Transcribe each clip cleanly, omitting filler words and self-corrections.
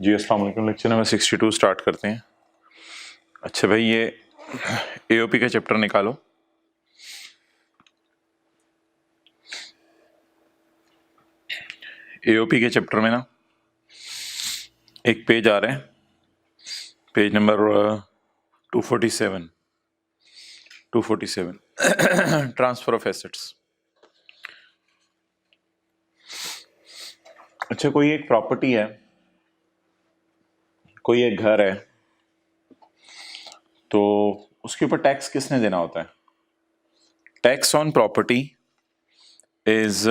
जी अस्सलाम वालेकुम। Lecture number 62 start करते हैं। अच्छा भाई, ये एओपी का चैप्टर निकालो। एओपी के चैप्टर में ना एक पेज आ रहा है, page number 247 transfer of assets. अच्छा, कोई एक प्रॉपर्टी है, कोई एक घर है, तो उसके ऊपर टैक्स किसने देना होता है? Tax on property is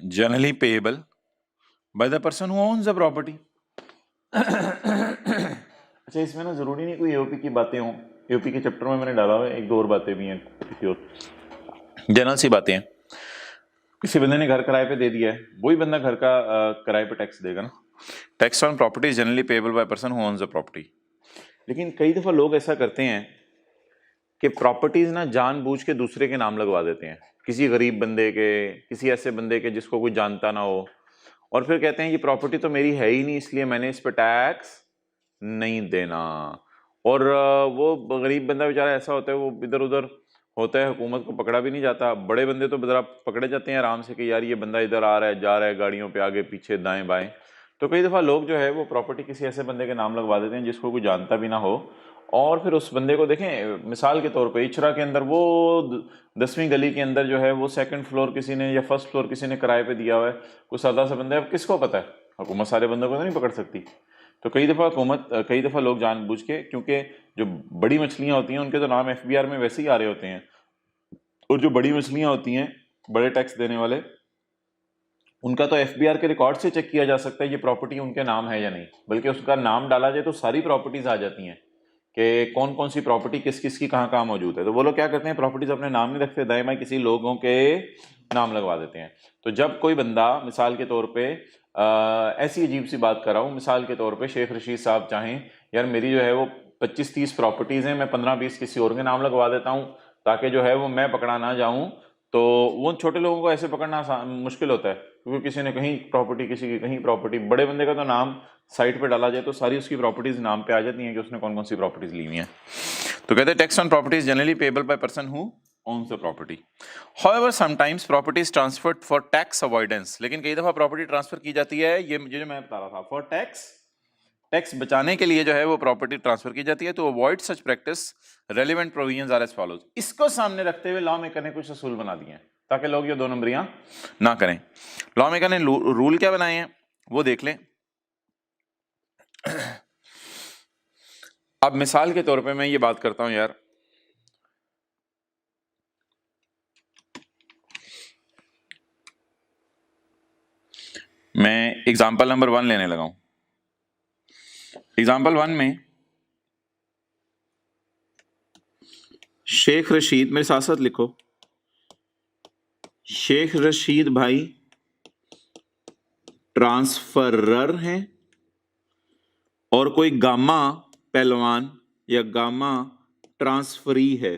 generally payable by the person who owns the property. अच्छा, इसमें ना जरूरी नहीं कोई एओपी की बातें हों। एओपी के चैप्टर में मैंने डाला हुआ है, एक दो और बातें भी हैं, किसी और जनरल सी बातें हैं। किसी बंदे ने घर किराए पे दे दिया है, वही बंदा घर का किराए पे टैक्स देगा ना। Tax on property is generally payable by person who owns the property. लेकिन कई दफा लोग ऐसा करते हैं कि प्रॉपर्टीज ना जानबूझ के दूसरे के नाम लगवा देते हैं, किसी गरीब बंदे के, किसी ऐसे बंदे के जिसको कोई जानता ना हो, और फिर कहते हैं ये प्रॉपर्टी तो मेरी है ही नहीं, इसलिए मैंने इस पर टैक्स नहीं देना। और वो गरीब बंदा बेचारा ऐसा होता है, वो इधर उधर होता है, हुकूमत को पकड़ा भी नहीं जाता। बड़े बंदे तो जरा पकड़े जाते हैं आराम से कि यार ये बंदा इधर आ रहा है, जा रहा है, गाड़ियों पे आगे पीछे दाएं बाएं। तो कई दफ़ा लोग जो है वो प्रॉपर्टी किसी ऐसे बंदे के नाम लगवा देते हैं जिसको कोई जानता भी ना हो, और फिर उस बंदे को देखें, मिसाल के तौर पे इचरा के अंदर वो 10वीं गली के अंदर जो है वो सेकंड फ्लोर किसी ने या फर्स्ट फ्लोर किसी ने किराए पे दिया हुआ है, कोई सादा सा बंदा है। अब किसको पता है? हुकूमत सारे बंदों को तो नहीं पकड़ सकती। तो कई दफ़ा हुकूमत, कई दफ़ा लोग जानबूझ के, क्योंकि जो बड़ी मछलियाँ होती हैं उनके तो नाम एफबीआर में वैसे ही आ रहे होते हैं, और जो बड़ी मछलियाँ होती हैं, बड़े टैक्स देने वाले, उनका तो एफबीआर के रिकॉर्ड से चेक किया जा सकता है ये प्रॉपर्टी उनके नाम है या नहीं। बल्कि उसका नाम डाला जाए तो सारी प्रॉपर्टीज आ जाती हैं कि कौन कौन सी प्रॉपर्टी किस किस की कहाँ कहाँ मौजूद है। तो वो लोग क्या करते हैं, प्रॉपर्टीज अपने नाम नहीं रखते, दाएं बाएं किसी लोगों के नाम लगवा देते हैं। तो जब कोई बंदा, मिसाल के तौर पे ऐसी अजीब सी बात कर रहा हूँ, मिसाल के तौर पे शेख रशीद साहब चाहें यार मेरी जो है वो 25-30 प्रॉपर्टीज हैं, मैं 15-20 किसी और के नाम लगवा देता हूँ ताकि जो है वो मैं पकड़ा ना जाऊँ। तो वो छोटे लोगों को ऐसे पकड़ना मुश्किल होता है, क्योंकि किसी ने कहीं प्रॉपर्टी, किसी की कहीं प्रॉपर्टी। बड़े बंदे का तो नाम साइट पे डाला जाए तो सारी उसकी प्रॉपर्टीज नाम पे आ जाती हैं कि उसने कौन कौन सी प्रॉपर्टीज ली हुई हैं। तो कहते हैं tax on property is generally payable by person who owns the property. However, sometimes property is transferred for tax avoidance. लेकिन कई दफा प्रॉपर्टी ट्रांसफर की जाती है, ये मुझे जो मैं बता रहा था, फॉर टैक्स बचाने के लिए जो है वो प्रॉपर्टी ट्रांसफर की जाती है। तो avoid such practice relevant provisions are as follows. इसको सामने रखते हुए लॉ मेकर ने कुछ असूल बना दिए हैं ताकि लोग ये दो नंबरियां ना करें। लॉ मेकर ने रूल क्या बनाए हैं वो देख लें। अब मिसाल के तौर पे मैं ये बात करता हूं यार, मैं एग्जाम्पल नंबर 1 लेने लगा हूं। एग्जाम्पल 1 में शेख रशीद, मेरे साथ साथ लिखो, शेख रशीद भाई ट्रांसफरर हैं और कोई गामा पहलवान या गामा ट्रांसफरी है,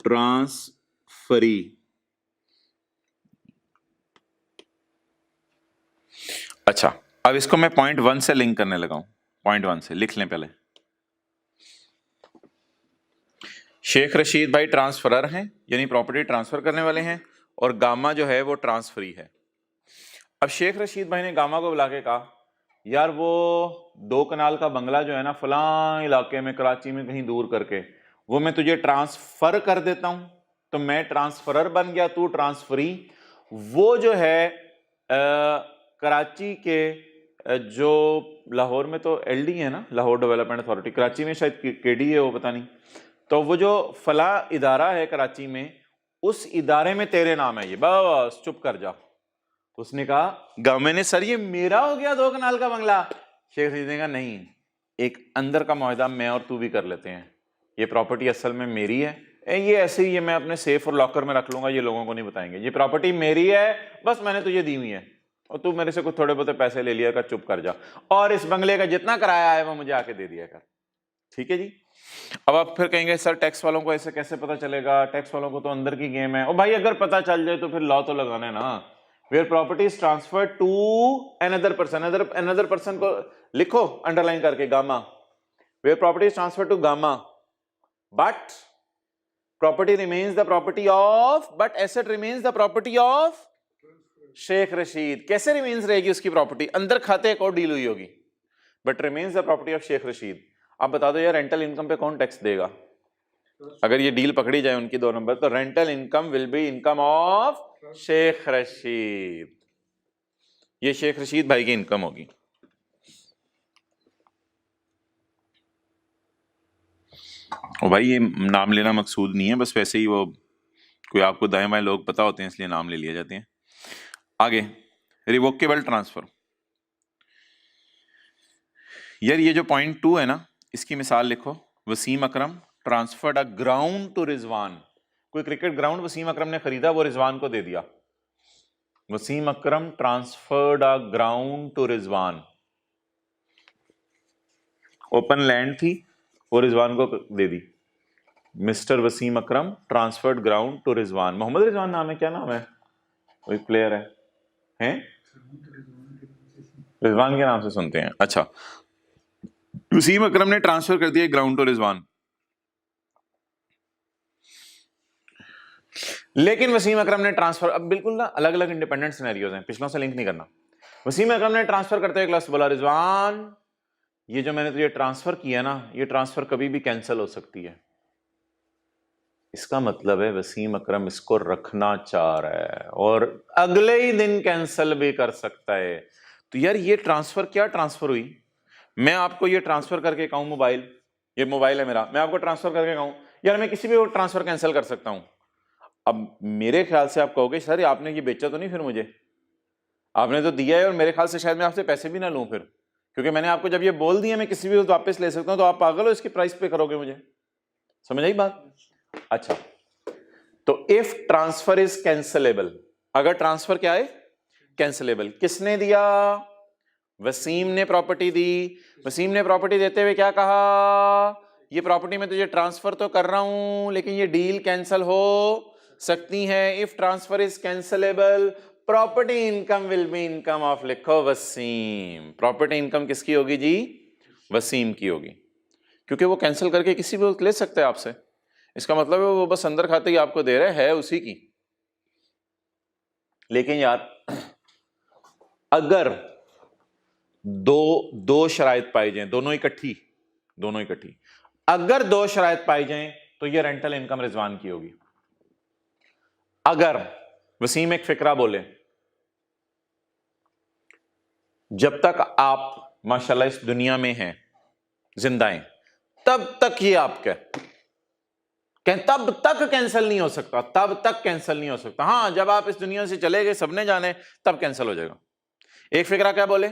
ट्रांसफरी। अच्छा, अब इसको मैं पॉइंट 1 से लिंक करने लगा हूं। पॉइंट 1 से लिख लें पहले। शेख रशीद भाई ट्रांसफरर हैं, यानी प्रॉपर्टी ट्रांसफर करने वाले हैं, और गामा जो है वो ट्रांसफरी है। अब शेख रशीद भाई ने गामा को बुला के कहा यार वो 2 कनाल का बंगला जो है ना फलां इलाके में, कराची में कहीं दूर करके, वो मैं तुझे ट्रांसफर कर देता हूं। तो मैं ट्रांसफरर बन गया, तू ट्रांसफरी। वो जो है कराची के जो लाहौर में तो एलडी है ना, लाहौर डेवलपमेंट अथॉरिटी, कराची में शायद केडी है वो, पता नहीं। तो वो जो फला इदारा है कराची में, उस इदारे में तेरे नाम है ये, बस चुप कर जा। उसने कहा मैंने सर ये मेरा हो गया 2 कनाल का बंगला। शेख रशीद ने कहा नहीं, एक अंदर का मुआहदा मैं और तू भी कर लेते हैं, ये प्रॉपर्टी असल में मेरी है, ये ऐसे ही, ये मैं अपने सेफ और लॉकर में रख लूंगा, ये लोगों को नहीं बताएंगे, ये प्रॉपर्टी मेरी है, बस मैंने तुझे दी हुई है, और तू मेरे से कुछ थोड़े बहुत पैसे ले लिया कर, चुप कर जा, और इस बंगले का जितना किराया है वो मुझे आके दे दिया कर। ठीक है जी। अब आप फिर कहेंगे सर टैक्स वालों को ऐसे कैसे पता चलेगा, टैक्स वालों को तो अंदर की गेम है। और भाई अगर पता चल जाए तो फिर लॉ तो लगाना है ना। Where property is transferred to another person, another person को लिखो अंडरलाइन करके, Gama, where property is transferred to Gama but property remains the property of, but asset remains the property of Sheikh Rashid. कैसे रिमेन्स रहेगी उसकी प्रॉपर्टी? अंदर खाते एक और डील हुई होगी, but remains the property of Sheikh Rashid. आप बता दो यार, रेंटल इनकम पे कौन टैक्स देगा अगर ये डील पकड़ी जाए उनकी 2 नंबर? तो rental income will be income of Sheikh Rashid, ये शेख रशीद भाई की इनकम होगी। और भाई ये नाम लेना मकसूद नहीं है, बस वैसे ही वो कोई आपको दाएं बाएं लोग पता होते हैं इसलिए नाम ले लिए जाते हैं। आगे रिवोकेबल ट्रांसफर। यार ये जो पॉइंट 2 है ना, इसकी मिसाल लिखो। Wasim Akram transferred a ground to Rizwan. कोई क्रिकेट ग्राउंड वसीम अकरम ने खरीदा, वो रिजवान को दे दिया। Wasim Akram transferred a ground to Rizwan. Open land थी, वो रिजवान को दे दी। Mister Wasim Akram transferred ground to Rizwan. Mohammad Rizwan नाम है, क्या नाम है? कोई प्लेयर है, हैं? रिजवान के नाम से सुनते हैं। अच्छा, वसीम अकरम ने ट्रांसफर कर दिया ग्राउंड टू रिजवान, लेकिन वसीम अकरम ने ट्रांसफर, अब बिल्कुल ना अलग अलग इंडिपेंडेंट सिनेरियोज हैं, पिछलों से लिंक नहीं करना। वसीम अकरम ने ट्रांसफर करते हुए क्लास बोला, रिजवान ये जो मैंने तुझे ट्रांसफर किया ना, ये ट्रांसफर कभी भी कैंसिल हो सकती है। इसका मतलब है वसीम अकरम इसको रखना चाह रहा है और अगले ही दिन कैंसिल भी कर सकता है। तो यार ये ट्रांसफर क्या ट्रांसफर हुई? मैं आपको ये ट्रांसफर करके कहूं मोबाइल, ये मोबाइल है मेरा, मैं आपको ट्रांसफर करके कहूं यार मैं किसी भी ट्रांसफर कैंसिल कर सकता हूं। अब मेरे ख्याल से आप कहोगे सर आपने ये बेचा तो नहीं, फिर मुझे आपने तो दिया है और मेरे ख्याल से शायद मैं आपसे पैसे भी ना लूं फिर, क्योंकि मैंने आपको जब ये बोल दिया मैं किसी भी वक्त वापस ले सकता हूं, तो आप पागल हो इसकी प्राइस पे करोगे मुझे? समझ आई बात? अच्छा, तो इफ ट्रांसफर इज कैंसलेबल, अगर ट्रांसफर क्या है? कैंसलेबल। किसने दिया? वसीम ने प्रॉपर्टी दी। वसीम ने प्रॉपर्टी देते हुए क्या कहा? ये प्रॉपर्टी मैं तुझे ट्रांसफर तो कर रहा हूं लेकिन ये डील कैंसिल हो सकती है। If transfer is cancellable property income will be income of, लिखो वसीम। प्रॉपर्टी इनकम किसकी होगी जी? वसीम की होगी, क्योंकि वो कैंसिल करके किसी भी वक्त ले सकते हैं आपसे। इसका मतलब है वो बस अंदर खाते ही आपको दे रहे है उसी की। लेकिन यार अगर दो शराइत पाई जाए, दोनों इकट्ठी, अगर 2 शराइत पाई जाए तो ये रेंटल इनकम रिजवान की होगी। अगर वसीम एक फिक्रा बोले, जब तक आप माशाल्लाह इस दुनिया में हैं, जिंदा हैं, तब तक ये आपका, तब तक कैंसिल नहीं हो सकता, तब तक कैंसिल नहीं हो सकता। हां, जब आप इस दुनिया से चले गए, सबने जाने, तब कैंसिल हो जाएगा। एक फिक्रा क्या बोले?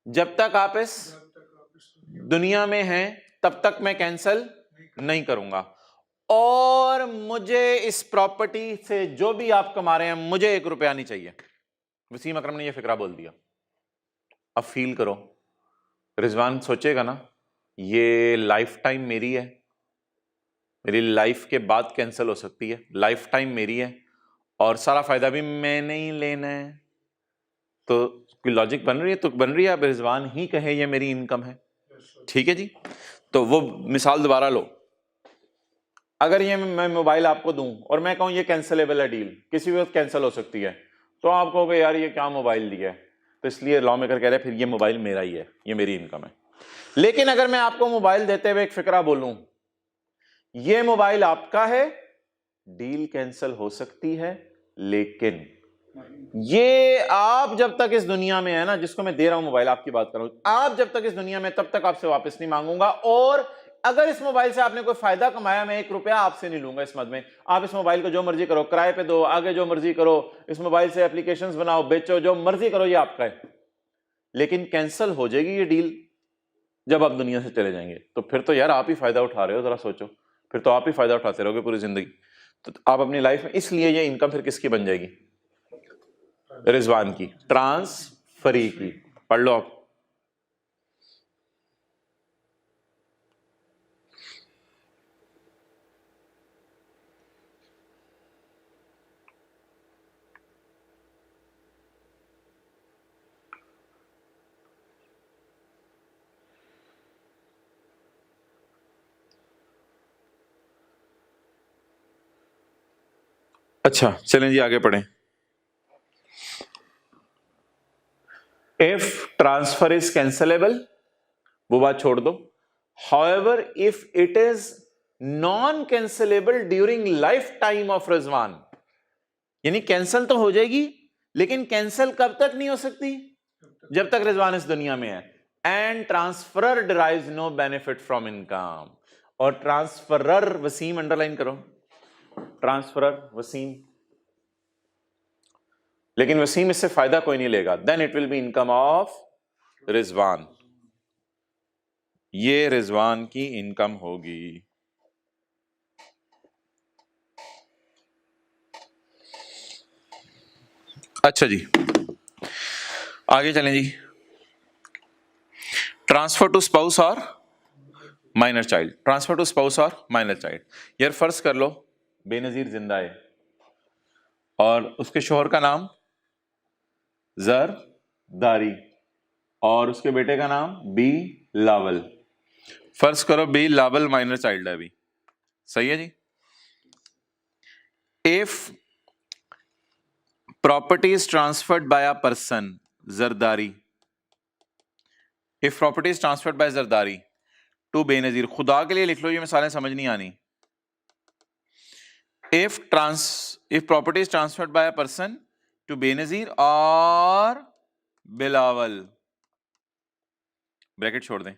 जब तक आप इस दुनिया में हैं तब तक मैं कैंसिल नहीं करूंगा, और मुझे इस प्रॉपर्टी से जो भी आप कमा रहे हैं मुझे 1 रुपया नहीं चाहिए। वसीम अकरम ने यह फिक्रा बोल दिया। अब फील करो, रिजवान सोचेगा ना ये लाइफ टाइम मेरी है, मेरी लाइफ के बाद कैंसिल हो सकती है, लाइफ टाइम मेरी है और सारा फायदा भी मैंने ही लेना है। तो कोई लॉजिक बन रही है? तो बन रही है। अब रिजवान ही कहे ये मेरी इनकम है, ठीक है जी। तो वो मिसाल दोबारा लो, अगर ये मैं मोबाइल आपको दूं और मैं कहूं ये कैंसिलेबल है, डील किसी भी वक्त कैंसिल हो सकती है, तो आप कहोगे यार ये क्या मोबाइल दिया है। तो इसलिए लॉ मेकर कह रहे हैं फिर ये मोबाइल मेरा ही है, ये मेरी इनकम है। लेकिन अगर मैं आपको मोबाइल देते हुए एक फिक्रा बोलूं, ये मोबाइल आपका है, डील कैंसिल हो सकती है, लेकिन ये आप जब तक इस दुनिया में है ना, जिसको मैं दे रहा हूं मोबाइल, आपकी बात कर रहा हूं, आप जब तक इस दुनिया में तब तक आपसे वापस नहीं मांगूंगा, और अगर इस मोबाइल से आपने कोई फायदा कमाया मैं 1 रुपया आपसे नहीं लूंगा। इस मद में आप इस मोबाइल को जो मर्जी करो, किराए पे दो, आगे जो मर्जी करो, इस मोबाइल से एप्लीकेशंस बनाओ, बेचो, जो मर्जी करो, ये आपका है। लेकिन कैंसिल हो जाएगी ये डील जब आप दुनिया से चले जाएंगे। तो फिर तो यार आप ही फायदा उठा रहे हो, जरा सोचो, फिर तो आप ही फायदा उठाते रहोगे पूरी जिंदगी। तो आप अपनी लाइफ में, इसलिए ये इनकम फिर किसकी बन जाएगी? रिजवान की, ट्रांसफरी की। पढ़ लो आप। अच्छा चलें जी आगे पढ़ें। इफ ट्रांसफर इज कैंसलेबल, वो बात छोड़ दो। However if it is non cancellable during life time of Rizwan, यानी कैंसल तो हो जाएगी लेकिन कैंसल कब तक नहीं हो सकती, जब तक रिजवान इस दुनिया में है। And transferor derives no benefit from income, और ट्रांसफरर, वसीम अंडरलाइन करो, ट्रांसफरर वसीम, लेकिन वसीम इससे फायदा कोई नहीं लेगा। Then it will be income of Rizwan, ये रिजवान की इनकम होगी। अच्छा जी आगे चलें जी। ट्रांसफर टू स्पाउस और minor child, transfer to spouse और माइनर चाइल्ड। यार फर्ज कर लो बेनजीर जिंदा है और उसके शोहर का नाम जरदारी और उसके बेटे का नाम बी लावल। फर्ज करो बी लावल माइनर चाइल्ड है अभी, सही है जी। If property is transferred by a person Zardari, if property is transferred by Zardari to Benazir, खुदा के लिए लिख लो, ये मिसालें समझ नहीं आनी। If property is transferred by a person to Benazir और बिलावल, ब्रैकेट छोड़ दें।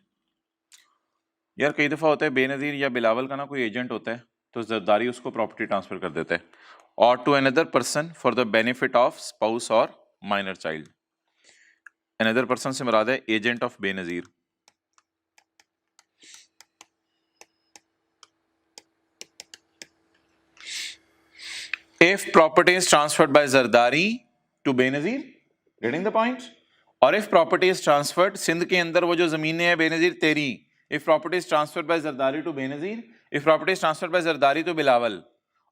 यार कई दफा होता है बेनजीर या बिलावल का ना कोई एजेंट होता है तो जरदारी उसको प्रॉपर्टी ट्रांसफर कर देता है, और to another person for the benefit of spouse और माइनर चाइल्ड। अनदर पर्सन से मुराद है agent of Benazir. If property is transferred by Zardari to Benazir, getting the point. और if property is transferred, Sindh के अंदर वो जो जमीनें हैं बेनजीर तेरी, if property is transferred by Zardari to Benazir, if property is transferred by Zardari to Bilawal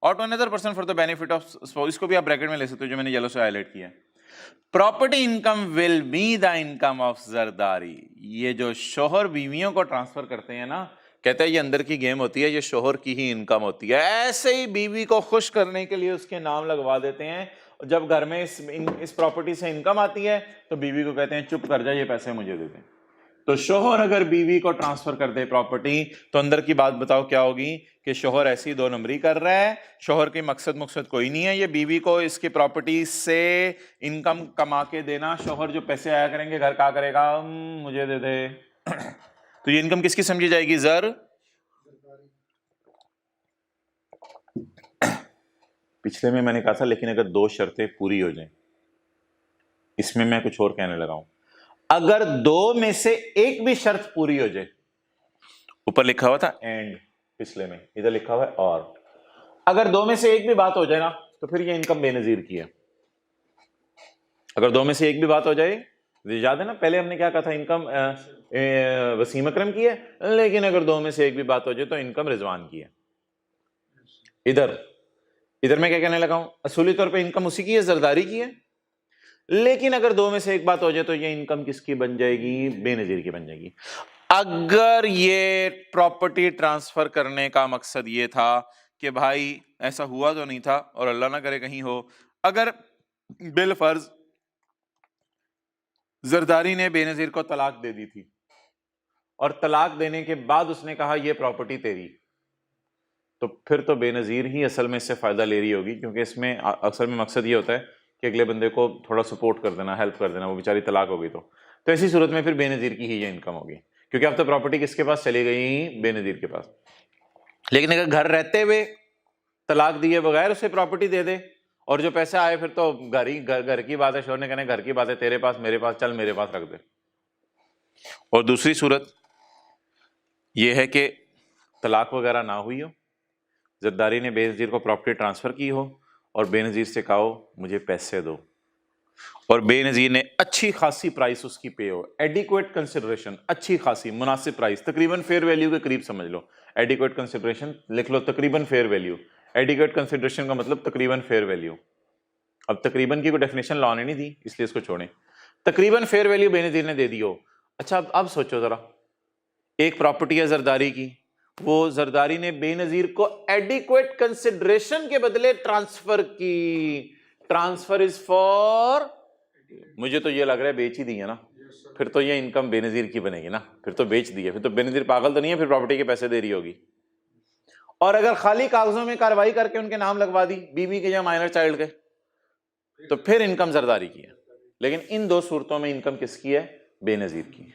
और to another person for the benefit of spouse, इसको भी आप ब्रैकेट में ले सकते हो जो मैंने येलो से हाईलाइट किया। Property income will be the income of Zardari. ये जो शोहर बीवियों को ट्रांसफर करते हैं ना, कहते हैं ये अंदर की गेम होती है, ये शोहर की ही इनकम होती है। ऐसे ही बीवी को खुश करने के लिए उसके नाम लगवा देते हैं। जब घर में इस प्रॉपर्टी से इनकम आती है तो बीवी को कहते हैं चुप कर जा, ये पैसे मुझे दे दें। तो शोहर अगर बीवी को ट्रांसफर कर दे प्रॉपर्टी तो अंदर की बात बताओ क्या होगी कि शोहर ऐसी दो नंबरी कर रहा है, शोहर की मकसद कोई नहीं है, ये बीवी को इसकी प्रॉपर्टी से इनकम कमा के देना। शोहर जो पैसे आया करेंगे घर का करेगा, मुझे दे दे। तो ये इनकम किसकी समझी जाएगी? पिछले में मैंने कहा था लेकिन अगर दो शर्तें पूरी हो जाएं, इसमें मैं कुछ और कहने लगा हूं। अगर दो में से एक भी शर्त पूरी हो जाए, ऊपर लिखा हुआ था एंड, पिछले में इधर लिखा हुआ है और, अगर दो में से एक भी बात हो जाए ना तो फिर ये इनकम बेनजीर की है। अगर दो में से एक भी बात हो जाए, याद है ना पहले हमने क्या कहा था, इनकम वसीम अकरम की है, लेकिन अगर दो में से एक भी बात हो जाए तो इनकम रिजवान की है। इधर मैं क्या कहने लगा हूं, असूली तौर पे इनकम उसी की है, जरदारी की है, लेकिन अगर दो में से एक बात हो जाए तो ये इनकम किसकी बन जाएगी? बेनजीर की बन जाएगी। अगर ये प्रॉपर्टी ट्रांसफर करने का मकसद ये था कि भाई ऐसा हुआ तो नहीं था और अल्लाह ना करे कहीं हो, अगर बिलफर्ज जरदारी ने बेनजीर को तलाक दे दी थी और तलाक देने के बाद उसने कहा ये प्रॉपर्टी तेरी, तो फिर तो बेनजीर ही असल में इससे फायदा ले रही होगी, क्योंकि इसमें असल में मकसद ये होता है कि अगले बंदे को थोड़ा सपोर्ट कर देना, हेल्प कर देना, वो बेचारी तलाक हो गई तो ऐसी सूरत में फिर बेनजीर की ही ये इनकम होगी, क्योंकि अब तो प्रॉपर्टी किसके पास चली गई? बेनजीर के पास। लेकिन अगर घर रहते हुए तलाक दिए बगैर उसे प्रॉपर्टी दे दे और जो पैसे आए फिर तो घर की बात है, शोहर ने कहना घर की बात है, तेरे पास मेरे पास, चल मेरे पास रख दे। और दूसरी सूरत यह है कि तलाक वगैरह ना हुई हो, जरदारी ने बेनजीर को प्रॉपर्टी ट्रांसफर की हो और बेनजीर से कहो मुझे पैसे दो, और बेनजीर ने अच्छी खासी प्राइस उसकी पे हो, एडिक्वेट कंसिडरेशन, अच्छी खासी मुनासिब प्राइस, तकरीबन फेयर वैल्यू के करीब समझ लो। एडिक्वेट कंसिडरेशन लिख लो, तकरीबन फेयर वैल्यू। एडिक्वेट कंसिडरेशन का मतलब तकरीबन फेयर वैल्यू। अब तकरीबन की कोई डेफिनेशन लॉ ने नहीं दी इसलिए इसको छोड़ें, तकरीबन फेयर वैल्यू बेनजीर ने दे दी हो। अच्छा अब सोचो जरा, एक प्रॉपर्टी है जरदारी की, वो जरदारी ने बेनजीर को एडिक्वेट कंसिडरेशन के बदले ट्रांसफर की। ट्रांसफर इज फॉर, मुझे तो ये लग रहा है बेच ही दी है ना, फिर तो ये इनकम बेनजीर की बनेगी ना, फिर तो बेच दी है, फिर तो बेनजीर पागल तो नहीं है, फिर प्रॉपर्टी के पैसे दे रही होगी। और अगर खाली कागजों में कार्रवाई करके उनके नाम लगवा दी, बीवी के या माइनर चाइल्ड के, तो फिर इनकम जरदारी की है। लेकिन इन दो सूरतों में इनकम किसकी है? बेनजीर की।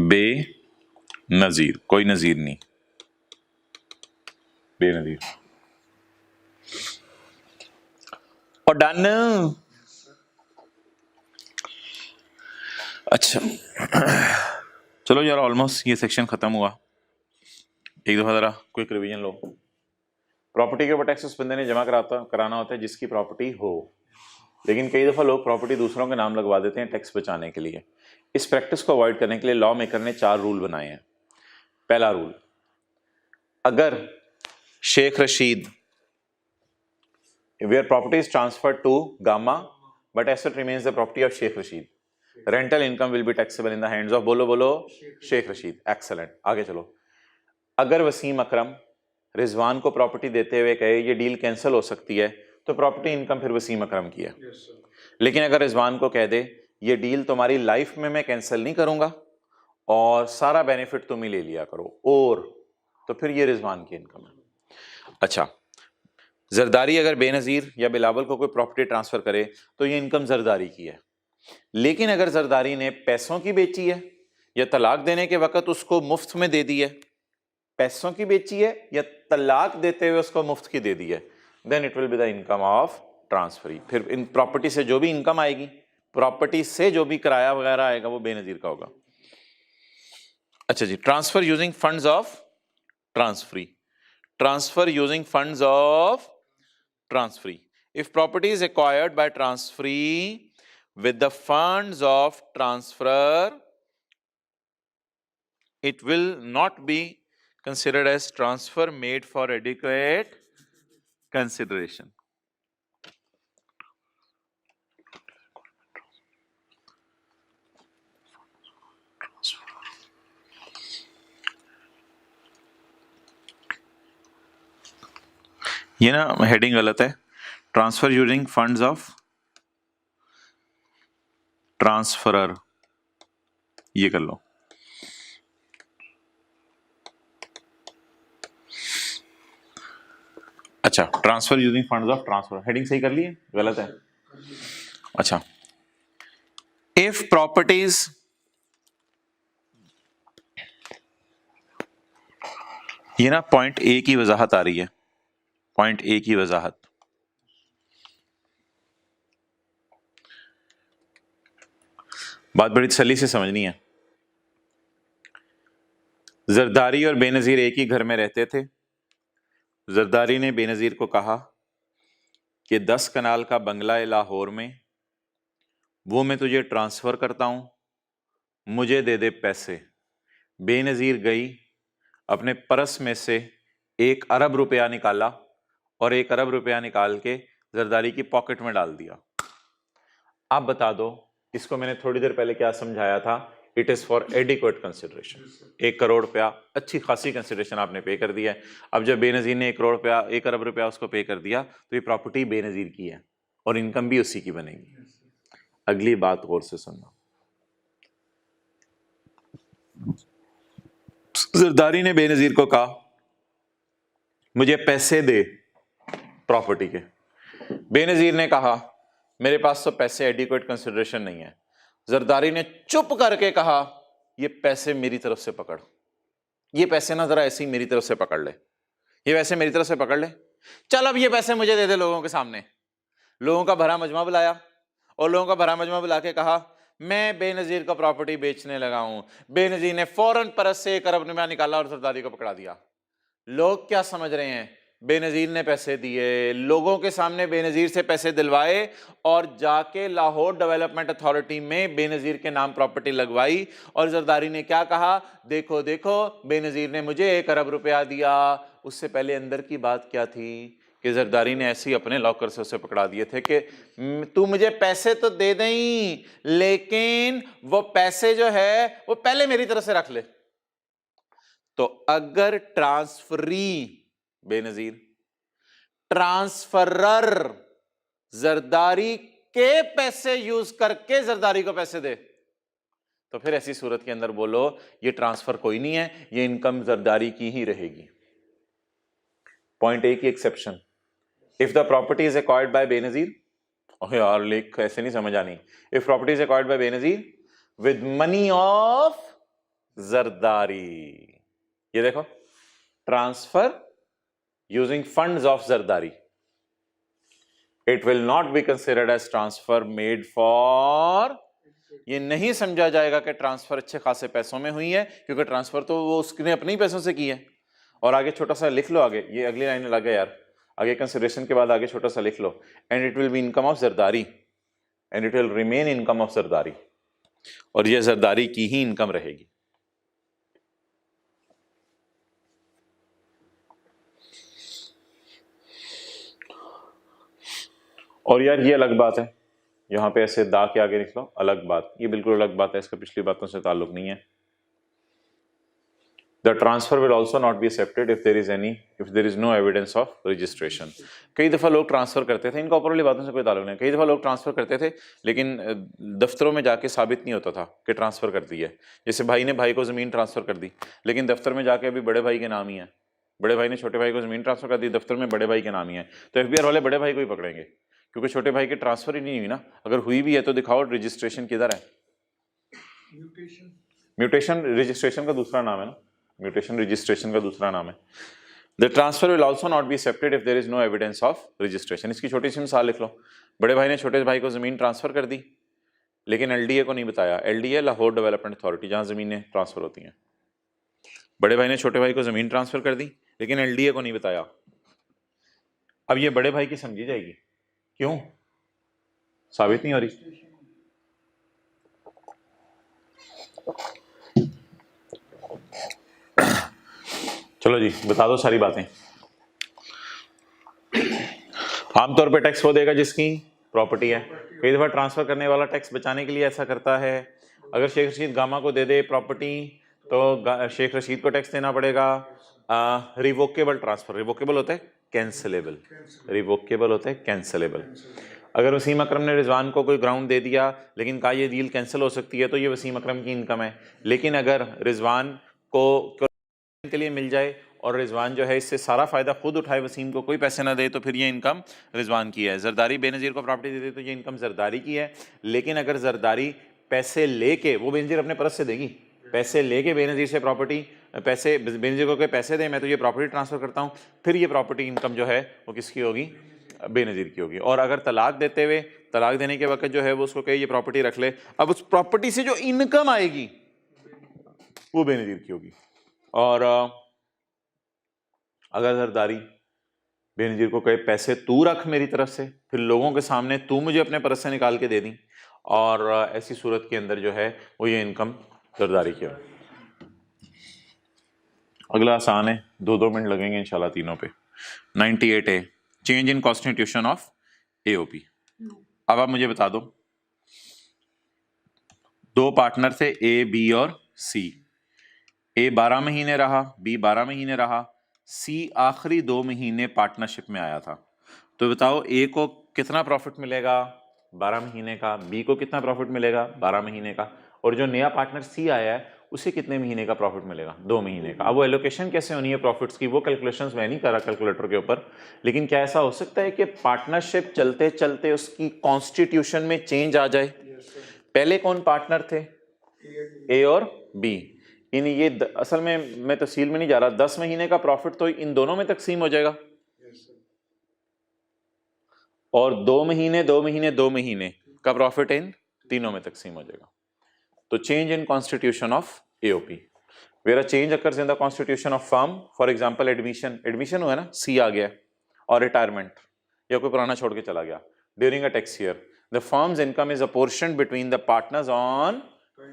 बेनजीर, कोई नजीर नहीं, बेनजीर। और डन। अच्छा चलो यार, ऑलमोस्ट ये सेक्शन खत्म हुआ। एक दफा जरा क्विक रिवीजन लो। प्रॉपर्टी के ऊपर टैक्स उस बंदे ने जमा कराना होता है जिसकी प्रॉपर्टी हो, लेकिन कई दफा लोग प्रॉपर्टी दूसरों के नाम लगवा देते हैं टैक्स बचाने के लिए। इस प्रैक्टिस को अवॉइड करने के लिए लॉ मेकर ने 4 रूल बनाए हैं। पहला रूल, अगर Sheikh Rashid, where property is transferred to Gama but asset remains the property of Sheikh Rashid, rental income will be taxable in the hands of, बोलो बोलो, शेख रशीद। एक्सेलेंट, आगे चलो। अगर वसीम अकरम रिजवान को प्रॉपर्टी देते हुए कहे ये डील कैंसिल हो सकती है, तो प्रॉपर्टी इनकम फिर वसीम अकरम की है। लेकिन अगर रिजवान को कह दे ये डील तुम्हारी लाइफ में मैं कैंसिल नहीं करूंगा और सारा बेनिफिट तुम ही ले लिया करो, और तो फिर ये रिजवान की इनकम है। अच्छा, जरदारी अगर बेनजीर या बिलावल को कोई प्रॉपर्टी ट्रांसफर करे तो ये इनकम जरदारी की है। लेकिन अगर जरदारी ने पैसों की बेची है या तलाक देने के वक्त उसको मुफ्त में दे दी है, पैसों की बेची है या तलाक देते हुए उसको मुफ्त की दे दी है, then it will be the income of transferee. फिर इन प्रॉपर्टी से जो भी इनकम आएगी, प्रॉपर्टी से जो भी किराया वगैरह आएगा, वो बेनजीर का होगा। अच्छा जी, transfer using funds of transferee. Transfer using funds of transferee, if property is acquired by transferee with the funds of transfer, it will not be considered as transfer made for adequate consideration. ये ना heading गलत है, transfer using funds of transferor, ये कर लो। अच्छा, transfer using funds of transfer, heading सही कर ली है, गलत है। अच्छा, इफ प्रॉपर्टीज, ये ना पॉइंट ए की वजाहत आ रही है, पॉइंट ए की वजाहत। बात बड़ी तसल्ली से समझनी है। जरदारी और बेनजीर एक ही घर में रहते थे। जरदारी ने बेनजीर को कहा कि 10 कनाल का बंगला है लाहौर में, वो मैं तुझे ट्रांसफर करता हूं, मुझे दे दे पैसे। बेनजीर गई, अपने पर्स में से 1 अरब रुपया निकाला और 1 अरब रुपया निकाल के जरदारी की पॉकेट में डाल दिया। आप बता दो, इसको मैंने थोड़ी देर पहले क्या समझाया था? It is for adequate consideration. 1 crore रुपया अच्छी खासी कंसिडरेशन आपने पे कर दिया है। अब जब बेनजीर ने 1 करोड़ रुपया, 1 अरब रुपया उसको पे कर दिया, तो ये प्रॉपर्टी बेनजीर की है और इनकम भी उसी की बनेगी। अगली बात गौर से सुनना। जरदारी ने बेनजीर को कहा मुझे पैसे दे प्रॉपर्टी के। बेनजीर ने कहा मेरे पास तो पैसे एडिक्वेट कंसिडरेशन नहीं है। जरदारी ने चुप करके कहा ये पैसे मेरी तरफ से पकड़, ये पैसे ना जरा ऐसे ही मेरी तरफ से पकड़ ले, ये पैसे मेरी तरफ से पकड़ ले, चल अब ये पैसे मुझे दे दे लोगों के सामने। लोगों का भरा मजमा बुलाया और लोगों का भरा मजमा बुला के कहा मैं बेनजीर को प्रॉपर्टी बेचने लगा हूं। बेनजीर ने फौरन परस से 1 अरब रुपया निकाला और जरदारी को पकड़ा दिया। लोग क्या समझ रहे हैं? बेनजीर ने पैसे दिए, लोगों के सामने बेनजीर से पैसे दिलवाए और जाके लाहौर डेवलपमेंट अथॉरिटी में बेनजीर के नाम प्रॉपर्टी लगवाई। और जरदारी ने क्या कहा? देखो देखो बेनजीर ने मुझे 1 अरब रुपया दिया। उससे पहले अंदर की बात क्या थी कि जरदारी ने ऐसे ही अपने लॉकर से उसे पकड़ा दिए थे कि तू मुझे पैसे तो दे दें, लेकिन वो पैसे जो है वो पहले मेरी तरफ से रख ले। तो अगर ट्रांसफरी बेनजीर ट्रांसफरर जरदारी के पैसे यूज करके जरदारी को पैसे दे, तो फिर ऐसी सूरत के अंदर बोलो ये ट्रांसफर कोई नहीं है, ये इनकम जरदारी की ही रहेगी। पॉइंट ए की exception, if the property is acquired by Benazir, यार लेख ऐसे नहीं समझ आनी, if property is acquired by Benazir with money of Zardari, ये देखो transfer using funds of Zardari, it will not be considered as transfer made for, ये नहीं समझा जाएगा कि ट्रांसफर अच्छे खासे पैसों में हुई है, क्योंकि ट्रांसफर तो वो उसने अपने ही पैसों से की है। और आगे छोटा सा लिख लो, आगे ये अगली लाइन लग गया यार, आगे कंसिडरेशन के बाद आगे छोटा सा लिख लो, and it will be income of Zardari and it will remain income of Zardari, और ये जरदारी की ही इनकम रहेगी। और यार ये अलग बात है, यहां पे ऐसे दा के आगे लिख लो अलग बात, ये बिल्कुल अलग बात है, इसका पिछली बातों से ताल्लुक नहीं है। The transfer will also not be accepted if there is no evidence of registration. कई दफ़ा लोग ट्रांसफ़र करते थे, इनका ऊपर वाली बातों से कोई ताल्लुक नहीं, कई दफ़ा लोग ट्रांसफ़र करते थे लेकिन दफ्तरों में जाके साबित नहीं होता था कि ट्रांसफ़र कर दी है। जैसे भाई ने भाई को ज़मीन ट्रांसफ़र कर दी, लेकिन दफ्तर में जाके अभी बड़े भाई के नाम ही है, बड़े भाई ने छोटे भाई को ज़मीन ट्रांसफ़र कर दी, दफ्तर में बड़े भाई के नाम ही है, तो FBI वाले बड़े भाई को ही पकड़ेंगे, क्योंकि छोटे भाई की ट्रांसफ़र ही नहीं हुई ना। अगर हुई भी है तो दिखाओ रजिस्ट्रेशन किधर है। म्यूटेशन रजिस्ट्रेशन का दूसरा नाम है ना, म्यूटेशन रजिस्ट्रेशन का दूसरा नाम है। The transfer will also not be accepted if there is no evidence of registration. इसकी छोटी सी मिसाल लिख लो, बड़े भाई ने छोटे भाई को ज़मीन ट्रांसफ़र कर दी, लेकिन LDA को नहीं बताया। LDA लाहौर डेवलपमेंट अथॉरिटी, जहाँ ज़मीनें ट्रांसफ़र होती हैं। बड़े भाई ने छोटे भाई को ज़मीन ट्रांसफ़र कर दी, लेकिन LDA को नहीं बताया। अब ये बड़े भाई की समझी जाएगी, क्यों? साबित नहीं हो रही। चलो जी बता दो सारी बातें। आमतौर पे टैक्स वो देगा जिसकी प्रॉपर्टी है। कई दफ़ा ट्रांसफ़र करने वाला टैक्स बचाने के लिए ऐसा करता है, अगर शेख रशीद गामा को दे दे प्रॉपर्टी तो शेख रशीद को टैक्स देना पड़ेगा। रिवोकेबल ट्रांसफ़र, रिवोकेबल होता है कैंसलेबल, रिवोकेबल होता है कैंसलेबल। अगर वसीम अकरम ने रिजवान को कोई ग्राउंड दे दिया लेकिन कहा ये डील कैंसिल हो सकती है, तो ये वसीम अकरम की इनकम है। लेकिन अगर रिजवान को के लिए मिल जाए और रिजवान जो है इससे सारा फ़ायदा खुद उठाए, वसीम को कोई पैसे ना दे, तो फिर ये इनकम रिजवान की है। जरदारी बेनज़ीर को प्रॉपर्टी दे दे तो ये इनकम जरदारी की है। लेकिन अगर जरदारी पैसे लेके, वो बेनज़ीर अपने परस से देगी, पैसे लेके बेनज़ीर से प्रॉपर्टी, पैसे बेनज़ीर को कोई पैसे दे, मैं तो ये प्रॉपर्टी ट्रांसफ़र करता हूँ, फिर ये प्रॉपर्टी इनकम जो है वो किसकी होगी? बेनज़ीर की होगी। और अगर तलाक देते हुए, तलाक देने के वक्त जो है वो उसको कहे ये प्रॉपर्टी रख ले, अब उस प्रॉपर्टी से जो इनकम आएगी वो बेनज़ीर की होगी। और अगर जरदारी बेनज़ीर को कहे पैसे तू रख मेरी तरफ से, फिर लोगों के सामने तू मुझे अपने परस से निकाल के दे दी, और ऐसी सूरत के अंदर जो है वो ये इनकम जरदारी की होगी। अगला आसान है, 2-2 मिनट लगेंगे इंशाल्लाह तीनों पे। 98A, change in constitution of AOP। अब आप मुझे बता दो, 2 पार्टनर थे A, B और C। A 12 महीने रहा, B 12 महीने रहा, C आखिरी 2 महीने पार्टनरशिप में आया था। तो बताओ A को कितना प्रॉफिट मिलेगा? 12 महीने का। B को कितना प्रॉफिट मिलेगा? 12 महीने का। और जो नया पार्टनर C आया है उसे कितने महीने का प्रॉफिट मिलेगा? 2 महीने का। अब वो एलोकेशन कैसे होनी है प्रॉफिट्स की, वो कैलकुलेशंस मैं नहीं कर रहा कैलकुलेटर के ऊपर, लेकिन क्या ऐसा हो सकता है कि पार्टनरशिप चलते चलते उसकी कॉन्स्टिट्यूशन में चेंज आ जाए? पहले कौन पार्टनर थे? A और B। इन ये असल में मैं तफसील में नहीं जा रहा, 10 महीने का प्रॉफिट तो इन दोनों में तकसीम हो जाएगा, और 2 महीने 2 महीने 2 महीने का प्रॉफिट इन तीनों में तकसीम हो जाएगा। तो change in constitution of AOP, where a change occurs in the constitution of firm, for example admission हुआ ना, C आ गया, और रिटायरमेंट या कोई पुराना छोड़ के चला गया, during a tax year the firm's income is apportioned between the partners on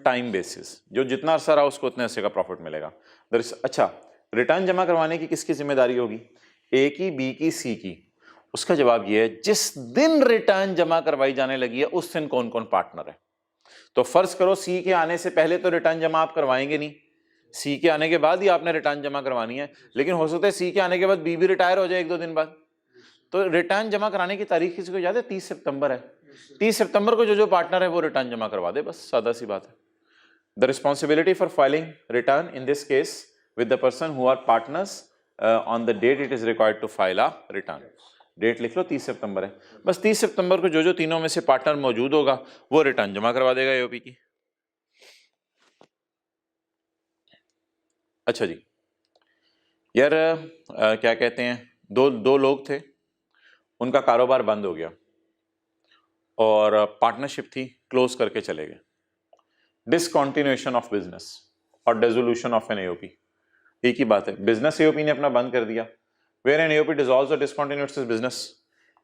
time basis, जो जितना अरसा रहा उसको उतने अरसे का प्रॉफिट मिलेगा। अच्छा, रिटर्न जमा करवाने की किसकी जिम्मेदारी होगी? A की, B की, C की? उसका जवाब यह है, जिस दिन रिटर्न जमा करवाई जाने लगी है उस दिन कौन कौन पार्टनर है। तो फर्ज करो C के आने से पहले तो रिटर्न जमा आप करवाएंगे नहीं, सी के आने के बाद ही आपने रिटर्न जमा करवानी है, लेकिन हो सकता है सी के आने के बाद बी भी रिटायर हो जाए 1-2 दिन बाद। तो रिटर्न जमा कराने की तारीख किसी को याद है? 30 सितंबर है। 30 सितंबर को जो पार्टनर है वो रिटर्न जमा करवा दे, बस सादा सी बात है। The responsibility for filing return in this case with the person who are partners on the date it is required to file a return. Date लिख लो 30 सितंबर है, बस 30 सितंबर को जो तीनों में से पार्टनर मौजूद होगा वो रिटर्न जमा करवा देगा एओपी की। अच्छा जी यार, क्या कहते हैं, दो लोग थे, उनका कारोबार बंद हो गया और पार्टनरशिप थी, क्लोज करके चले गए। डिसकंटिन्यूएशन ऑफ बिजनेस और डिसोल्यूशन ऑफ एन एओपी, एक ही बात है। बिजनेस एओपी ने अपना बंद कर दिया, वेयर एन एओपी डिसॉल्व्स और discontinues its business,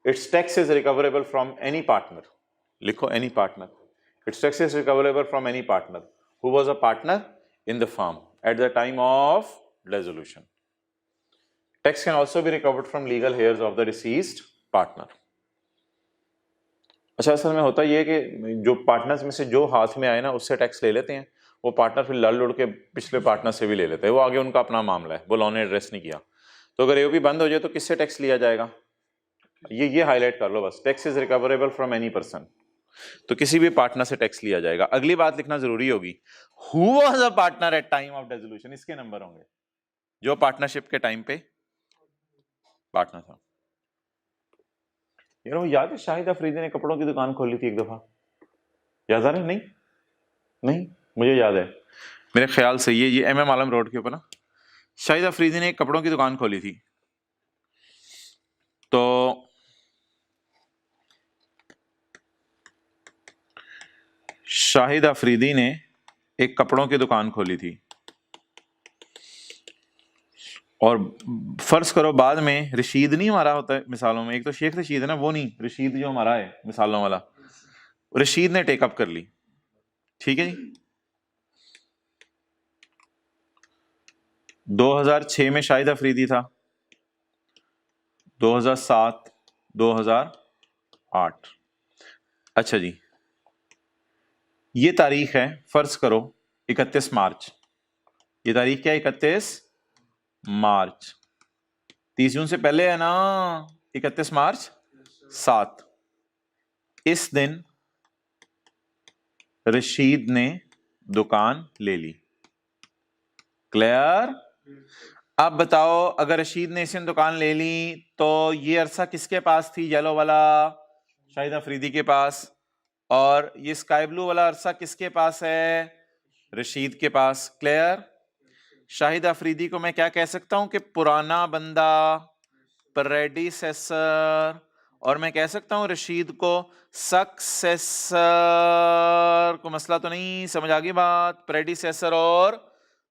its tax is recoverable from any partner, लिखो any partner, its tax is recoverable from any partner who was a partner in the firm at the time of dissolution. Tax can also be recovered from legal heirs of the deceased partner. अच्छा, असल में होता ये है कि जो partners में से जो हाथ में आए ना उससे टैक्स ले लेते हैं, वो पार्टनर फिर लड़ लुड़ के पिछले पार्टनर से भी ले लेते हैं, वो आगे उनका अपना मामला है, वो लॉ ने एड्रेस नहीं किया। तो अगर एओपी बंद हो जाए तो किससे टैक्स लिया जाएगा, ये हाईलाइट कर लो बस, tax is recoverable from any person, तो किसी भी पार्टनर से टैक्स लिया जाएगा। अगली बात लिखना जरूरी होगी, who was a partner at time of dissolution, इसके नंबर होंगे, जो पार्टनरशिप के टाइम पे पार्टनर था। यार वो याद है शाहिद अफरीदी ने कपड़ों की दुकान खोली थी एक दफा, याद आ रहा है? नहीं नहीं, मुझे याद है, मेरे ख्याल से ये एमएम आलम रोड के ऊपर ना शाहिद अफरीदी ने एक कपड़ों की दुकान खोली थी। तो शाहिद अफरीदी ने एक कपड़ों की दुकान खोली थी और फर्ज करो बाद में रशीद नहीं हमारा होता है मिसालों में, एक तो शेख रशीद है ना, वो नहीं, रशीद जो हमारा है मिसालों वाला, रशीद ने टेकअप कर ली, ठीक है जी। 2006 में शाहिद अफरीदी था, 2007, 2008। अच्छा जी, ये तारीख है, फर्ज करो 31 मार्च, ये तारीख क्या है? 31 मार्च, 30 जून से पहले है ना, 31 मार्च 7। इस दिन रशीद ने दुकान ले ली, क्लियर? अब बताओ, अगर रशीद ने इस दिन दुकान ले ली तो ये अरसा किसके पास थी? येलो वाला शाहिद अफरीदी के पास, और ये स्काई ब्लू वाला अरसा किसके पास है? रशीद के पास, क्लियर? शाहिद अफरीदी को मैं क्या कह सकता हूं कि पुराना बंदा, प्रेडिसेसर, और मैं कह सकता हूं रशीद को सक्सेसर। को मसला तो नहीं, समझ आ गई बात? प्रेडिसेसर और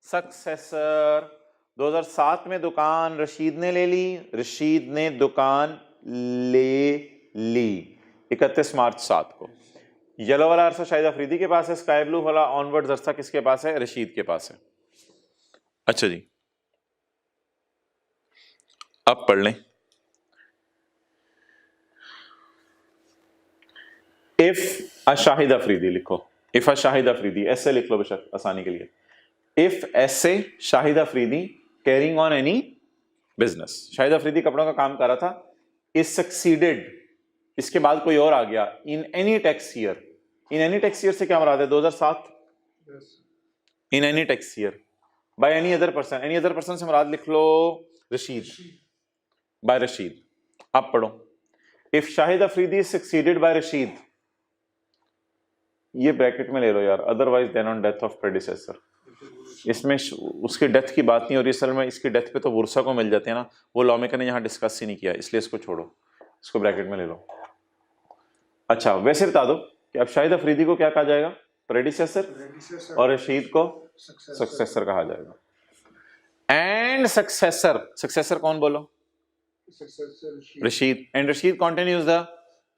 सक्सेसर। 2007 में दुकान रशीद ने ले ली, रशीद ने दुकान ले ली 31 मार्च 7 को। येलो वाला अरसा शाहिद अफरीदी के पास है, स्काई ब्लू वाला ऑनवर्ड अरसा किसके पास है? रशीद के पास है। अच्छा जी, अब पढ़ लें, इफ अ शाहिद अफरीदी लिखो, इफ अ शाहिद अफरीदी, ऐसे लिख लो बेशक आसानी के लिए, इफ ऐसे Shahid Afridi carrying on any business, Shahid Afridi कपड़ों का काम कर रहा था, इज सक्सीडेड, इसके बाद कोई और आ गया, in any tax year, in any tax year से क्या मुराद है? 2007, in any tax year by any other person, any other person से मुराद लिख लो रशीद, बाय रशीद। अब पढ़ो, if Shahid Afridi succeeded by Rashid, ये ब्रैकेट में ले लो यार, otherwise then on death of predecessor, इसमें उसकी डेथ की बात नहीं हो रही, असल में इसकी डेथ पे तो वुरसा को मिल जाते हैं ना, वो लॉ मेकर ने यहाँ डिस्कस ही नहीं किया, इसलिए इसको छोड़ो, इसको ब्रैकेट में ले लो। अच्छा, वैसे बता दो कि अब शाहिद अफरीदी को क्या कहा जाएगा? प्रेडिसेसर, और रशीद को सक्सेसर कहा जाएगा। एंड सक्सेसर, सक्सेसर कौन बोलो? Rashid. And Rashid continues the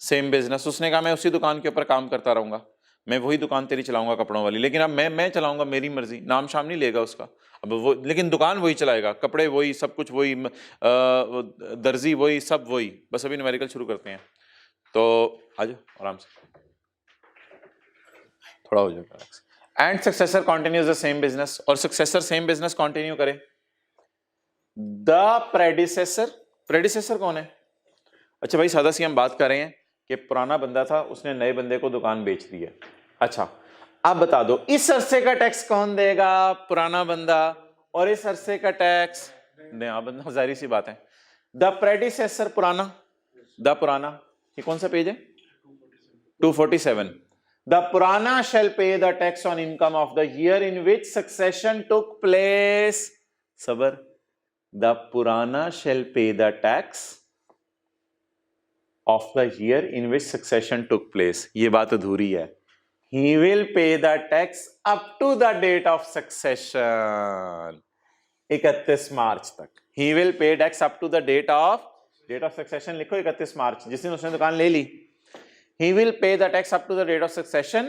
same business, उसने कहा मैं उसी दुकान के ऊपर काम करता रहूंगा, मैं वही दुकान तेरी चलाऊंगा कपड़ों वाली, लेकिन अब मैं चलाऊंगा, मेरी मर्जी, नाम शाम नहीं लेगा उसका, अब वो, लेकिन दुकान वही चलाएगा, कपड़े वही, सब कुछ वही, दर्जी वही, सब वही। बस अभी न्यूमेरिकल शुरू करते हैं, तो आज आराम से थोड़ा हो जाएगा। And successor continues the same business, और सक्सेसर सेम बिजनेस कंटिन्यू करे। द प्रेडिसेसर, प्रेडिसेसर कौन है? अच्छा भाई सादा सी हम बात कर रहे हैं कि पुराना बंदा था, उसने नए बंदे को दुकान बेच दी है। अच्छा अब बता दो इस अरसे का टैक्स कौन देगा? पुराना बंदा। और इस अरसे का टैक्स नया बंदा, जाहिर सी बात है। द प्रेडिसेसर पुराना, द पुराना, ये कौन सा पेज है? 247। द पुराना shall pay the tax on income of the year in which succession took place. सबर, the पुराना shall pay the tax of the year in which succession took place. ये बात अधूरी है। He will pay the tax up to the date of succession, 31 मार्च तक। He will pay tax up to the date of succession, लिखो 31 मार्च, जिस दिन उसने दुकान ले ली। He will pay the tax up to the date of succession।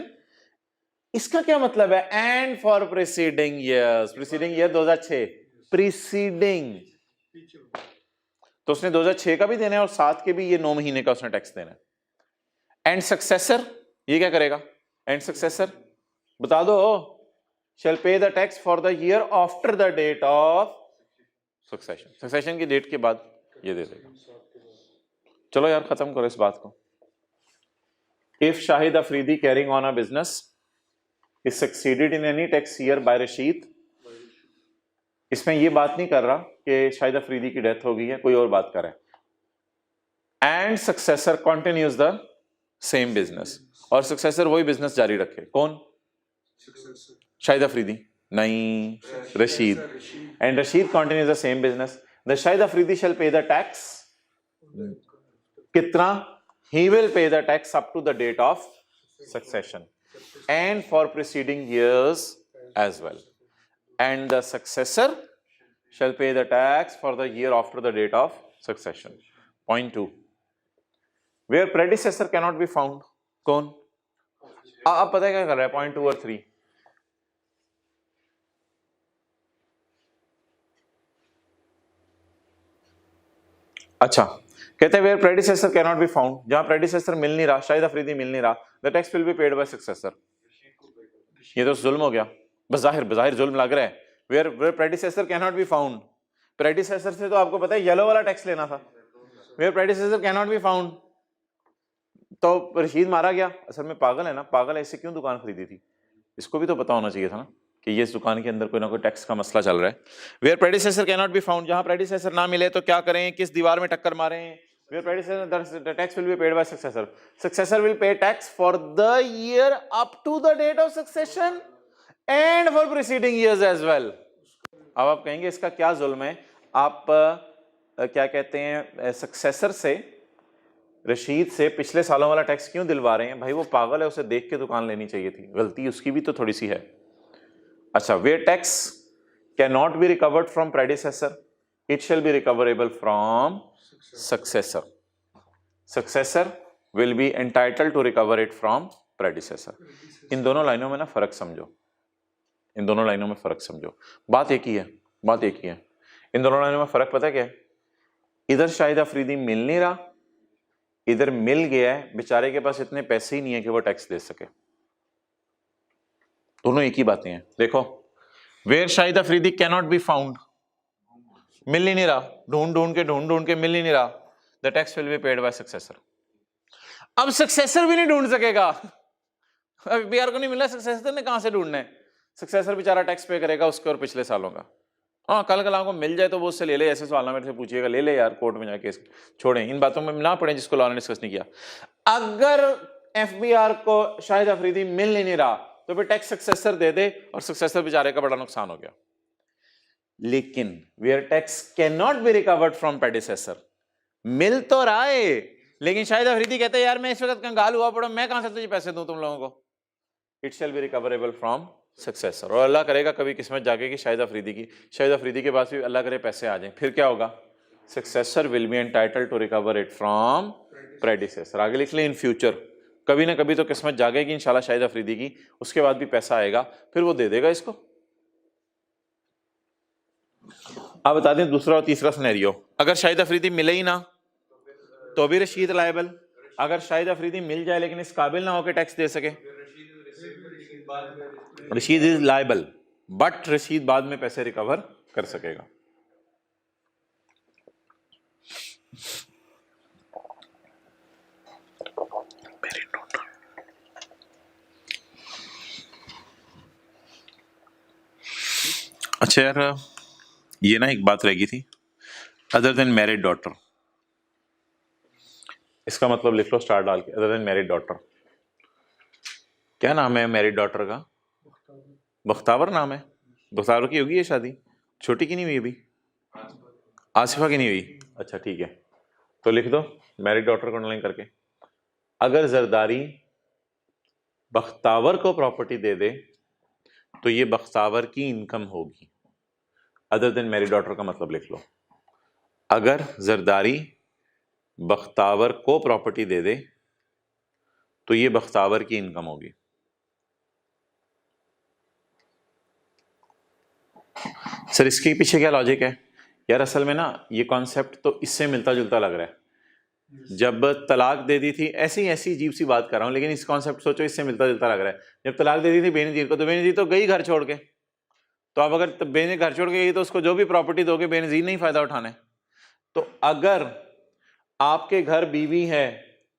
इसका क्या मतलब है? And for preceding years, preceding year 2006, preceding, तो उसने 2006 का भी देना है और 7 के भी, ये 9 महीने का उसने टैक्स देना है। एंड सक्सेसर ये क्या करेगा? एंड सक्सेसर बता दो, shall pay the tax for the year after the date of succession, succession की डेट के बाद ये दे देगा। चलो यार खत्म करो इस बात को। If Shahid Afridi carrying on a business is succeeded in any tax year by Rashid, इसमें ये बात नहीं कर रहा कि शाहिद अफरीदी की डेथ हो गई है, कोई और बात कर रहा है। And successor continues the same business, और सक्सेसर वही बिजनेस जारी रखे। कौन? शाहिद अफरीदी नहीं, Rashid. And Rashid continues the same business. The Shahid Afridi shall pay the tax, कितना? He will pay the tax up to the date of succession and for preceding years as well. And the successor shall pay the tax for the year after the date of succession. Point 2. Where predecessor cannot be found. कौन? आप पता है क्या कर रहा है? Point 2 और 3. अच्छा कहते हैं where predecessor can not be found, जहां प्रेडिसेसर मिल नहीं रहा, शाहिद अफरीदी मिल नहीं रहा, the tax will be paid by successor. ये तो जुल्म हो गया, बज़ाहिर जुल्म लग रहा है। Where predecessor can not be found, predecessor से तो आपको पता है येलो वाला टैक्स लेना था। Where predecessor can not be found, तो रशीद मारा गया। असल में पागल है ना, पागल है, इससे क्यों दुकान खरीदी थी? इसको भी तो पता होना चाहिए था ना कि ये इस दुकान के अंदर कोई ना कोई टैक्स का मसला चल रहा है। Where predecessor can not be found, जहां प्रेडिसेसर ना मिले तो क्या करें? किस दीवार में टक्कर मारें? Where predecessor, the tax will be paid by successor. Successor will pay tax for the year up to the date of succession and for preceding years as well. अब आप कहेंगे इसका क्या जुल्म है? आप क्या कहते हैं, सक्सेसर से, रशीद से पिछले सालों वाला टैक्स क्यों दिलवा रहे हैं? भाई वो पागल है, उसे देख के दुकान लेनी चाहिए थी, गलती उसकी भी तो थोड़ी सी है। अच्छा, where tax cannot be recovered from predecessor, it shall be recoverable from successor. Successor will be entitled to recover it from predecessor. इन दोनों लाइनों में ना फर्क समझो, इन दोनों लाइनों में फर्क समझो। बात एक ही है, बात एक ही है। इन दोनों लाइनों में फर्क पता क्या है? इधर शाहिद अफरीदी मिल नहीं रहा, इधर मिल गया है, बेचारे के पास इतने पैसे ही नहीं है कि वो टैक्स दे सके। दोनों एक ही बातें हैं। देखो, where Shahid Afridi can not be found, मिल ही नहीं रहा, ढूंढ ढूंढ के मिल ही नहीं रहा, the tax will be paid by successor. अब सक्सेसर भी नहीं ढूंढ सकेगा, अब बीआर को नहीं मिला, सक्सेसर ने कहां से ढूंढना है? सक्सेसर बेचारा टैक्स पे करेगा उसके और पिछले सालों का। हाँ, कल कल को मिल जाए तो वो उससे ले ले, ऐसे सवाल ना मेरे से पूछिएगा, ले ले यार कोर्ट में जाके, छोड़ें इन बातों में ना पड़े जिसको लॉ ने डिस्कस नहीं किया। अगर एफबीआर को शाहिद अफरीदी मिल नहीं रहा तो फिर टैक्स सक्सेसर दे दे, और सक्सेसर बेचारे का बड़ा नुकसान हो गया। लेकिन where tax can not be recovered from predecessor, मिल तो रहा है लेकिन शाहिद अफरीदी कहते हैं यार मैं इस वक्त कंगाल हुआ पड़ा, मैं कहां से तुझे पैसे दूं तुम लोगों को। It shall be recoverable from successor, और अल्लाह करेगा कभी किस्मत जागेगी शाहिद अफरीदी की, शाहिद अफरीदी के पास भी अल्लाह करे पैसे आ जाएं, फिर क्या होगा? Successor will be entitled to recover it from predecessor. आगे लिख ले, इन फ्यूचर कभी ना कभी तो किस्मत जागेगी इंशाल्लाह शाहिद अफरीदी की, उसके बाद भी पैसा आएगा, फिर वो दे देगा इसको। आप बता दें दूसरा और तीसरा सिनेरियो, अगर शाहिद अफरीदी मिले ही ना तो भी रशीद लायबल, अगर शाहिद अफरीदी मिल जाए लेकिन इस काबिल ना हो के टैक्स दे सके, Rashid is liable, but Rashid बाद में पैसे रिकवर कर सकेगा। अच्छा यार, ये ना एक बात रह गई थी, अदर देन मैरिड डॉटर, इसका मतलब लिख लो स्टार डाल के, अदर देन मैरिड डॉटर। क्या नाम है मैरिड डॉटर का? बख्तावर नाम है। बख्तावर की होगी ये शादी? छोटी की नहीं हुई अभी? आसिफा की नहीं हुई? अच्छा ठीक है, तो लिख दो मैरिड डॉटर को अंडरलाइन करके। अगर जरदारी बख्तावर को प्रॉपर्टी दे दे तो ये बख्तावर की इनकम होगी। अदर देन मैरिड डॉटर का मतलब लिख लो, अगर जरदारी बख्तावर को प्रॉपर्टी दे दे तो ये बख्तावर की इनकम होगी। सर इसके पीछे क्या लॉजिक है यार? असल में ना ये कॉन्सेप्ट तो इससे मिलता जुलता लग रहा है। जब तलाक दे दी थी, ऐसी अजीब सी बात कर रहा हूं, लेकिन इस कॉन्सेप्ट सोचो इससे मिलता जुलता लग रहा है। जब तलाक दे दी थी बेनजीर को, तो बेनजीर तो गई घर छोड़ के, तो अब अगर बेनजीर घर छोड़ के गई तो उसको जो भी प्रॉपर्टी दोगे बेनजीर नहीं फायदा उठाना है। तो अगर आपके घर बीवी है,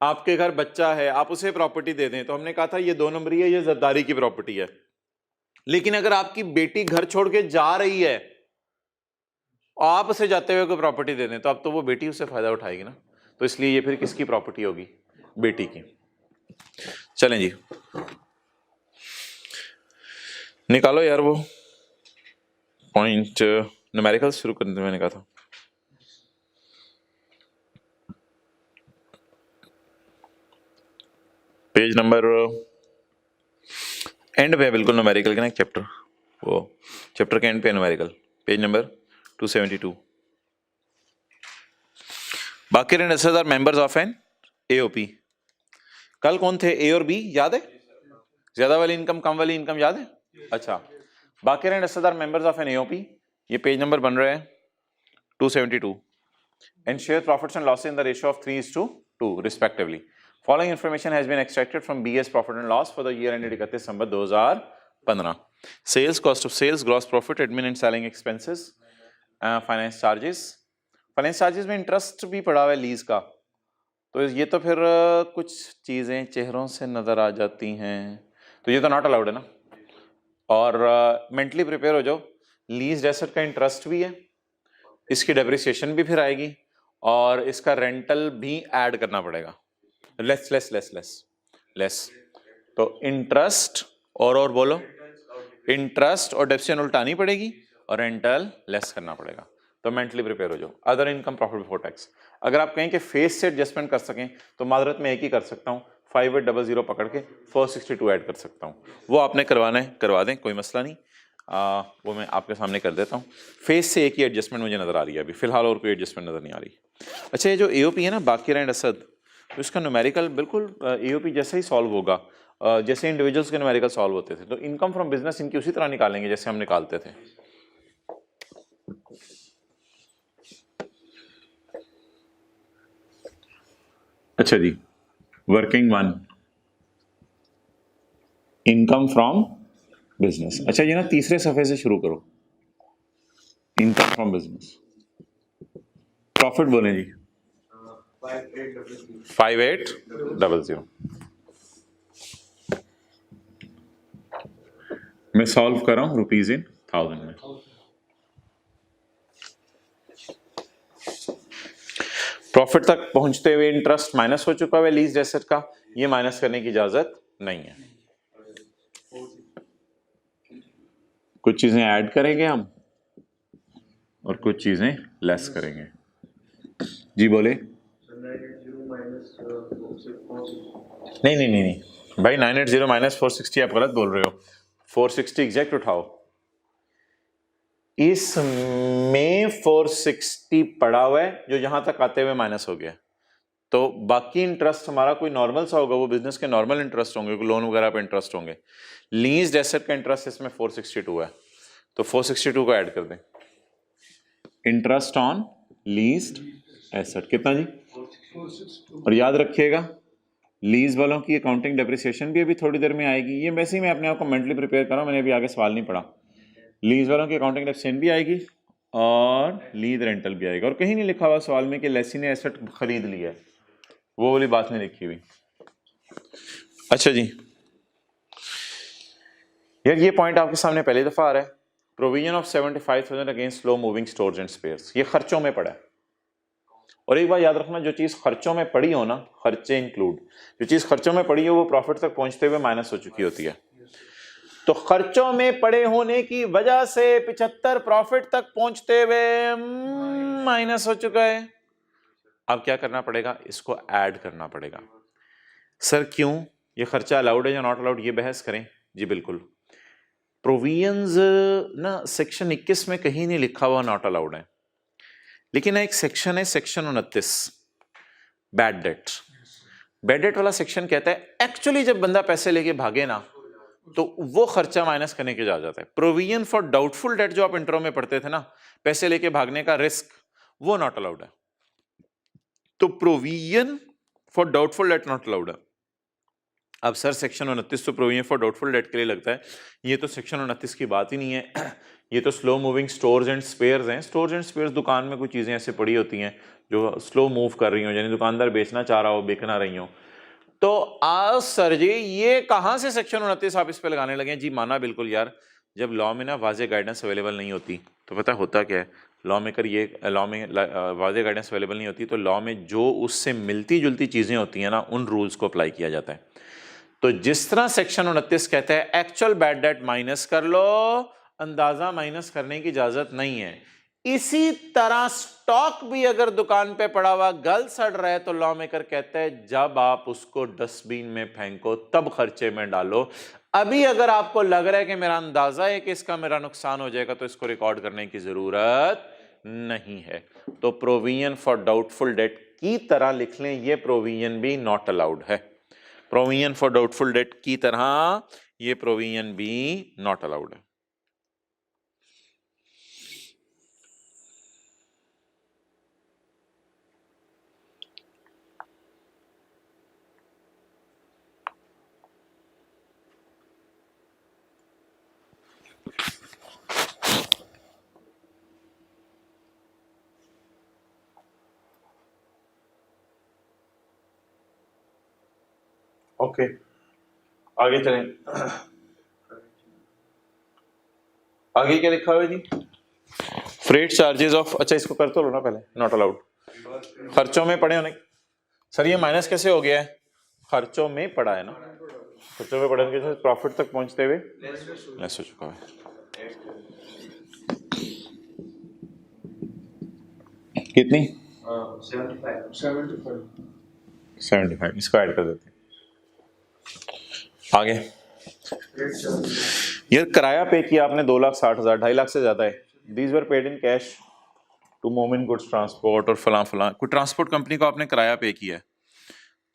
आपके घर बच्चा है, आप उसे प्रॉपर्टी दे दें, तो हमने कहा था ये 2 नंबरी है, ये जरदारी की प्रॉपर्टी है। लेकिन अगर आपकी बेटी घर छोड़ के जा रही है, आप उसे जाते हुए कोई प्रॉपर्टी दे दें, तो अब तो वो बेटी उससे फायदा उठाएगी ना, तो इसलिए ये फिर किसकी प्रॉपर्टी होगी? बेटी की। चलें जी, निकालो यार वो पॉइंट, न्यूमेरिकल शुरू करने में मैंने कहा था। पेज नंबर एंड पे बिल्कुल न्यूमेरिकल के ना चैप्टर, वो चैप्टर के एंड पे numerical, page number 272। Baqir and Asad are members of an AOP. कल कौन थे? ए और बी याद है? ज्यादा वाली इनकम कम वाली इनकम याद है? अच्छा, Baqir and Asad are members of an AOP, ये पेज नंबर बन रहा है 272, and share profits and losses in the ratio of 3:2 respectively. Following information has been extracted from BS profit and loss for the year ended 31 December 2015. Sales, cost of sales, gross profit, admin and selling expenses, finance charges. Finance charges में interest भी पड़ा हुआ है lease का, तो ये तो फिर कुछ चीज़ें चेहरों से नज़र आ जाती हैं, तो ये तो नॉट अलाउड है ना। और मेंटली प्रिपेयर हो जाओ, लीज एसेट का इंटरेस्ट भी है, इसकी डेप्रिसिएशन भी फिर आएगी, और इसका रेंटल भी ऐड करना पड़ेगा। Less less less less less, तो इंटरेस्ट और बोलो, इंटरेस्ट और डेप्रिसिएशन उल्टानी पड़ेगी और रेंटल लेस करना पड़ेगा, तो मेंटली प्रिपेयर हो जाओ। Other income profit before tax, अगर आप कहें कि फेस से एडजस्टमेंट कर सकें तो माजरत में एक ही कर सकता हूँ, 5800 पकड़ के 462 ऐड कर सकता हूँ, वो आपने करवाना है करवा दें, कोई मसला नहीं, वो मैं आपके सामने कर देता हूँ। फेस से एक ही एडजस्टमेंट मुझे नज़र आ रही है अभी फिलहाल, और कोई एडजस्टमेंट नज़र नहीं आ रही। अच्छा, ये जो एओपी है ना बाकिर एंड असद, तो इसका न्यूमेरिकल बिल्कुल एओपी जैसे ही सॉल्व होगा जैसे इंडिविजुअल्स के न्यूमेरिकल सॉल्व होते थे, तो इनकम फ्रॉम बिजनेस इनकी उसी तरह निकालेंगे जैसे हम निकालते थे। अच्छा जी, वर्किंग 1, इनकम फ्रॉम बिजनेस। अच्छा, ये ना तीसरे सफे से शुरू करो, इनकम फ्रॉम बिजनेस। प्रॉफिट बोलें जी, 5800। मैं सॉल्व कर रहा हूं रुपीज इन 1000 में। प्रॉफिट तक पहुंचते हुए इंटरेस्ट माइनस हो चुका है लीज एसेट का, ये माइनस करने की इजाजत नहीं है। कुछ चीजें ऐड करेंगे हम और कुछ चीजें लेस करेंगे। जी बोले। नहीं नहीं नहीं नहीं भाई, 980 माइनस 460 आप गलत बोल रहे हो, 460 एग्जैक्ट उठाओ, इसमें 460 पड़ा हुआ है जो यहां तक आते हुए माइनस हो गया, तो बाकी इंटरेस्ट हमारा कोई नॉर्मल सा होगा, वो बिजनेस के नॉर्मल इंटरेस्ट होंगे, लोन वगैरह पे इंटरेस्ट होंगे। लीज्ड एसेट का इंटरेस्ट इसमें 462 है, तो 462 को ऐड कर दें। इंटरेस्ट ऑन लीज्ड एसेट कितना जी? और याद रखिएगा लीज वालों की अकाउंटिंग डेप्रिसिएशन भी अभी थोड़ी देर में आएगी। ये वैसे ही मैं अपने आप को मेंटली प्रिपेयर कर रहा हूँ, मैंने अभी आगे सवाल नहीं पढ़ा। लीज वालों की अकाउंटिंग डेप्रिसिएशन भी आएगी और लीज रेंटल भी आएगा। और कहीं नहीं लिखा हुआ सवाल में कि लेसी ने एसेट खरीद लिया है, वो वाली बात नहीं लिखी हुई। अच्छा जी, यार ये पॉइंट आपके सामने पहली दफा आ रहा है। Provision of 75,000 against slow moving stores and spheres, ये खर्चों में पड़ा है। और एक बात याद रखना, जो चीज खर्चों में पड़ी हो ना, खर्चे इंक्लूड, जो चीज खर्चों में पड़ी हो वो प्रॉफिट तक पहुंचते हुए माइनस हो चुकी होती है। तो खर्चों में पड़े होने की वजह से 75 प्रॉफिट तक पहुंचते हुए माइनस हो चुका है। अब क्या करना पड़ेगा, इसको ऐड करना पड़ेगा। सर क्यों, ये खर्चा अलाउड है या नॉट अलाउड, ये बहस करें। जी बिल्कुल, प्रोविजंस ना सेक्शन 21 में कहीं नहीं लिखा हुआ नॉट अलाउड है, लेकिन एक सेक्शन है section 29 bad debt. Bad debt वाला सेक्शन कहता है एक्चुअली जब बंदा पैसे लेके भागे ना तो वो खर्चा माइनस करने के जा जाता है। प्रोविजन फॉर डाउटफुल डेट जो आप इंट्रो में पढ़ते थे ना, पैसे लेके भागने का रिस्क, वो नॉट अलाउड है। तो provision for doubtful debt not allowed है। अब सर सेक्शन 29 तो प्रोविजन फॉर डाउटफुल डेट के लिए लगता है, ये तो सेक्शन 29 की बात ही नहीं है। ये तो slow moving stores and spheres हैं। स्टोर्स एंड स्पेयर्स, दुकान में कुछ चीजें ऐसे पड़ी होती हैं जो स्लो मूव कर रही हो, यानी दुकानदार बेचना चाह रहा हो, बिक ना रही हो। तो आज सर जी ये कहां से सेक्शन 29 आप इस पे लगाने लगे? जी माना बिल्कुल यार, जब लॉ में ना वाजे गाइडेंस अवेलेबल नहीं होती तो पता होता क्या है, लॉ मेकर ये लॉ में वाजे गाइडेंस अवेलेबल नहीं होती तो लॉ में जो उससे मिलती जुलती चीजें होती हैं ना, उन रूल्स को अप्लाई किया जाता है। तो जिस तरह सेक्शन 29 कहता है एक्चुअल बैड डेट माइनस कर लो, अंदाजा माइनस करने की इजाजत नहीं है, इसी तरह स्टॉक भी अगर दुकान पे पड़ा हुआ गल सड़ रहा है तो लॉ मेकर कहता है जब आप उसको डस्टबिन में फेंको तब खर्चे में डालो। अभी अगर आपको लग रहा है कि मेरा अंदाजा है कि इसका मेरा नुकसान हो जाएगा तो इसको रिकॉर्ड करने की जरूरत नहीं है। तो प्रोविजन फॉर डाउटफुल डेट की तरह लिख लें, ये प्रोविजन भी नॉट अलाउड है। प्रोविजन फॉर डाउटफुल डेट की तरह ये प्रोविजन भी नॉट अलाउड है। ओके आगे चलें। आगे क्या लिखा हुआ है जी, फ्रेट चार्जेस ऑफ, अच्छा इसको कर तो लो ना पहले, नॉट अलाउड। खर्चों में पड़े होने, सर ये माइनस कैसे हो गया है? खर्चों में पड़ा है ना, खर्चों में पड़ने के प्रॉफिट तक पहुंचते हुए लेस हो चुका है। कितनी? 75, इसको ऐड कर देते हैं। आगे यार किराया पे किया आपने 2,60,000, 2.5 लाख से ज्यादा है। These were paid in cash to Momin goods transport और फलां फलां, कोई ट्रांसपोर्ट कंपनी को आपने किराया पे किया है।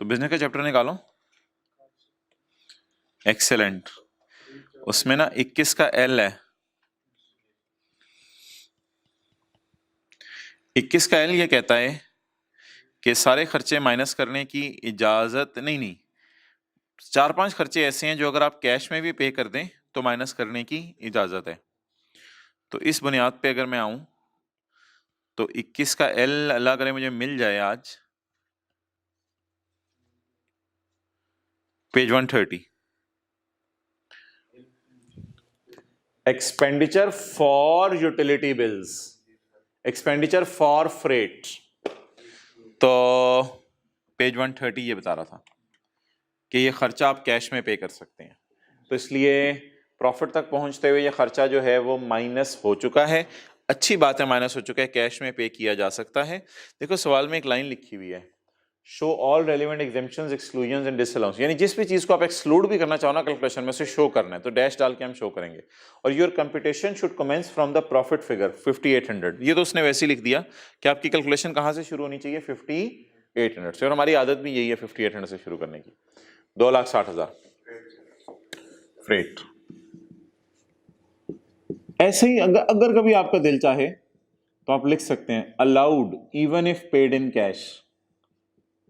तो बिजनेस का चैप्टर निकालो, एक्सेलेंट। उसमें ना 21 का एल है, 21 का एल ये कहता है कि सारे खर्चे माइनस करने की इजाजत नहीं, 4-5 खर्चे ऐसे हैं जो अगर आप कैश में भी पे कर दें तो माइनस करने की इजाजत है। तो इस बुनियाद पे अगर मैं आऊं तो 21 का एल अल्लाह करे मुझे मिल जाए आज, page 130, expenditure for utility bills, expenditure for freight. तो पेज 130 ये बता रहा था कि ये खर्चा आप कैश में पे कर सकते हैं, तो इसलिए प्रॉफिट तक पहुंचते हुए ये खर्चा जो है वो माइनस हो चुका है। अच्छी बात है, माइनस हो चुका है, कैश में पे किया जा सकता है। देखो सवाल में एक लाइन लिखी हुई है, show all relevant exemptions exclusions and disallowance, यानी जिस भी चीज को आप एक्सक्लूड भी करना चाहो ना कैलकुलेशन में से शो करना है तो डैश डाल के हम शो करेंगे। और your computation should commence from the profit figure 5800, ये तो उसने वैसे ही लिख दिया कि आपकी कैलकुलेशन कहां से शुरू होनी चाहिए, 5800 से। और हमारी आदत भी यही है 5800 से शुरू करने की। 2,60,000 फ्रेट। ऐसे ही अगर कभी आपका दिल चाहे तो आप लिख सकते हैं allowed even if paid in cash,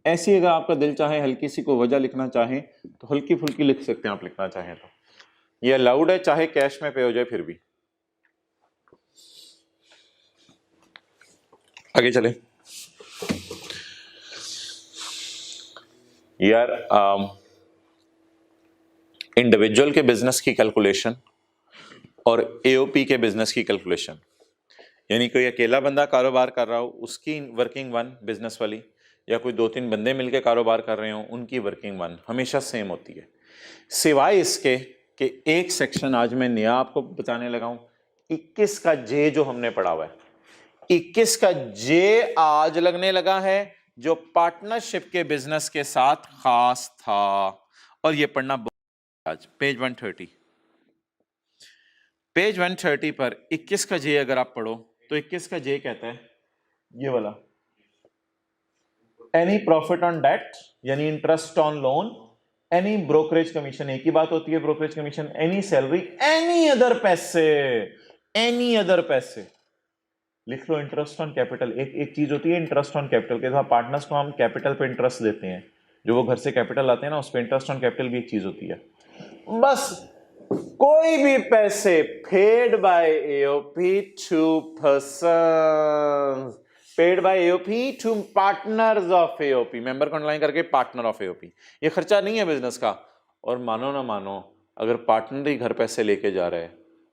ऐसी अगर आपका दिल चाहे हल्की सी कोई वजह लिखना चाहे तो हल्की फुल्की लिख सकते हैं आप, लिखना चाहें तो। ये अलाउड है, चाहे कैश में पे हो जाए फिर भी। आगे चले यार। इंडिविजुअल के बिजनेस की कैलकुलेशन और एओपी के बिजनेस की कैलकुलेशन, यानी कोई अकेला बंदा कारोबार कर रहा हो उसकी वर्किंग वन बिजनेस वाली, या कोई 2-3 बंदे मिलकर कारोबार कर रहे हो उनकी वर्किंग वन हमेशा सेम होती है, सिवाय इसके कि एक सेक्शन आज मैं नया आपको बताने लगा हूं। 21 का जे जो हमने पढ़ा हुआ है, 21 का जे आज लगने लगा है, जो पार्टनरशिप के बिजनेस के साथ खास था, और ये पढ़ना आज पेज 130। पेज 130 पर 21 का जे अगर आप पढ़ो तो 21 का जे कहता है ये वाला, एनी प्रॉफिट ऑन डेट यानी interest on loan, any brokerage commission, एक ही बात होती है brokerage commission, any salary, any other पैसे, एनी अदर पैसे लिख लो, इंटरेस्ट ऑन कैपिटल। एक चीज होती है इंटरेस्ट ऑन कैपिटल के साथ, पार्टनर्स को हम कैपिटल पे इंटरेस्ट देते हैं, जो वो घर से कैपिटल लाते हैं ना, उस पे इंटरेस्ट ऑन कैपिटल भी एक चीज होती है। बस कोई भी पैसे paid by AOP to person, paid by AOP to partners of AOP, member को अंडरलाइन करके पार्टनर ऑफ एओपी, ये खर्चा नहीं है बिजनेस का। और मानो ना मानो अगर पार्टनर ही घर पैसे लेके जा रहा है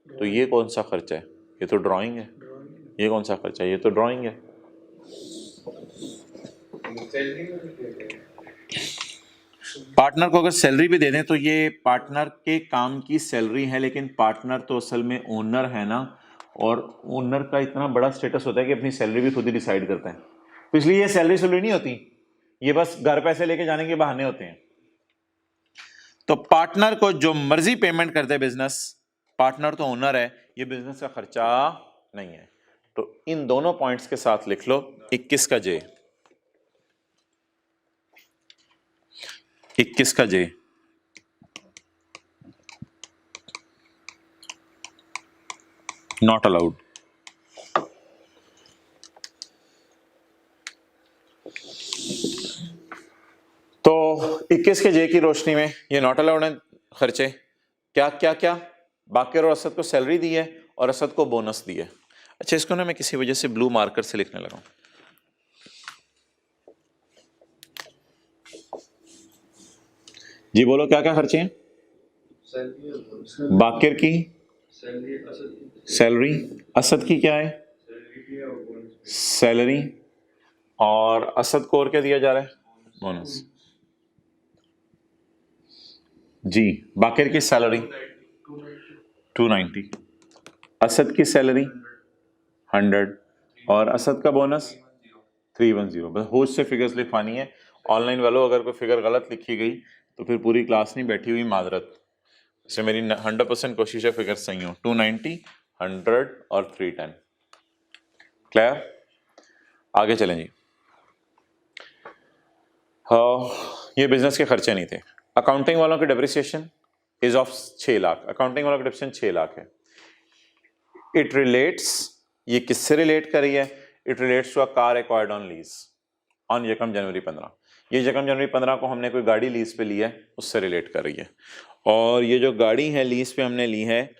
तो ये कौन सा खर्चा है? ये तो ड्राइंग है। ये कौन सा खर्चा है? ये तो ड्राइंग है। पार्टनर को अगर सैलरी भी दे दें तो ये पार्टनर के काम की सैलरी है, लेकिन पार्टनर तो असल में ओनर है ना, और ओनर का इतना बड़ा स्टेटस होता है कि अपनी सैलरी भी खुद ही डिसाइड करता है, तो इसलिए ये सैलरी नहीं होती, ये बस घर पैसे लेके जाने के बहाने होते हैं। तो पार्टनर को जो मर्जी पेमेंट कर दे बिजनेस, पार्टनर तो ओनर है, ये बिजनेस का खर्चा नहीं है। तो इन दोनों पॉइंट्स के साथ लिख लो 21 का जे, 21 का जे, नॉट अलाउड। तो 21 के जे की रोशनी में ये नॉट अलाउड है खर्चे, क्या क्या क्या, बाकिर और असद को सैलरी दी है और असद को बोनस दी है। अच्छा, इसको ना मैं किसी वजह से ब्लू मार्कर से लिखने लगा हूं। जी बोलो, क्या क्या खर्चे हैं? बाकिर की सैलरी, असद की क्या है? सैलरी, और असद को और क्या दिया जा रहा है? बोनस। जी, बाकिर की सैलरी 290, असद की सैलरी 100, और असद का बोनस 310। बस होश से फिगर्स लिखवानी है। ऑनलाइन वालों अगर कोई फिगर गलत लिखी गई तो फिर पूरी क्लास नहीं बैठी हुई, माजरत। इससे मेरी 100% कोशिश है फिगर सही हो। 290, 100 और 310। क्लियर? आगे चलें जी। ये बिजनेस के खर्चे नहीं थे। अकाउंटिंग वालों की depreciation is of 6 lakh. Accounting वालों की डेप्रिसिएशन 6 लाख है। इट रिलेट्स, ये किससे रिलेट कर रही है? It relates to a car acquired on lease on यकम जनवरी 15। ये यकम जनवरी 15 को हमने कोई गाड़ी लीज पे ली है, उससे रिलेट कर रही है। और ये जो गाड़ी है लीज पे हमने ली है,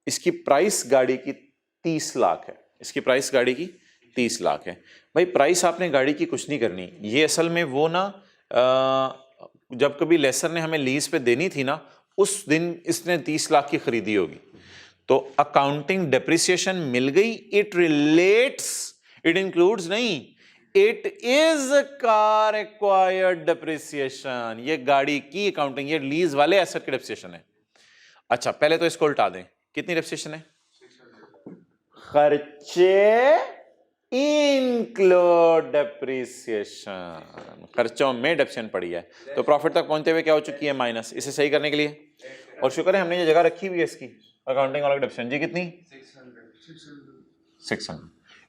इसकी प्राइस गाड़ी की 30 लाख है। इसकी प्राइस गाड़ी की 30 लाख है। भाई प्राइस आपने गाड़ी की कुछ नहीं करनी, ये असल में वो ना जब कभी लेसर ने हमें लीज पे देनी थी ना, उस दिन इसने 30 लाख की खरीदी होगी। तो अकाउंटिंग डेप्रिसिएशन मिल गई। इट रिलेट्स, इट इंक्लूड्स नहीं, it is car acquired depreciation. ये गाड़ी की अकाउंटिंग, ये लीज वाले एसेट की डेप्रिसिएशन है। अच्छा, पहले तो इसको उल्टा दें। कितनी डेप्रिसिएशन है? खर्चे इंक्लूड डेप्रिसिएशन, खर्चों में डेप्रिसिएशन पड़ी है। तो प्रॉफिट तक पहुंचते हुए क्या हो चुकी है? माइनस। इसे सही करने के लिए, और शुक्र है हमने ये जगह रखी हुई है इसकी, अकाउंटिंग वाला डेप्रिसिएशन जी कितनी? 600।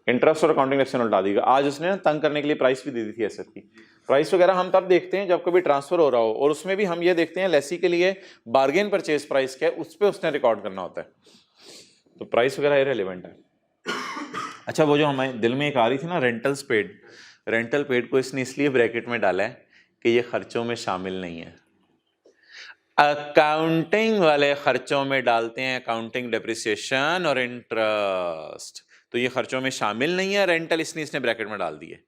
इंटरेस्ट और अकाउंटिंग डेप्रिसिएशन उल्टा दी। आज उसने ना तंग करने के लिए प्राइस भी दे दी थी एसेट की। प्राइस वगैरह हम तब देखते हैं जब कभी ट्रांसफर हो रहा हो, और उसमें भी हम ये देखते हैं लेसी के लिए बार्गेन परचेज प्राइस क्या है, उस पर उसने रिकॉर्ड करना होता है। तो प्राइस वगैरह इररिलेवेंट है। अच्छा, वो जो हमारे दिल में एक आ रही थी ना, रेंटल्स पेड, रेंटल पेड को इसने इसलिए ब्रैकेट में डाला है कि ये खर्चों में शामिल नहीं है। अकाउंटिंग वाले खर्चों में डालते हैं अकाउंटिंग डेप्रिसिएशन और इंटरेस्ट, तो ये खर्चों में शामिल नहीं है। रेंटल इसने ब्रैकेट में डाल दिए।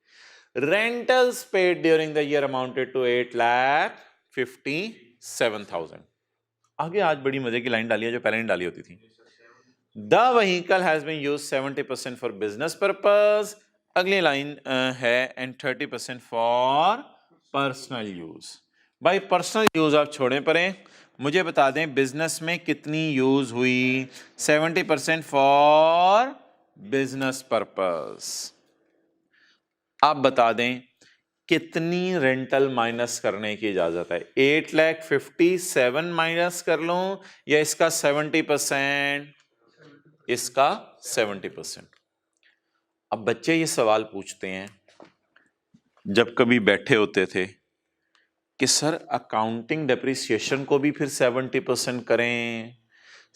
Rentals paid during the year amounted to 8,57,000। आगे आज बड़ी मजे की लाइन डाली है जो पहले नहीं डाली होती थी। The vehicle has been used 70% for business purpose, अगली लाइन है एंड 30% फॉर पर्सनल यूज। भाई पर्सनल यूज आप छोड़ें परे, मुझे बता दें बिजनेस में कितनी यूज हुई। 70% फॉर बिजनेस पर्पस। आप बता दें कितनी रेंटल माइनस करने की इजाजत है। 8,57,000 माइनस कर लूं या इसका 70%? इसका 70%। अब बच्चे ये सवाल पूछते हैं जब कभी बैठे होते थे कि सर अकाउंटिंग डेप्रिसिएशन को भी फिर 70% करें,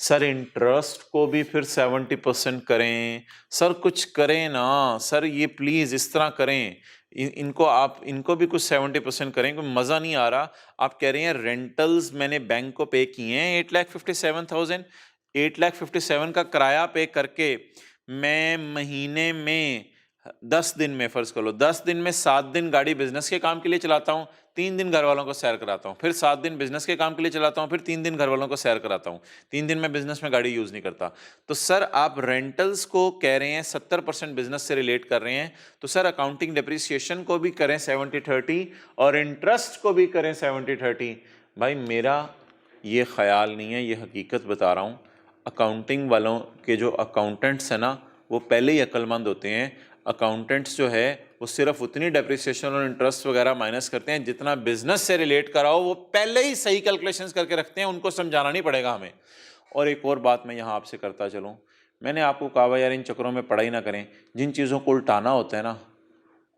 सर इंटरेस्ट को भी फिर 70% करें, सर कुछ करें ना सर, ये प्लीज इस तरह करें, इनको भी कुछ 70% करें, कोई मजा नहीं आ रहा। आप कह रहे हैं रेंटल्स मैंने बैंक को पे किए हैं 8,57,000, 8,57,000 का किराया पे करके मैं महीने में 10 दिन में, फर्ज कर लो 10 दिन में 7 दिन गाड़ी बिजनेस के काम के लिए चलाता हूँ, 3 दिन घर वालों को सैर कराता हूँ, फिर 7 दिन बिजनेस के काम के लिए चलाता हूँ, फिर 3 दिन घर वालों को सैर कराता हूँ, 3 दिन में बिजनेस में गाड़ी यूज नहीं करता। तो सर आप रेंटल्स को कह रहे हैं 70% बिजनेस से रिलेट कर रहे हैं, तो सर अकाउंटिंग डिप्रिसिएशन को भी करें 70-30 और इंटरेस्ट को भी करें 70-30। भाई मेरा ये ख्याल नहीं है, ये हकीकत बता रहा हूँ। अकाउंटिंग वालों के जो अकाउंटेंट्स हैं ना वो पहले ही अक्लमंद होते हैं। अकाउंटेंट्स जो है वो सिर्फ उतनी डेप्रिसिएशन और इंटरेस्ट वगैरह माइनस करते हैं जितना बिजनेस से रिलेट कराओ, वो पहले ही सही कैलकुलेशंस करके रखते हैं, उनको समझाना नहीं पड़ेगा हमें। और एक और बात मैं यहाँ आपसे करता चलूँ, मैंने आपको कहा यार इन चक्रों में पढ़ाई ना करें, जिन चीज़ों को उल्टाना होता है ना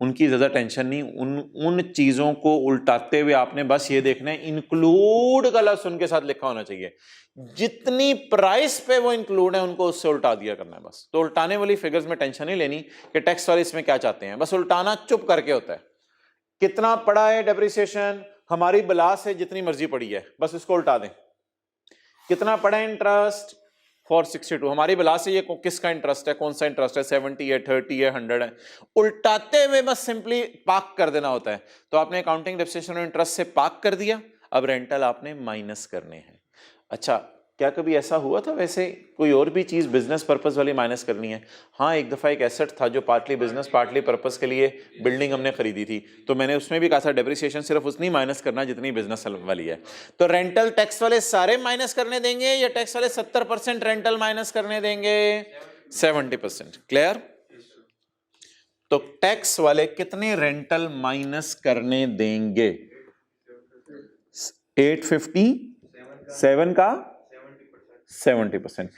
उनकी ज़्यादा टेंशन नहीं, उन चीज़ों को उल्टाते हुए आपने बस ये देखना है इंक्लूड का लफ्ज़ उनके साथ लिखा होना चाहिए, जितनी प्राइस पे वो इंक्लूड है उनको उससे उल्टा दिया करना है बस। तो उल्टाने वाली फिगर्स में टेंशन नहीं लेनी कि टैक्स वाले इसमें क्या चाहते हैं, बस उल्टाना चुप करके होता है। कितना पड़ा है डेप्रिसिएशन, हमारी बला से जितनी मर्जी पड़ी है बस इसको उल्टा दें। कितना पड़ा है इंटरेस्ट 462, हमारी बला से ये किसका इंटरेस्ट है, कौन सा इंटरेस्ट है, 70 है, 30 है, 100 है, उल्टाते हुए बस सिंपली पाक कर देना होता है। तो आपने अकाउंटिंग डेप्रिसिएशन और इंटरेस्ट से पाक कर दिया, अब रेंटल आपने माइनस करने हैं। अच्छा क्या कभी ऐसा हुआ था वैसे कोई और भी चीज बिजनेस पर्पस वाली माइनस करनी है? हाँ, एक दफा एक एसेट था जो पार्टली बिजनेस पार्टली पर्पस के लिए बिल्डिंग हमने खरीदी थी, तो मैंने उसमें भी कहा था डेप्रिसिएशन सिर्फ उतनी माइनस करना जितनी बिजनेस वाली है। तो रेंटल टैक्स वाले सारे माइनस करने देंगे या टैक्स वाले 70% रेंटल माइनस करने देंगे? 70%। क्लियर? तो टैक्स वाले कितने रेंटल माइनस करने देंगे? 857 का 70%।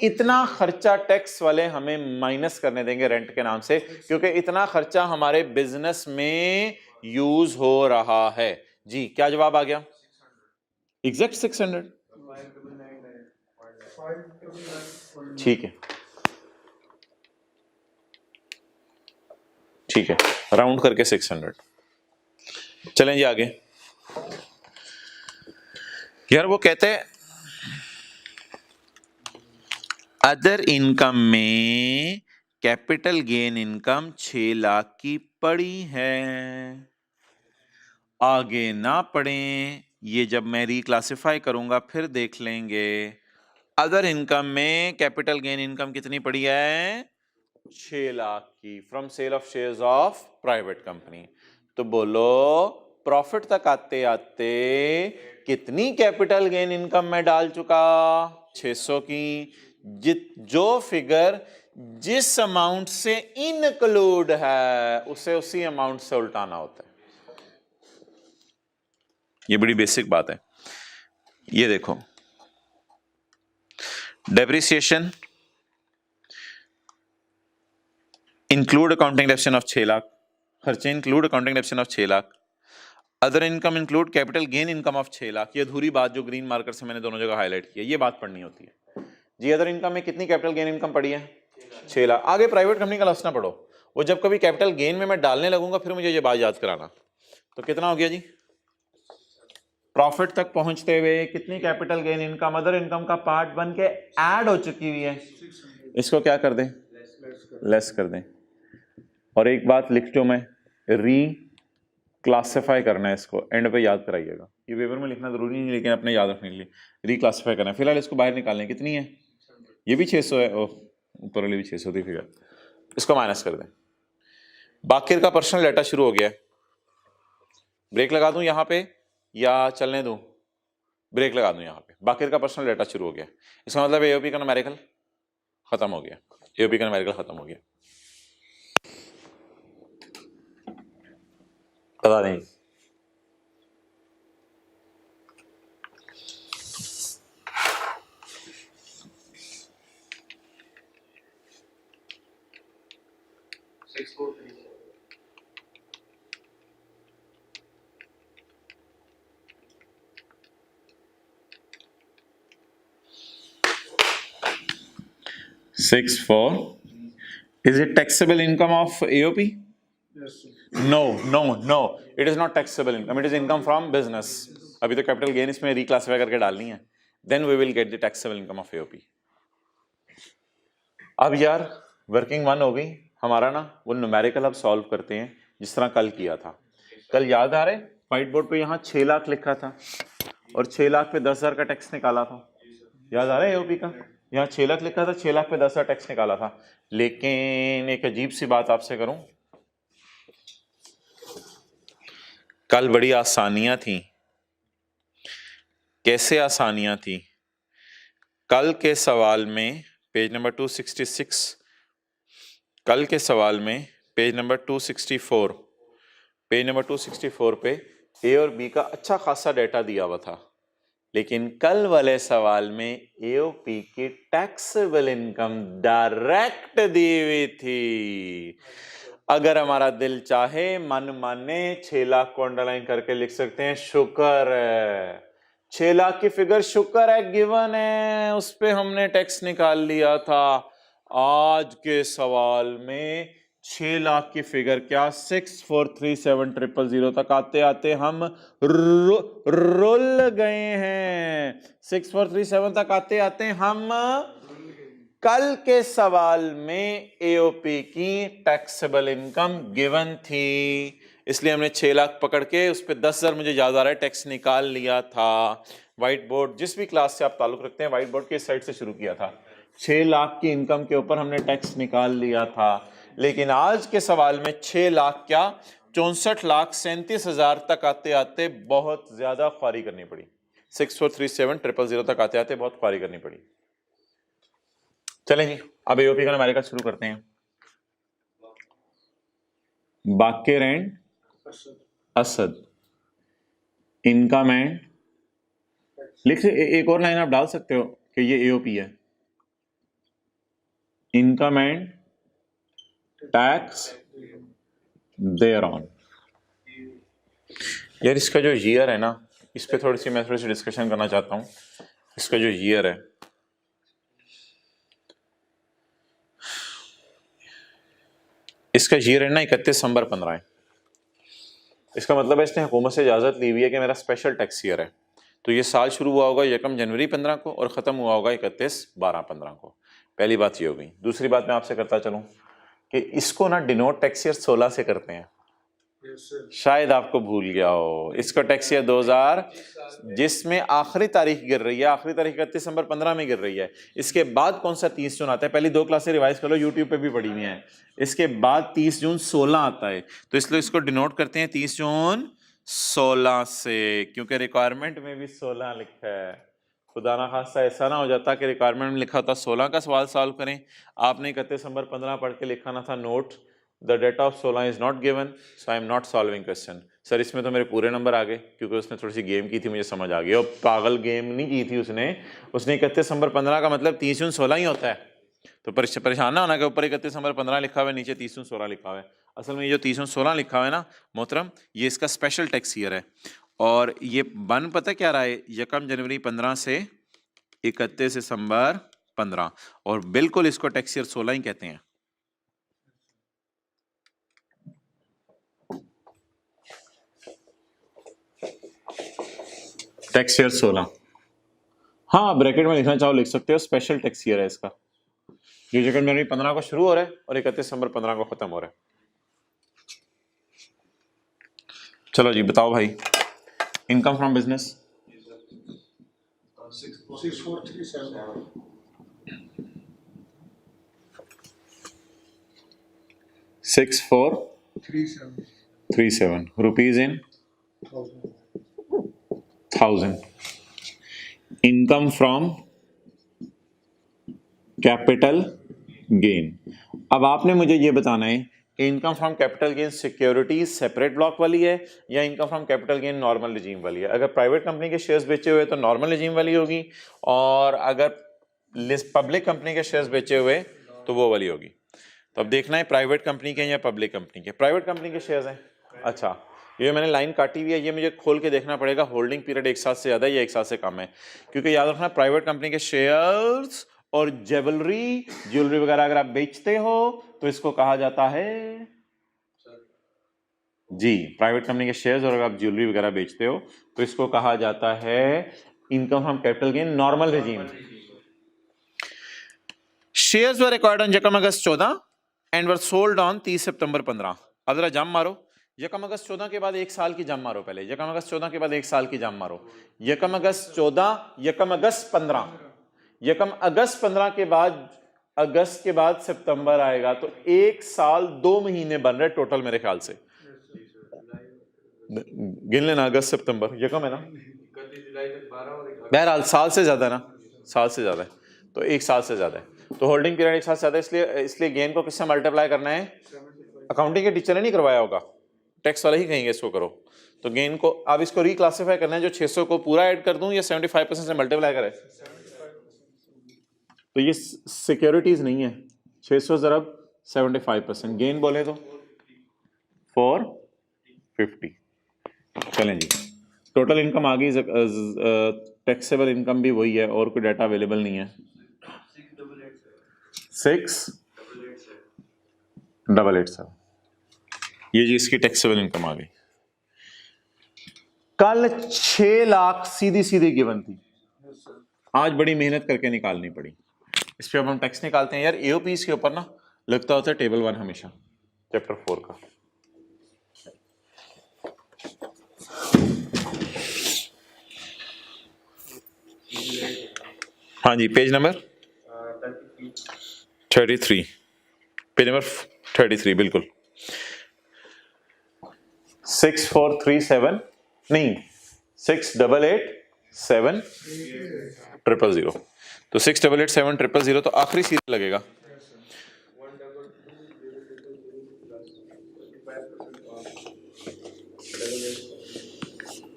इतना खर्चा टैक्स वाले हमें माइनस करने देंगे रेंट के नाम से, क्योंकि इतना खर्चा हमारे बिजनेस में यूज हो रहा है। जी क्या जवाब आ गया? एग्जैक्ट 600। ठीक है, ठीक है, राउंड करके 600। चलें जी आगे। यार वो कहते हैं अदर इनकम में कैपिटल गेन इनकम 6 लाख की पड़ी है, आगे ना पढ़ें, ये जब मैं रिक्लासिफाई करूंगा फिर देख लेंगे। अदर इनकम में कैपिटल गेन इनकम कितनी पड़ी है? 6 लाख की from sale of shares of private company. तो बोलो प्रॉफिट तक आते आते कितनी कैपिटल गेन इनकम में डाल चुका? 600 की। जो फिगर जिस अमाउंट से इनक्लूड है उसे उसी अमाउंट से उल्टाना होता है। ये बड़ी बेसिक बात है। ये देखो depreciation include accounting depreciation of 6 lakh, खर्चे include accounting depreciation of 6 lakh, other income include capital gain income of 6 lakh. ये अधूरी बात जो ग्रीन मार्कर से मैंने दोनों जगह हाईलाइट की है, ये बात पढ़नी होती है। जी अदर इनकम में कितनी कैपिटल गेन इनकम पड़ी है? 6 लाख। आगे प्राइवेट कंपनी का लफ्ज़ ना पढ़ो, वो जब कभी कैपिटल गेन में मैं डालने लगूंगा फिर मुझे ये बात याद कराना। तो कितना हो गया जी, प्रॉफिट तक पहुंचते हुए कितनी capital gain income other income का पार्ट बन के ऐड हो चुकी हुई है, इसको क्या कर दें, लेस कर दें। और एक बात लिख दो, मैं री क्लासिफाई करना है, इसको एंड पे याद कराइएगा, ये पेपर में लिखना जरूरी नहीं लेकिन अपने याद रखने के लिए रीक्लासिफाई करना है। फिलहाल इसको बाहर निकालने कितनी है, ये भी 600 है, ओह ऊपर वाली भी 600 थी, फिगर इसको माइनस कर दें। बाकिर का पर्सनल डाटा शुरू हो गया है, ब्रेक लगा दूं यहाँ पे या चलने दूं, ब्रेक लगा दूं यहाँ पे। बाकिर का पर्सनल डाटा शुरू हो गया, इसका मतलब एओपी का न्यूमेरिकल खत्म हो गया, एओपी का न्यूमेरिकल खत्म हो गया। पता नहीं Six four. Is it taxable income of AOP? Yes, sir. No, no, no. It is not taxable income. It is income from business. अभी तो कैपिटल गेन इसमें रिक्लासिफाई करके डालनी है, then we will get the taxable income of AOP. अब यार working one हो गई हमारा ना, वो न्यूमेरिकल अब सॉल्व करते हैं जिस तरह कल किया था। कल याद आ रहे, व्हाइट बोर्ड पे यहाँ 6 लाख लिखा था और 6 लाख पे 10,000 का टैक्स निकाला था, याद आ रहा है AOP का, यहाँ 6 लाख लिखा था, 6 लाख पे 10,000 टैक्स निकाला था। लेकिन एक अजीब सी बात आपसे करूं, कल बड़ी आसानियां थी। कैसे आसानियां थी, कल के सवाल में पेज नंबर 266, कल के सवाल में पेज नंबर 264, पेज नंबर 264 पे ए और बी का अच्छा खासा डेटा दिया हुआ था, लेकिन कल वाले सवाल में एओपी की टैक्सेबल इनकम डायरेक्ट दी हुई थी। अगर हमारा दिल चाहे मन माने 6 लाख को अंडरलाइन करके लिख सकते हैं, शुक्र है 6 लाख की फिगर शुक्र है गिवन है, उस पे हमने टैक्स निकाल लिया था। आज के सवाल में 6 लाख की फिगर क्या 6437000 तक आते आते हम रुल गए हैं, 6437 तक आते आते हम कल के सवाल में एओपी की टैक्सेबल इनकम गिवन थी, इसलिए हमने 6 लाख पकड़ के उस पर 10,000 मुझे याद आ रहा है टैक्स निकाल लिया था। व्हाइट बोर्ड जिस भी क्लास से आप ताल्लुक रखते हैं, व्हाइट बोर्ड के साइड से शुरू किया था, 6 लाख की इनकम के ऊपर हमने टैक्स निकाल लिया था। लेकिन आज के सवाल में 6 लाख क्या 64,37,000 तक आते आते बहुत ज्यादा ख्वारी करनी पड़ी, 643700 तक आते आते बहुत ख्वारी करनी पड़ी। चलें जी, अब एओपी का न्यूमेरिकल शुरू करते हैं। बाकिर एंड असद, इनकम एंड, लिख एक और लाइन आप डाल सकते हो कि ये एओपी है, income and tax thereon. यार इसका जो ईयर है ना, इस पे मैं थोड़ी सी डिस्कशन करना चाहता हूँ। इसका जो ईयर है, इसका ईयर है ना 31 दिसंबर 15 है। इसका मतलब है इसने हुकूमत से इजाज़त ली हुई है कि मेरा स्पेशल टैक्स ईयर है, तो ये साल शुरू हुआ होगा 1 जनवरी 15 को और ख़त्म हुआ होगा 31/12/15 को। पहली बात ये हो गई। दूसरी बात मैं आपसे करता चलूँ कि इसको ना डिनोट टैक्स ईयर 16 से करते हैं, शायद आपको भूल गया हो। इसको टैक्स ईयर 2000 जिसमें आखिरी तारीख गिर रही है, आखिरी तारीख 31 दिसंबर 15 में गिर रही है। इसके बाद कौन सा 30 जून आता है, पहली 2 क्लासें रिवाइज कर लो, यूट्यूब पे भी पड़ी हुई हैं। इसके बाद 30 जून 16 आता है, तो इसलिए इसको डिनोट करते हैं 30 जून 16 से, क्योंकि रिक्वायरमेंट में भी 16 लिखा है। खुदा ना खास्ता ऐसा ना हो जाता कि रिक्वायरमेंट में लिखा होता 16 का सवाल सॉल्व करें, आपने 31 दिसंबर 15 पढ़ के लिखाना था note the data of 16 is not given so I am not solving question. Sir इसमें तो मेरे पूरे नंबर आ गए क्योंकि उसने थोड़ी सी गेम की थी, मुझे समझ आ गया। और पागल गेम नहीं की थी उसने 31 दिसंबर 15 का मतलब 30 जून 16 ही होता है, तो परेशान ना होना कि ऊपर 31 दिसंबर 15 लिखा हुआ है, नीचे 30 जून 16 लिखा हुआ है। असल में ये जो 30 जून 16 लिखा हुआ है ना मोहतरम, ये इसका स्पेशल टैक्स ईयर है। और ये बन पता क्या रहा है, 1 जनवरी 15 से 31 दिसंबर 15, और बिल्कुल इसको टैक्स ईयर 16 ही कहते हैं। Tax year 16। हाँ, ब्रैकेट में लिखना चाहो लिख सकते हो, स्पेशल टैक्स ईयर है इसका। ये जो जनवरी 15 को शुरू हो रहा है और 31 दिसंबर 15 को खत्म हो रहा है। चलो जी बताओ भाई, income from business 6437 rupees in 1000। Income from capital gain. अब आपने मुझे ये बताना है income from capital gain securities separate block वाली है या income from capital gain normal regime वाली है। अगर प्राइवेट कंपनी के शेयर्स बेचे हुए तो नॉर्मल रिजीम वाली होगी, और अगर पब्लिक कंपनी के शेयर्स बेचे हुए तो वो वाली होगी। तो अब देखना है प्राइवेट कंपनी के या पब्लिक कंपनी के। प्राइवेट कंपनी के शेयर्स हैं। अच्छा, ये मैंने लाइन काटी हुई है, ये मुझे खोल के देखना पड़ेगा होल्डिंग पीरियड 1 साल से ज़्यादा है या 1 साल से कम है, क्योंकि याद रखना प्राइवेट कंपनी के शेयर्स और ज्वेलरी वगैरह अगर आप बेचते हो तो इसको कहा जाता है जी, प्राइवेट कंपनी के शेयर्स और अगर आप ज्वेलरी वगैरह बेचते हो तो इसको कहा जाता है income from capital gain normal regime. Shares were acquired on यकम अगस्त 14 एंड वर सोल्ड ऑन 30 सितंबर 15। अब जरा जम मारो, यकम अगस्त 14 के बाद 1 साल की जम मारो, पहले यकम अगस्त 14 के बाद 1 साल की जम मारो। यकम अगस्त 14, यकम अगस्त 15, यकम अगस्त 15 के बाद अगस्त के बाद सितंबर आएगा, तो 1 साल 2 महीने बन रहे टोटल मेरे ख्याल से। गिन लेना, अगस्त सितंबर यकम है ना, बहरहाल साल से ज्यादा ना, साल से ज्यादा है, तो 1 साल से ज्यादा है। तो होल्डिंग पीरियड 1 साल से ज्यादा है, इसलिए गेन को किससे मल्टीप्लाई करना है? अकाउंटिंग के टीचर ने नहीं करवाया होगा, टैक्स वाले ही कहेंगे इसको करो। तो गेन को अब इसको रिक्लासिफाई करना है, जो 600 को पूरा ऐड कर दूं या 75% से मल्टीप्लाई करे। तो ये सिक्योरिटीज नहीं है, 600 ज़रब 75%, गेन बोले तो 450। चलें जी, टोटल इनकम आ गई, टैक्सेबल इनकम भी वही है और कोई डाटा अवेलेबल नहीं है। 6887 ये जी इसकी टैक्सेबल इनकम आ गई। कल 6 लाख सीधी सीधी गिवन थी, आज बड़ी मेहनत करके निकालनी पड़ी। इस पे अब हम टैक्स निकालते हैं यार। एओपीस के ऊपर ना लगता होता है टेबल 1 हमेशा, चैप्टर 4 का। हाँ जी, पेज नंबर 33, पेज नंबर 33 बिल्कुल। 6437 नहीं 688700, तो 688700 तो आखिरी सीरियल लगेगा।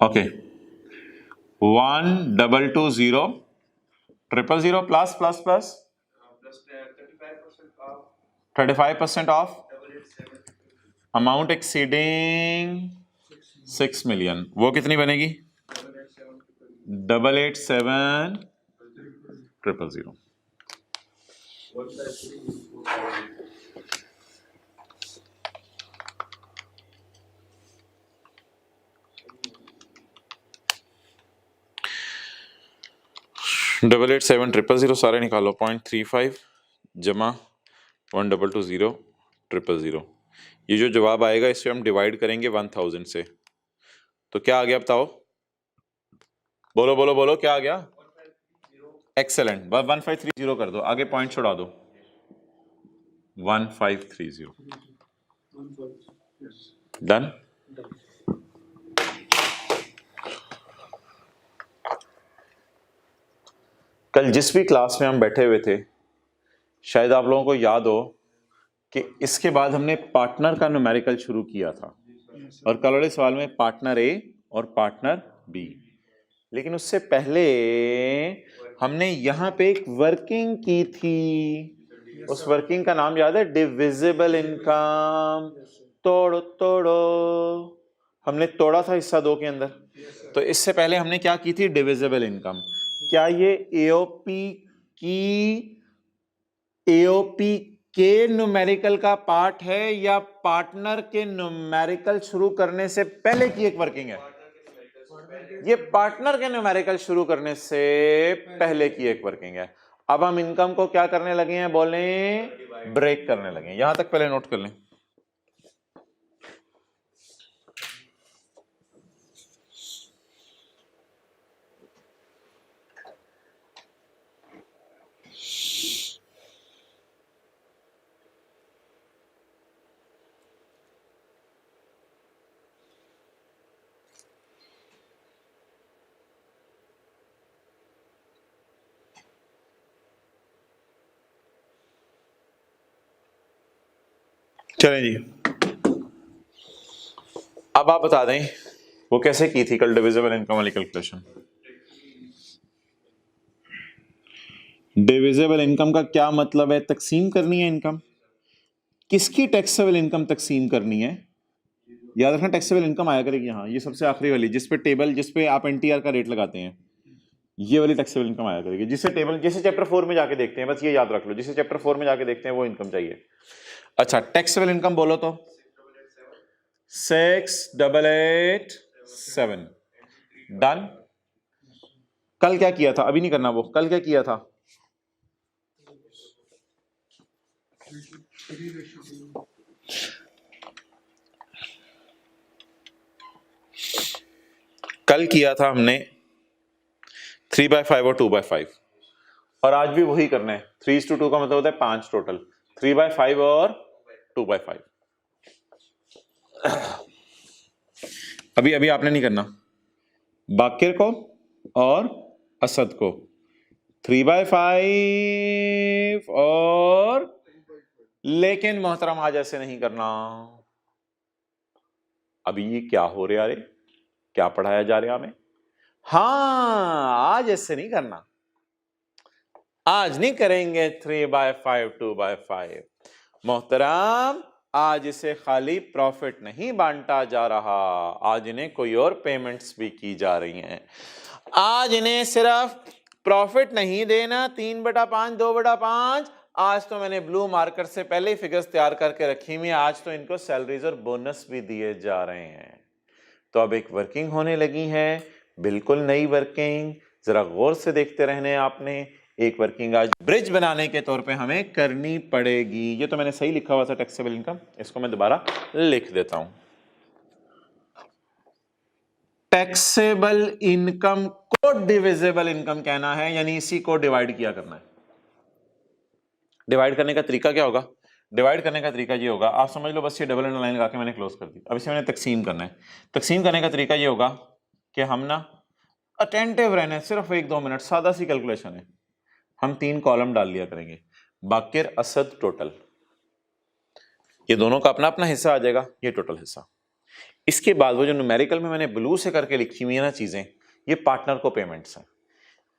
Okay, 12200000 plus plus plus 35% of amount exceeding 6 million, वो कितनी बनेगी? 887000। डबल 877000 सारे निकालो, 0.35 जमा 12200000। ये जो जवाब आएगा इसे हम डिवाइड करेंगे 1000 से, तो क्या आ गया बताओ? बोलो बोलो बोलो, क्या आ गया? एक्सेलेंट, 1530 कर दो, आगे पॉइंट छोड़ा दो। 1530 डन। कल जिस भी क्लास में हम बैठे हुए थे, शायद आप लोगों को याद हो कि इसके बाद हमने पार्टनर का न्यूमेरिकल शुरू किया था, और कल वाले सवाल में पार्टनर ए और पार्टनर बी। लेकिन उससे पहले हमने यहां पे एक वर्किंग की थी, उस वर्किंग का नाम याद है? Divisible income. तोड़ो तोड़ो, हमने तोड़ा था हिस्सा 2 के अंदर। तो इससे पहले हमने क्या की थी? Divisible income. क्या ये एओपी के न्यूमेरिकल का पार्ट है या पार्टनर के न्यूमेरिकल शुरू करने से पहले की एक वर्किंग है? ये पार्टनर के न्यूमेरिकल शुरू करने से पहले की एक वर्किंग है। अब हम इनकम को क्या करने लगे हैं, बोले ब्रेक करने लगे हैं। यहां तक पहले नोट कर लें। चलें जी, अब आप बता दें वो कैसे की थी कल डिविजिबल इनकम वाली कैलकुलेशन। डिविजिबल इनकम का क्या मतलब है, तकसीम करनी है इनकम। किसकी टैक्सेबल इनकम तकसीम करनी है, याद रखना टैक्सेबल इनकम आया करेगी यहाँ, ये सबसे आखिरी वाली जिस पे टेबल, जिस पे आप एनटीआर का रेट लगाते हैं, ये वाली टैक्सेबल इनकम आया करेगी। जिसे टेबल, जिसे चैप्टर 4 में जाके देखते हैं, बस ये याद रख लो, जिसे चैप्टर 4 में जाके देखते हैं वो इनकम चाहिए। अच्छा, टैक्सेबल इनकम बोलो तो 6887 डन। कल क्या किया था, अभी नहीं करना वो, कल क्या किया था, कल किया था हमने 3/5 और 2/5, और आज भी वही करना है। 3:2 का मतलब होता है 5 टोटल, 3/5 और 2/5। अभी अभी आपने नहीं करना, बाकिर को और असद को 3/5 और, लेकिन मोहतरम आज ऐसे नहीं करना। अभी ये क्या हो रहा है, क्या पढ़ाया जा रहा है हमें। हाँ, आज ऐसे नहीं करना, आज नहीं करेंगे 3/5 2/5। मोहतरम आज इसे खाली प्रॉफिट नहीं बांटा जा रहा, आज इन्हें कोई और पेमेंट्स भी की जा रही हैं। आज इन्हें सिर्फ प्रॉफिट नहीं देना 3/5 2/5, आज तो मैंने ब्लू मार्कर से पहले ही फिगर्स तैयार करके रखी हुई है। आज तो इनको सैलरीज और बोनस भी दिए जा रहे हैं। तो अब एक वर्किंग होने लगी है, बिल्कुल नई वर्किंग, जरा गौर से देखते रहने आपने। एक वर्किंग आज ब्रिज बनाने के तौर पे हमें करनी पड़ेगी। ये तो मैंने सही लिखा हुआ था टैक्सेबल इनकम, इसको मैं दोबारा लिख देता हूं। टैक्सेबल इनकम को डिविजिबल इनकम कहना है, यानी इसी को डिवाइड किया करना है। डिवाइड करने का तरीका क्या होगा, डिवाइड करने का तरीका ये होगा, आप समझ लो बस ये डबल अंडरलाइन लगा के मैंने क्लोज कर दी। अब इसे मैंने तकसीम करना है। तकसीम करने का तरीका ये होगा कि हम ना अटेंटिव रहने, सिर्फ 1-2 मिनट, सादा सी कैलकुलेशन है। हम 3 कॉलम डाल लिया करेंगे, बाकिर असद टोटल, ये दोनों का अपना अपना हिस्सा आ जाएगा, ये टोटल हिस्सा। इसके बाद वो जो न्यूमेरिकल में मैंने ब्लू से करके लिखी हुई है ना चीजें, ये पार्टनर को पेमेंट्स हैं,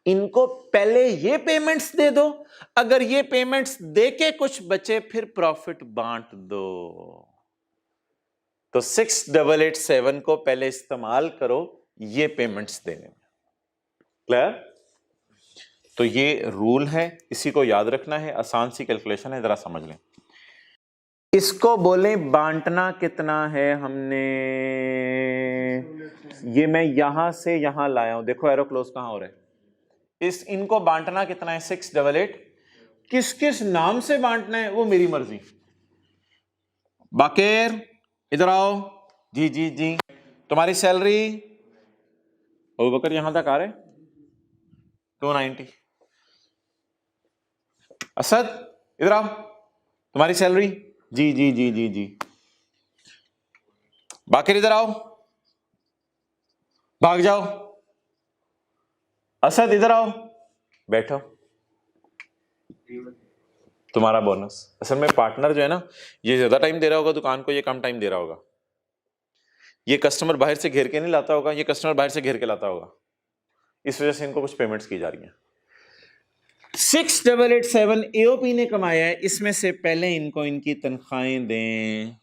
इनको पहले ये पेमेंट्स दे दो, अगर ये पेमेंट्स देके कुछ बचे फिर प्रॉफिट बांट दो। तो 6887 को पहले इस्तेमाल करो ये पेमेंट्स देने में। क्लियर? तो ये रूल है, इसी को याद रखना है, आसान सी कैलकुलेशन है, जरा समझ लें। इसको बोलें बांटना कितना है हमने, ये मैं यहां से यहां लाया हूं, देखो एरो क्लोज कहां हो रहा है। इनको बांटना कितना है 688, किस किस नाम से बांटना है वो मेरी मर्जी। बाकिर इधर आओ, जी जी जी, तुम्हारी सैलरी अबू बकर यहां तक आ रहे 290। असद इधर आओ, तुम्हारी सैलरी, जी जी जी जी जी। बाकिर इधर आओ, भाग जाओ। असद इधर आओ, बैठो, तुम्हारा बोनस। असल में पार्टनर जो है ना, ये ज्यादा टाइम दे रहा होगा दुकान को, ये कम टाइम दे रहा होगा। ये कस्टमर बाहर से घेर के नहीं लाता होगा, ये कस्टमर बाहर से घेर के लाता होगा, इस वजह से इनको कुछ पेमेंट्स की जा रही हैं। 6887 एओपी ने कमाया है, इसमें से पहले इनको इनकी तनख्वाहें दें,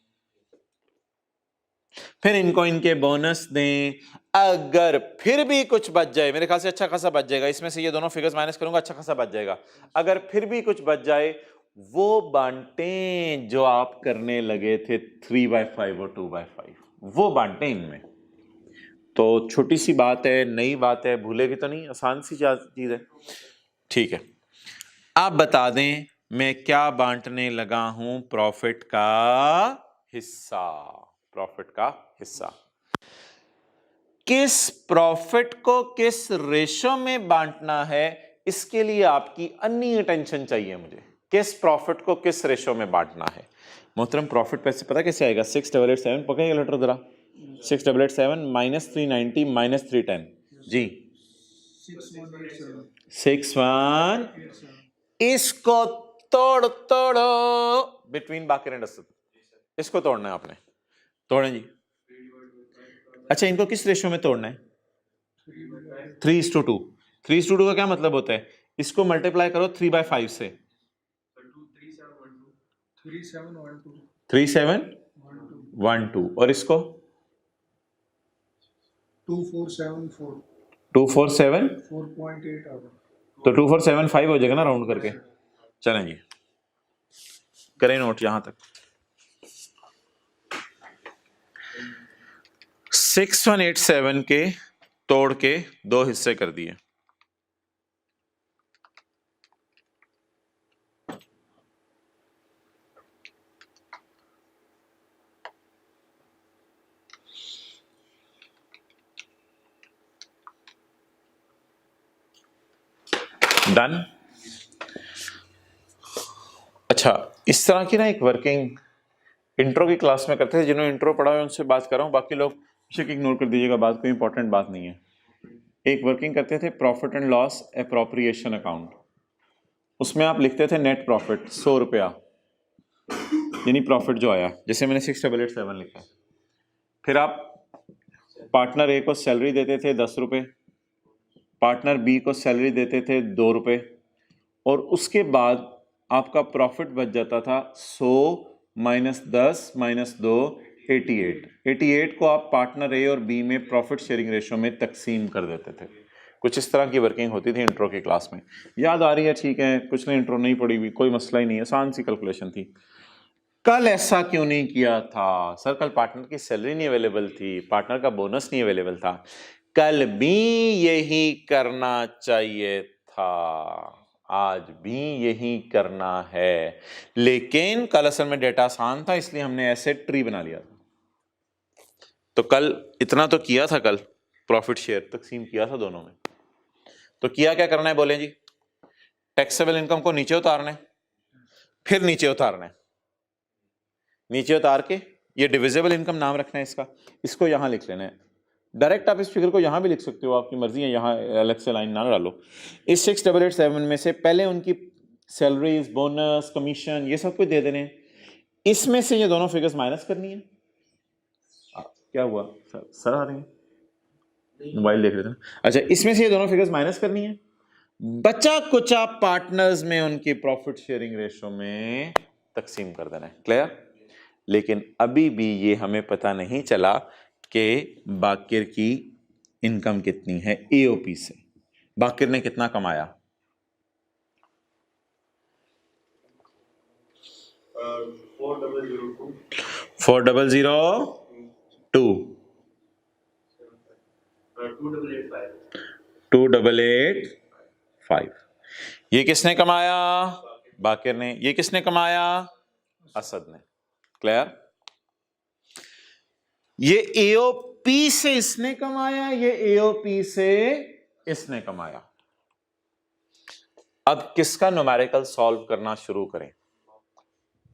फिर इनको इनके बोनस दें। अगर फिर भी कुछ बच जाए, मेरे ख्याल से अच्छा खासा बच जाएगा, इसमें से ये दोनों फिगर्स माइनस करूंगा, अच्छा खासा बच जाएगा। अगर फिर भी कुछ बच जाए वो बांटें जो आप करने लगे थे 3/5 और 2/5, वो बांटें इनमें। तो छोटी सी बात है, नई बात है, भूलेगी तो नहीं, आसान सी चीज है। ठीक है, आप बता दें मैं क्या बांटने लगा हूं? प्रॉफिट का हिस्सा। प्रॉफिट का हिस्सा। किस प्रॉफिट को किस रेशो में बांटना है, इसके लिए आपकी अन्नी अटेंशन चाहिए मुझे। किस प्रॉफिट को किस रेशो में बांटना है? मोहतरम, प्रॉफिट पैसे पता कैसे आएगा? 6887 पकड़िए लेटर जरा। 6887 माइनस 390 माइनस 310 जी 61। इसको तोड़ो बिटवीन बाकिर एंड असद। इसको तोड़ना है आपने। तोड़ें जी। अच्छा, इनको किस रेशो में तोड़ना है? 3:2। 3:2 का क्या मतलब होता है? इसको मल्टीप्लाई करो 3/5 से। 3712 और इसको 2474 247 4.8 आवर। तो 2475 हो जाएगा ना राउंड करके। चलें जी, करें नोट यहां तक। 6187 के तोड़ के 2 हिस्से कर दिए। डन। अच्छा, इस तरह की ना एक वर्किंग इंट्रो की क्लास में करते थे। जिन्होंने इंट्रो पढ़ा है उनसे बात कर रहा हूँ, बाकी लोग बेशक इग्नोर कर दीजिएगा, बात कोई इंपॉर्टेंट बात नहीं है। एक वर्किंग करते थे profit and loss appropriation account. उसमें आप लिखते थे नेट प्रॉफिट 100 रुपया, यानी प्रॉफिट जो आया, जैसे मैंने 6887 लिखा। फिर आप पार्टनर ए को सैलरी देते थे 10 रुपये, पार्टनर बी को सैलरी देते थे 2 रुपये, और उसके बाद आपका प्रॉफिट बच जाता था 100 माइनस 10 माइनस 2 88 को आप पार्टनर ए और बी में प्रॉफिट शेयरिंग रेशो में तकसीम कर देते थे। कुछ इस तरह की वर्किंग होती थी इंट्रो की क्लास में। याद आ रही है? ठीक है, कुछ ने इंट्रो नहीं पढ़ी हुई, कोई मसला ही नहीं है, आसान सी कैलकुलेशन थी। कल ऐसा क्यों नहीं किया था? सर कल पार्टनर की सैलरी नहीं अवेलेबल थी, पार्टनर का बोनस नहीं अवेलेबल था। कल भी यही करना चाहिए था, आज भी यही करना है, लेकिन कल असल में डेटा आसान था, इसलिए हमने एसेट ट्री बना लिया था। तो कल इतना तो किया था, कल प्रॉफिट शेयर तकसीम किया था दोनों में। तो किया क्या करना है बोले जी? टैक्सेबल इनकम को नीचे उतारना है, फिर नीचे उतारना है, नीचे उतार के ये डिविजिबल इनकम नाम रखना है इसका, इसको यहां लिख लेना है। डायरेक्ट आप इस फिगर को यहां भी लिख सकते हो, आपकी मर्जी है, यहां अलग से लाइन ना डालो। इस 6887 में से पहले उनकी सैलरीज, बोनस, कमीशन, ये सब कुछ दे देने। इसमें से ये दोनों फिगर्स माइनस करनी है। क्या हुआ सर आ रही है, मोबाइल देख रहे थे। अच्छा, इसमें से ये दोनों फिगर्स माइनस करनी है, बचा कुचा पार्टनर्स में उनकी प्रॉफिट शेयरिंग रेशो में तकसीम कर देना है। क्लियर? लेकिन अभी भी ये हमें पता नहीं चला कि बाकिर की इनकम कितनी है एओपी से। बाकिर ने कितना कमाया? 4002 2885। ये किसने कमाया? बाकिर ने। ये किसने कमाया? असद ने। क्लियर? ये एओपी से इसने कमाया, ये एओपी से इसने कमाया। अब किसका न्यूमेरिकल सॉल्व करना शुरू करें?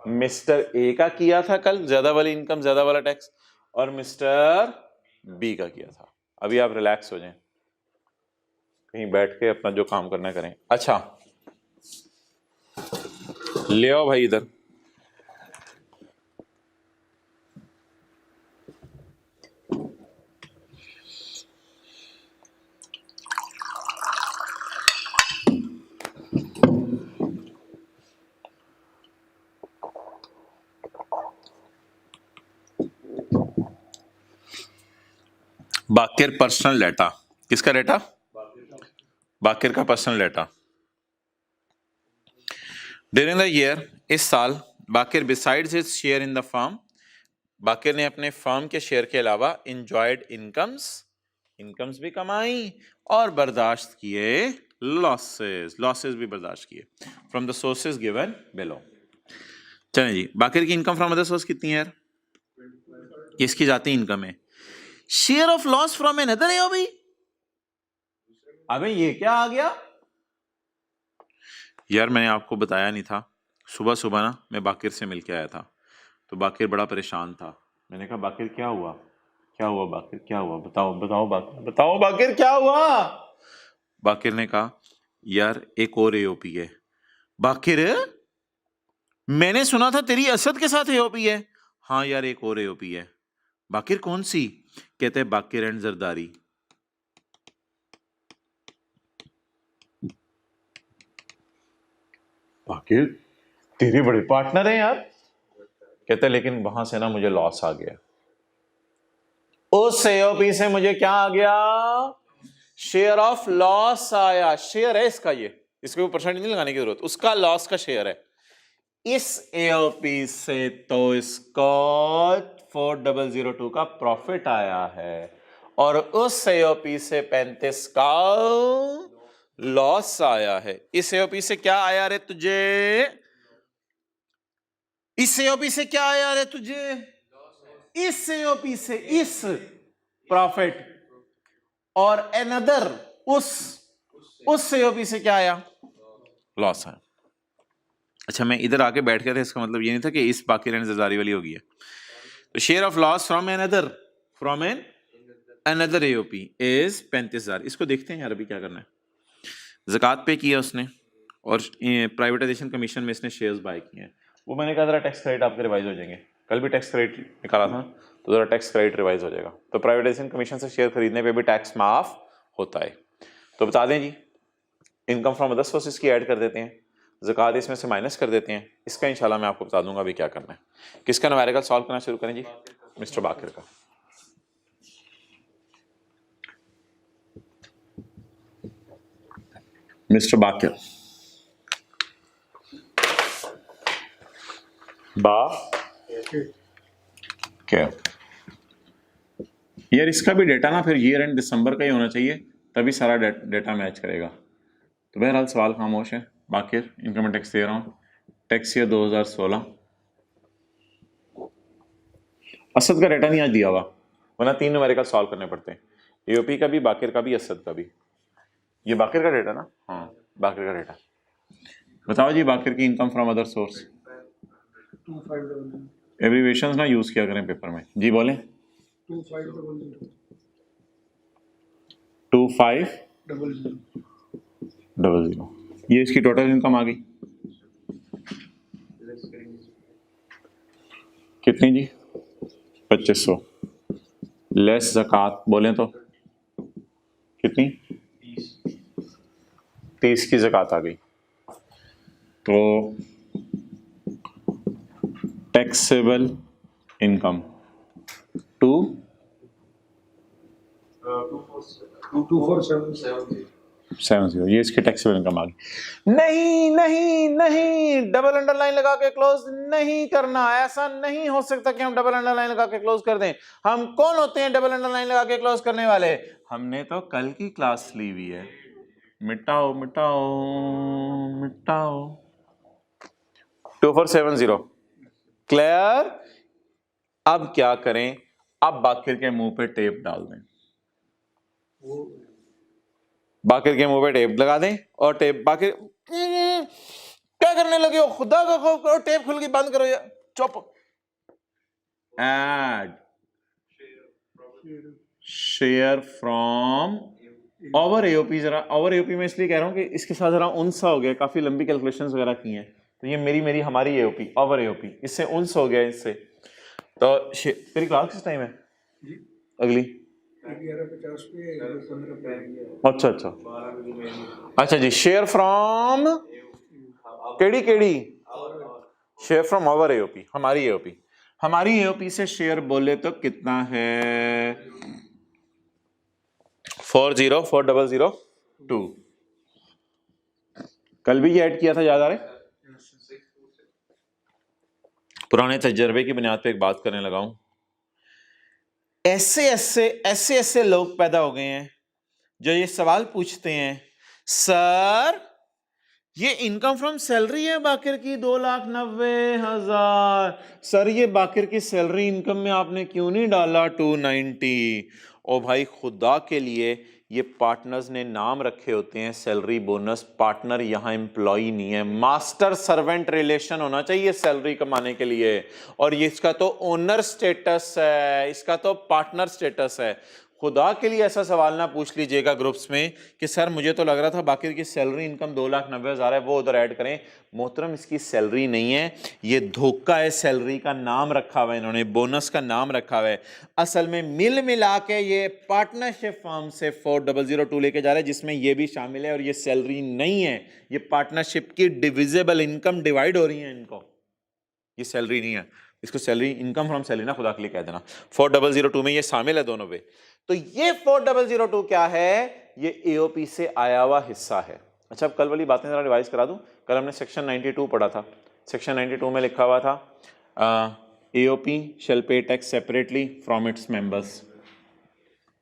मिस्टर ए का किया था कल, ज्यादा वाली इनकम ज्यादा वाला टैक्स, और मिस्टर बी का किया था। अभी आप रिलैक्स हो जाएं, कहीं बैठ के अपना जो काम करना करें। अच्छा, ले आओ भाई इधर। Baqir personal data. किसका डाटा? बाकिर का personal data. During the year, इस साल, Baqir besides his share in the firm, Baqir ने अपने फर्म के शेयर के अलावा इंजॉयड इनकम्स इनकम्स भी कमाई और बर्दाश्त किए लॉसेस भी बर्दाश्त किए from the sources given below. चलें जी, बाकिर की इनकम फ्रॉम अदर सोर्स कितनी है यार? किसकी जाती इनकम है? Share of loss from another AOB. अबे ये क्या आ गया यार? मैंने आपको बताया नहीं था, सुबह सुबह ना मैं बाकिर से मिल के आया था, तो बाकिर बड़ा परेशान था। मैंने कहा बाकिर क्या हुआ, क्या हुआ बाकिर, क्या हुआ, बताओ बताओ बाकिर, बताओ बाकिर क्या हुआ। बाकिर ने कहा यार एक और एओपी है। बाकिर मैंने सुना था तेरी असद के साथ एओपी है। हाँ यार एक और एओपी है। बाकिर कौन सी? कहते हैं बाकिर एंड जरदारी। बाकिर तेरे बड़े पार्टनर हैं यार। कहते लेकिन वहां से ना मुझे लॉस आ गया। उस एओपी से मुझे क्या आ गया? शेयर ऑफ लॉस आया। शेयर है इसका, ये इसके ऊपर परसेंट नहीं लगाने की जरूरत, उसका लॉस का शेयर है। इस एओपी से तो इसको 4002 का प्रॉफिट आया है और उस एओपी से 35 का लॉस आया है। इस एओपी से क्या आया रे तुझे? इस एओपी से क्या आया रे तुझे? इस एओपी से इस प्रॉफिट और अनदर उस एओपी से क्या आया? लॉस है। अच्छा मैं इधर आके बैठ गया था, इसका मतलब ये नहीं था कि इस बाकिर एंड जरदारी वाली होगी है। तो share of loss from an another AOP is 35,000। इसको देखते हैं यार अभी क्या करना है। ज़कात पे किया उसने और प्राइवेटाइजेशन कमीशन में इसने शेयर्स बाय किए हैं। वो मैंने कहा जरा टैक्स क्रेडिट आपके रिवाइज हो जाएंगे। कल भी टैक्स क्रेडिट निकाला था तो जरा टैक्स क्रेडिट रिवाइज हो जाएगा। तो प्राइवेटाइजेशन कमीशन से शेयर खरीदने पे भी टैक्स माफ होता है। तो बता दें जी, इनकम फ्रॉम अदर सोर्सेज की ऐड कर देते हैं, ज़कात इसमें से माइनस कर देते हैं। इसका इंशाल्लाह मैं आपको बता दूंगा अभी क्या करना है। किसका न्यूमेरिकल सॉल्व करना शुरू करें जी? मिस्टर बाकिर का। मिस्टर बाकिर क्या यार, इसका भी डेटा ना फिर ईयर एंड दिसंबर का ही होना चाहिए, तभी सारा डेटा मैच करेगा। तो बहरहाल सवाल खामोश है। बाकिर इनकम टैक्स दे रहा हूँ, टैक्स ईयर 2016। असद का डेटा नहीं आज दिया हुआ, वरना 3 न्यूमेरिकल सॉल्व करने पड़ते हैं, एओपी का भी, बाकिर का भी, असद का भी। ये बाकिर का डेटा ना? हाँ बाकिर का डेटा। बताओ जी बाकिर की income from other source. 2500 abbreviations ना यूज किया करें पेपर में जी। बोलें 2500 2500। ये इसकी टोटल इनकम आ गई कितनी जी? 2500 लेस ज़कात। बोलें तो कितनी? 30 की ज़कात आ गई। तो टैक्सेबल इनकम 2470, ये इसकी टैक्सेबल इनकम आ गई। नहीं नहीं नहीं, डबल अंडरलाइन लगा के क्लोज नहीं करना। ऐसा नहीं हो सकता कि हम डबल अंडरलाइन लगा के क्लोज कर दें। हम कौन होते हैं डबल अंडरलाइन लगा के क्लोज करने वाले? हमने तो कल की क्लास ली हुई है। मिटाओ मिटाओ मिटाओ। 2470 क्लियर। अब क्या करें? अब बाकिर के मुंह पे टेप डाल दें। बाकिर के मुंह पे टेप लगा दें और टेप बाकिर क्या करने लगे हो? खुदा का खौफ करो, टेप खुल गई, बंद करो यार, चुप। Add share from over AOP. जरा ओवर एओपी में इसलिए कह रहा हूं कि इसके साथ जरा उनसा हो गया, काफी लंबी कैलकुलेशंस वगैरह की हैं, तो ये मेरी हमारी एओपी ओवर एओपी, इससे उनस हो गया इससे। तो तेरी क्लास किस टाइम है अगली? 11:50 पे 15 अच्छा अच्छा जी। शेयर फ्रॉम केड़ी शेयर फ्रॉम ओवर एओपी, हमारी एओपी। हमारी एओपी से शेयर बोले तो कितना है? 404002। कल भी ये ऐड किया था, याद आ रहा है? पुराने तजर्बे की बुनियाद पे एक बात करने लगा हूं। ऐसे लोग पैदा हो गए हैं जो ये सवाल पूछते हैं, सर ये इनकम फ्रॉम सैलरी है बाकिर की 2,90,000, सर ये बाकिर की सैलरी इनकम में आपने क्यों नहीं डाला 290? ओ भाई खुदा के लिए, ये पार्टनर्स ने नाम रखे होते हैं सैलरी बोनस, पार्टनर यहाँ एम्प्लॉय नहीं है, मास्टर सर्वेंट रिलेशन होना चाहिए सैलरी कमाने के लिए, और ये इसका तो ओनर स्टेटस है, इसका तो पार्टनर स्टेटस है। खुदा के लिए ऐसा सवाल ना पूछ लीजिएगा ग्रुप्स में कि सर मुझे तो लग रहा था बाकी की सैलरी इनकम 2,90,000 है, वो उधर ऐड करें। मोहतरम इसकी सैलरी नहीं है, ये धोखा है, सैलरी का नाम रखा हुआ है इन्होंने, बोनस का नाम रखा हुआ है। असल में मिल मिला के ये पार्टनरशिप फॉर्म से 4002 लेके जा रहे हैं जिसमें ये भी शामिल है, और ये सैलरी नहीं है, ये पार्टनरशिप की डिविजिबल इनकम डिवाइड हो रही है इनको, ये सैलरी नहीं है। इसको सैलरी इनकम फ्रॉम सैलरी ना खुदा के लिए कह देना। 4002 में ये शामिल है दोनों पे। तो ये 4002 क्या है? ये एओपी से आया हुआ हिस्सा है। अच्छा, अब कल वाली बातें जरा रिवाइज करा दूं। कल हमने सेक्शन 92 पढ़ा था। सेक्शन 92 में लिखा हुआ था AOP shall pay tax separately from its members,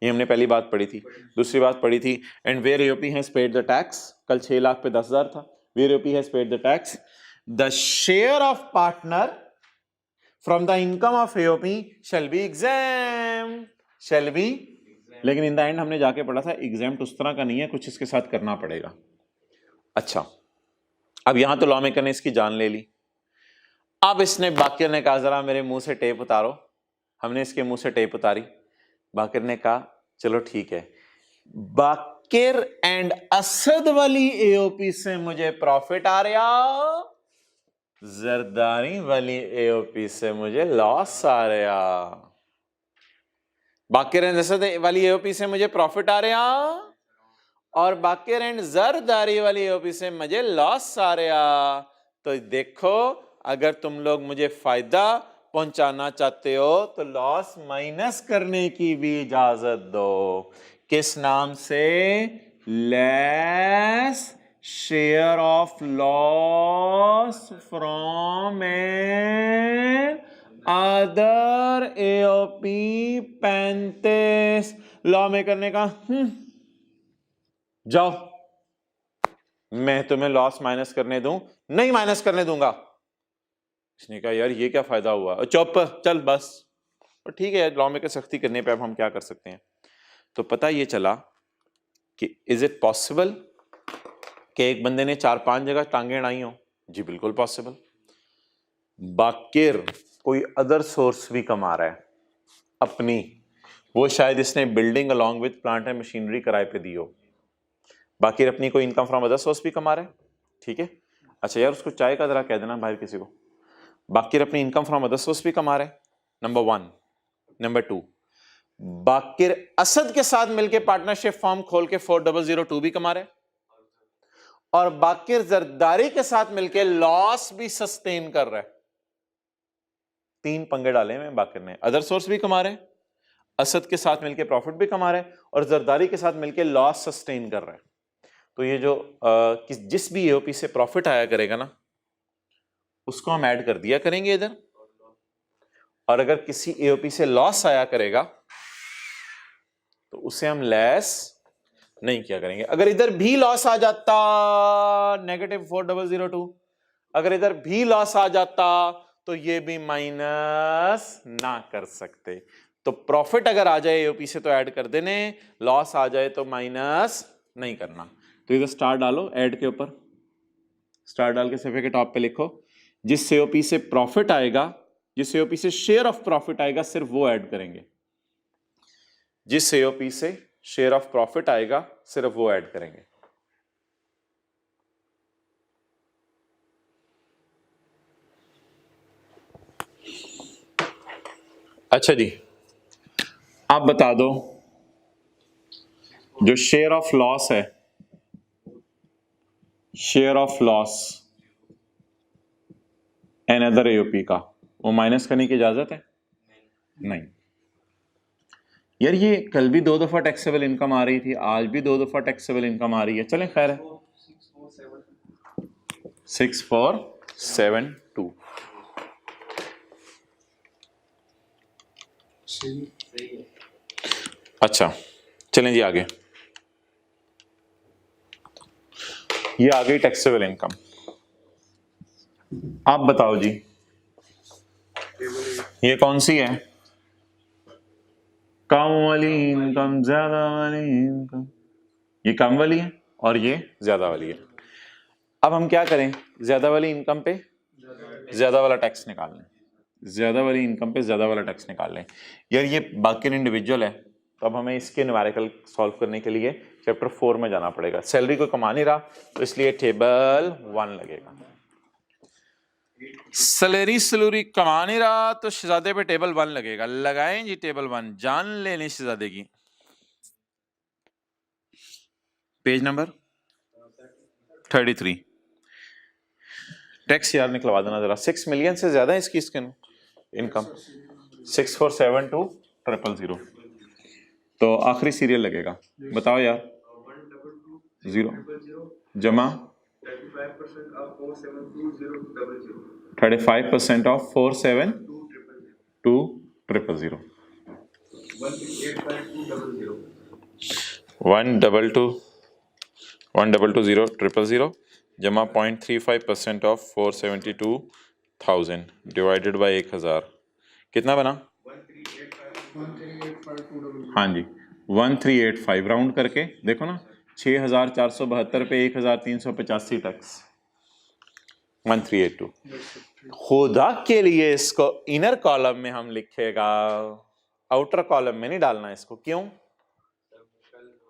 ये हमने पहली बात पढ़ी थी। दूसरी बात पढ़ी थी and where AOP has paid the tax, कल 6 लाख पे 10,000 था। Where AOP has paid the tax, the share of partner from the income of AOP shall be exempt, shall be, लेकिन इन द एंड हमने जाके पढ़ा था एग्जाम्ड उस तरह का नहीं है, कुछ इसके साथ करना पड़ेगा। अच्छा, अब यहां तो लॉ मेकर ने इसकी जान ले ली। अब इसने बाकिर ने कहा जरा मेरे मुंह से टेप उतारो, हमने इसके मुंह से टेप उतारी। बाकिर ने कहा चलो ठीक है, बाकिर एंड असद वाली एओपी से मुझे प्रॉफिट आ रहा, जरदारी वाली एओपी से मुझे लॉस आ रहा। बाकिर एंड असद वाली एओपी से मुझे प्रॉफिट आ रहा और बाकिर एंड जरदारी वाली एओपी से मुझे लॉस आ रहा। तो देखो, अगर तुम लोग मुझे फायदा पहुंचाना चाहते हो तो लॉस माइनस करने की भी इजाजत दो। किस नाम से? Less share of loss from an other AOP 35। Lawmaker ने कहा जाओ, मैं तुम्हें लॉस माइनस करने दूं? नहीं माइनस करने दूंगा। इसने कहा यार ये क्या फायदा हुआ, चुप चल बस। और ठीक है, लॉ मेकर सख्ती करने पे अब हम क्या कर सकते हैं। तो पता ये चला कि इज इट पॉसिबल कि एक बंदे ने 4-5 जगह टांगे अड़ाई हो? जी बिल्कुल पॉसिबल। बाकिर कोई अदर सोर्स भी कमा रहा है अपनी, वो शायद इसने building along with plant and machinery किराए पे दी हो। बाकिर अपनी कोई इनकम फ्रॉम अदर सोर्स भी कमा रहा है, ठीक है। अच्छा यार उसको चाय का जरा कह देना बाहर किसी को। बाकिर अपनी इनकम फ्रॉम अदर सोर्स भी कमा रहा है, नंबर 1। नंबर 2, बाकिर असद के साथ मिलकर पार्टनरशिप फॉर्म खोल के 4002 भी कमा रहा है, और बाकिर जरदारी के साथ मिलकर लॉस भी सस्टेन कर रहा है। 3 पंगे डाले में बाकिर ने, अदर सोर्स भी कमा रहे हैं, असद के साथ मिलकर प्रॉफिट भी कमा रहे हैं, और जरदारी के साथ मिलकर लॉस सस्टेन कर रहे हैं। तो ये जो जिस भी एओपी से प्रॉफिट आया करेगा ना, उसको हम ऐड कर दिया करेंगे इधर, और अगर किसी एओपी से लॉस आया करेगा तो उसे हम लेस नहीं किया करेंगे। अगर इधर भी लॉस आ जाता -4002, अगर इधर भी लॉस आ जाता तो ये भी माइनस ना कर सकते। तो प्रॉफिट अगर आ जाए एओपी से तो ऐड कर देने, लॉस आ जाए तो माइनस नहीं करना। तो इधर स्टार डालो ऐड के ऊपर, स्टार डाल के सफे के टॉप पे लिखो जिस एओपी से प्रॉफिट आएगा, जिस एओपी से शेयर ऑफ प्रॉफिट आएगा सिर्फ वो ऐड करेंगे। जिस एओपी से शेयर ऑफ प्रॉफिट आएगा सिर्फ वो ऐड करेंगे। अच्छा जी, आप बता दो जो शेयर ऑफ लॉस है, share of loss an other AOP का, वो माइनस करने की इजाजत है? नहीं यार, ये कल भी 2 दफा टैक्सेबल इनकम आ रही थी, आज भी 2 दफा टैक्सेबल इनकम आ रही है। चलें खैर है, 6472 सही अच्छा चलें जी आगे, ये आ गई टैक्सेबल इनकम। आप बताओ जी ये कौन सी है? कम वाली इनकम, ज्यादा वाली इनकम। ये कम वाली है और ये ज्यादा वाली है। अब हम क्या करें, ज्यादा वाली इनकम पे ज्यादा वाला टैक्स निकाल लें, ज्यादा वाली इनकम पे ज्यादा वाला टैक्स निकाल लें। यार ये बाकी इंडिविजुअल है, तो अब हमें इसके न्यूमेरिकल सॉल्व करने के लिए चैप्टर 4 में जाना पड़ेगा। सैलरी को कमा नहीं रहा तो इसलिए टेबल 1 लगेगा। सैलरी सलूरी कमा नहीं रहा तो शहजादे पे टेबल 1 लगेगा। लगाएं जी टेबल 1, जान लेने शहजादे की। Page number 33। टैक्स यार निकलवा देना जरा। 6 मिलियन से ज्यादा है इसकी इनकम, 647200। तो आखिरी सीरियल लगेगा, बताओ यार। 0 जमा 35% ऑफ 47200। 1220000 जमा 0.35% ऑफ 472,000 डिवाइडेड बाय 1000 कितना बना? 1385200। हाँ जी 1385 राउंड करके देखो ना, 6472 पे 1385 टैक्स 1382। खुदा के लिए इसको इनर कॉलम में हम लिखेगा, आउटर कॉलम में नहीं डालना इसको। क्यों?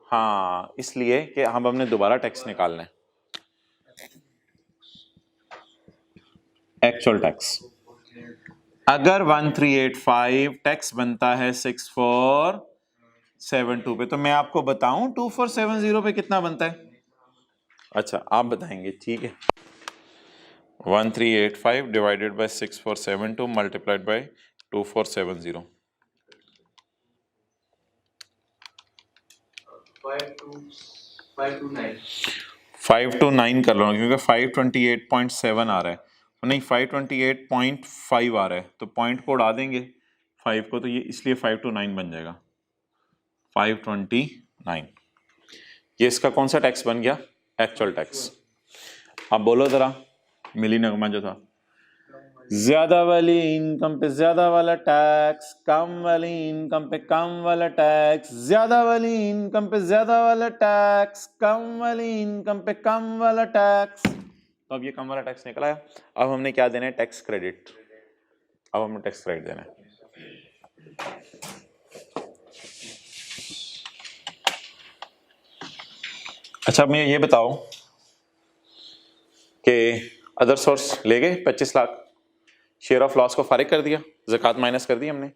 हाँ इसलिए कि हम हमने दोबारा टैक्स निकालना है, एक्चुअल टैक्स। अगर 1385 टैक्स बनता है 6472 पे, तो मैं आपको बताऊं 2470 पे कितना बनता है? अच्छा आप बताएंगे, ठीक है। 1385 डिवाइडेड बाय 6472 मल्टीप्लाइड बाय 2470। 529 कर रहा हूँ क्योंकि 528.7 आ रहा है, नहीं 528.5 आ रहा है, तो पॉइंट को उड़ा देंगे 5 को, तो ये इसलिए 529 बन जाएगा। 529 ये इसका कौन सा टैक्स बन गया? Actual tax. अब बोलो जरा, मिली नगमा जो था, ज्यादा वाली इनकम पे ज्यादा वाला टैक्स, कम वाली इनकम पे कम वाला टैक्स, ज्यादा वाली इनकम पे ज्यादा वाला टैक्स, कम वाली इनकम पे कम वाला टैक्स। तो अब ये कम वाला टैक्स निकला है। अब हमने क्या देना है? Tax credit. अब हमें टैक्स क्रेडिट देना है। अच्छा मैं ये बताओ कि अदर सोर्स ले गए 25 लाख, शेयर ऑफ लॉस को फारिग कर दिया, ज़कात माइनस कर दी हमने,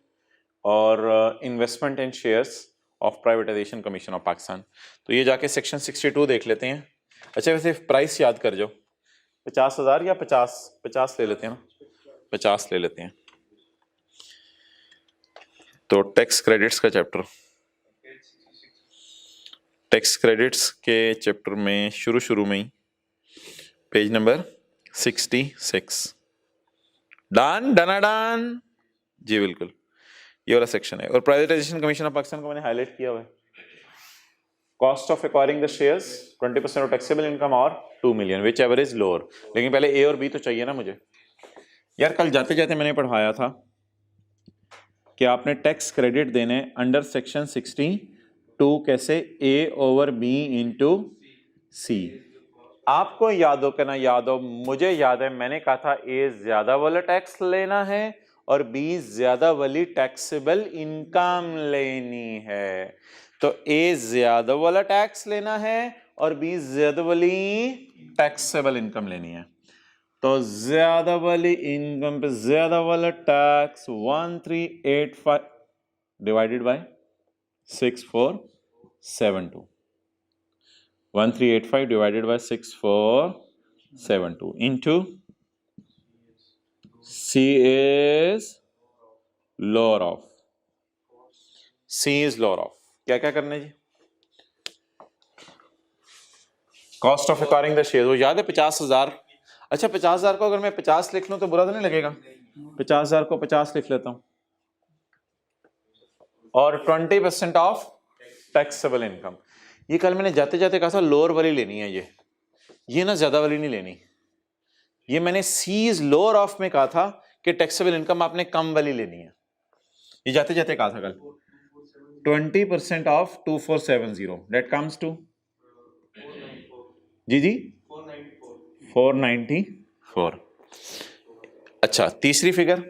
और investment in shares of privatisation commission of Pakistan. तो ये जाके सेक्शन 62 देख लेते हैं। अच्छा वैसे प्राइस याद कर जाओ, 50,000 या 50 ले लेते हैं ना, 50 ले लेते हैं। तो टैक्स क्रेडिट्स का चैप्टर, टैक्स क्रेडिट्स के चैप्टर में शुरू में ही पेज नंबर 66। डन जी बिल्कुल, ये वाला सेक्शन है। और प्राइवेटाइजेशन कमीशन ऑफ पाकिस्तान को मैंने हाईलाइट किया हुआ है। Cost of acquiring the shares 20% of taxable income और 2 million which ever is lower. लेकिन पहले ए और बी तो चाहिए ना मुझे। यार कल जाते जाते मैंने पढ़ाया था कि आपने टैक्स क्रेडिट देने अंडर सेक्शन 62 कैसे, ए ओवर बी इंटू सी। आपको याद हो कि ना याद हो, मुझे याद है मैंने कहा था ए ज्यादा वाला टैक्स लेना है और बी ज्यादा वाली टैक्सेबल इनकम लेनी है। तो ए ज्यादा वाला टैक्स लेना है और बी ज्यादा वाली टैक्सेबल इनकम लेनी है। तो ज्यादा वाली इनकम पे ज्यादा वाला tax 1385 divided by 6472। 1385 divided by 6472 into C is lower of, C is lower of। क्या क्या करना है जी? Cost of acquiring the share, वो याद है 50,000। अच्छा 50,000 को अगर मैं 50 लिख लूं तो बुरा तो नहीं लगेगा? 50,000 को 50 लिख लेता हूं और 20% ऑफ टैक्सेबल इनकम। ये कल मैंने जाते जाते कहा था लोअर वाली लेनी है, ये ना ज्यादा वाली नहीं लेनी। ये मैंने सीज लोअर ऑफ में कहा था कि टैक्सेबल इनकम आपने कम वाली लेनी है, ये जाते जाते कहा था कल। 20% ऑफ 2470 दैट कम्स टू जी 494। अच्छा तीसरी फिगर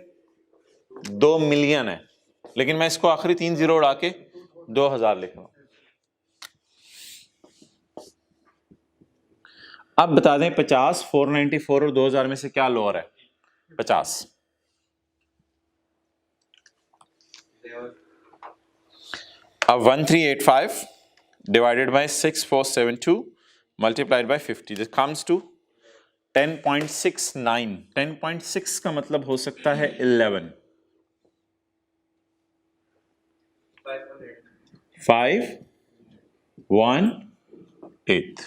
2 मिलियन है, लेकिन मैं इसको आखिरी 3 जीरो उड़ा के 2000 लिख रहा हूं। अब बता दें 50, 494 और 2000 में से क्या लोअर है? 50। अब 1385 divided by 6472 multiplied by 50 this comes to 10.69। 10.6 का मतलब हो सकता है 11। 518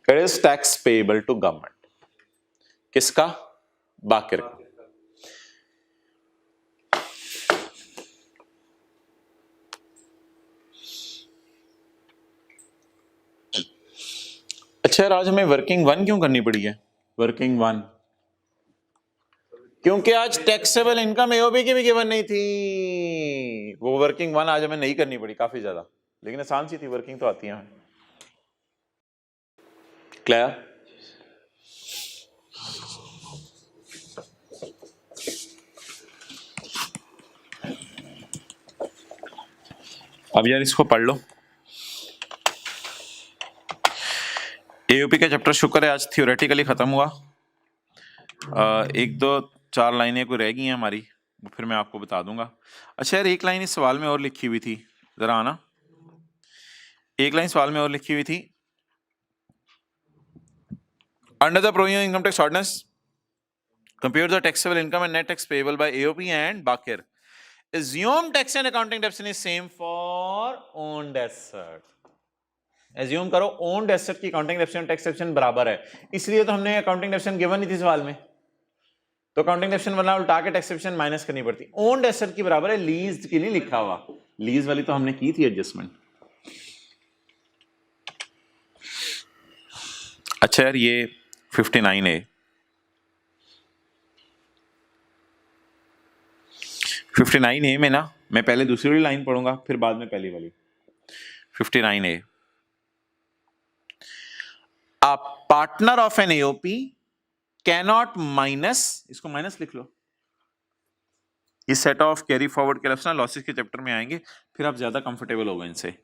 It is tax payable to government। किसका? बाकिर का। अच्छा यार आज हमें वर्किंग 1 क्यों करनी पड़ी है? वर्किंग 1 क्योंकि आज टैक्सेबल इनकम एओबी की भी गिवन नहीं थी, वो वर्किंग 1 आज हमें नहीं करनी पड़ी काफी ज्यादा, लेकिन आसान सी थी, वर्किंग तो आती है। क्लियर? अब यार इसको पढ़ लो। एओपी का चैप्टर शुक्र है आज थियोरेटिकली खत्म हुआ। 1 2 4 लाइनें कोई रह गई हैं हमारी, फिर मैं आपको बता दूंगा। अच्छा यार एक लाइन इस सवाल में और लिखी हुई थी, जरा आना। एक लाइन सवाल में और लिखी हुई थी, under the provision income tax ordinance compare the taxable income and net tax payable by AOP and Baqir. Assume tax and accounting deduction is same for owned asset। Assume करो owned asset की accounting deduction tax deduction बराबर है, इसलिए तो हमने accounting deduction given नहीं थी सवाल में, तो accounting deduction वरना उल्टा के tax deduction माइनस करनी पड़ती। owned asset की बराबर है लीज के लिए लिखा हुआ, लीज वाली तो हमने की थी एडजस्टमेंट। अच्छा यार ये 59A 59A में ना मैं पहले दूसरी वाली लाइन पढ़ूंगा फिर बाद में पहली वाली। 59A A partner of an AOP cannot minus, इसको माइनस लिख लो, ये सेट ऑफ कैरी फॉरवर्ड के लफ्ज़ ना लॉसेस के चैप्टर में आएंगे, फिर आप ज्यादा कंफर्टेबल हो गए इनसे।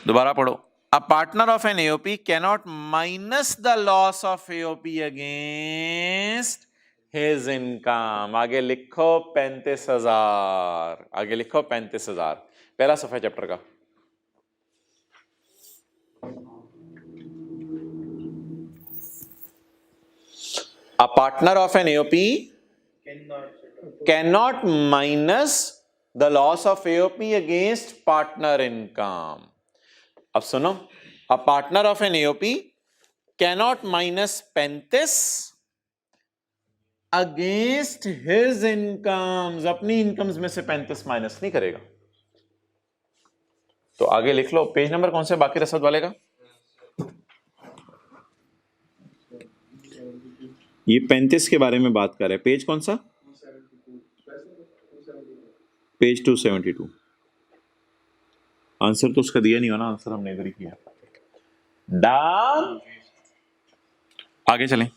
दोबारा पढ़ो। A partner of an AOP cannot minus the loss of AOP against his income। आगे लिखो 35,000, आगे लिखो 35,000, पहला सफा चैप्टर का। A partner of an AOP cannot minus the loss of AOP against partner income। अब सुनो, a partner of an AOP cannot minus 35 against his incomes, अपनी इनकम्स में से 35 माइनस नहीं करेगा। तो आगे लिख लो, पेज नंबर कौन से बाकी रसद वाले का? ये 35 के बारे में बात कर रहे हैं, पेज कौन सा? पेज 272। आंसर तो उसका दिया नहीं हो ना, आंसर हमने इधर ही किया। डान आगे चलें।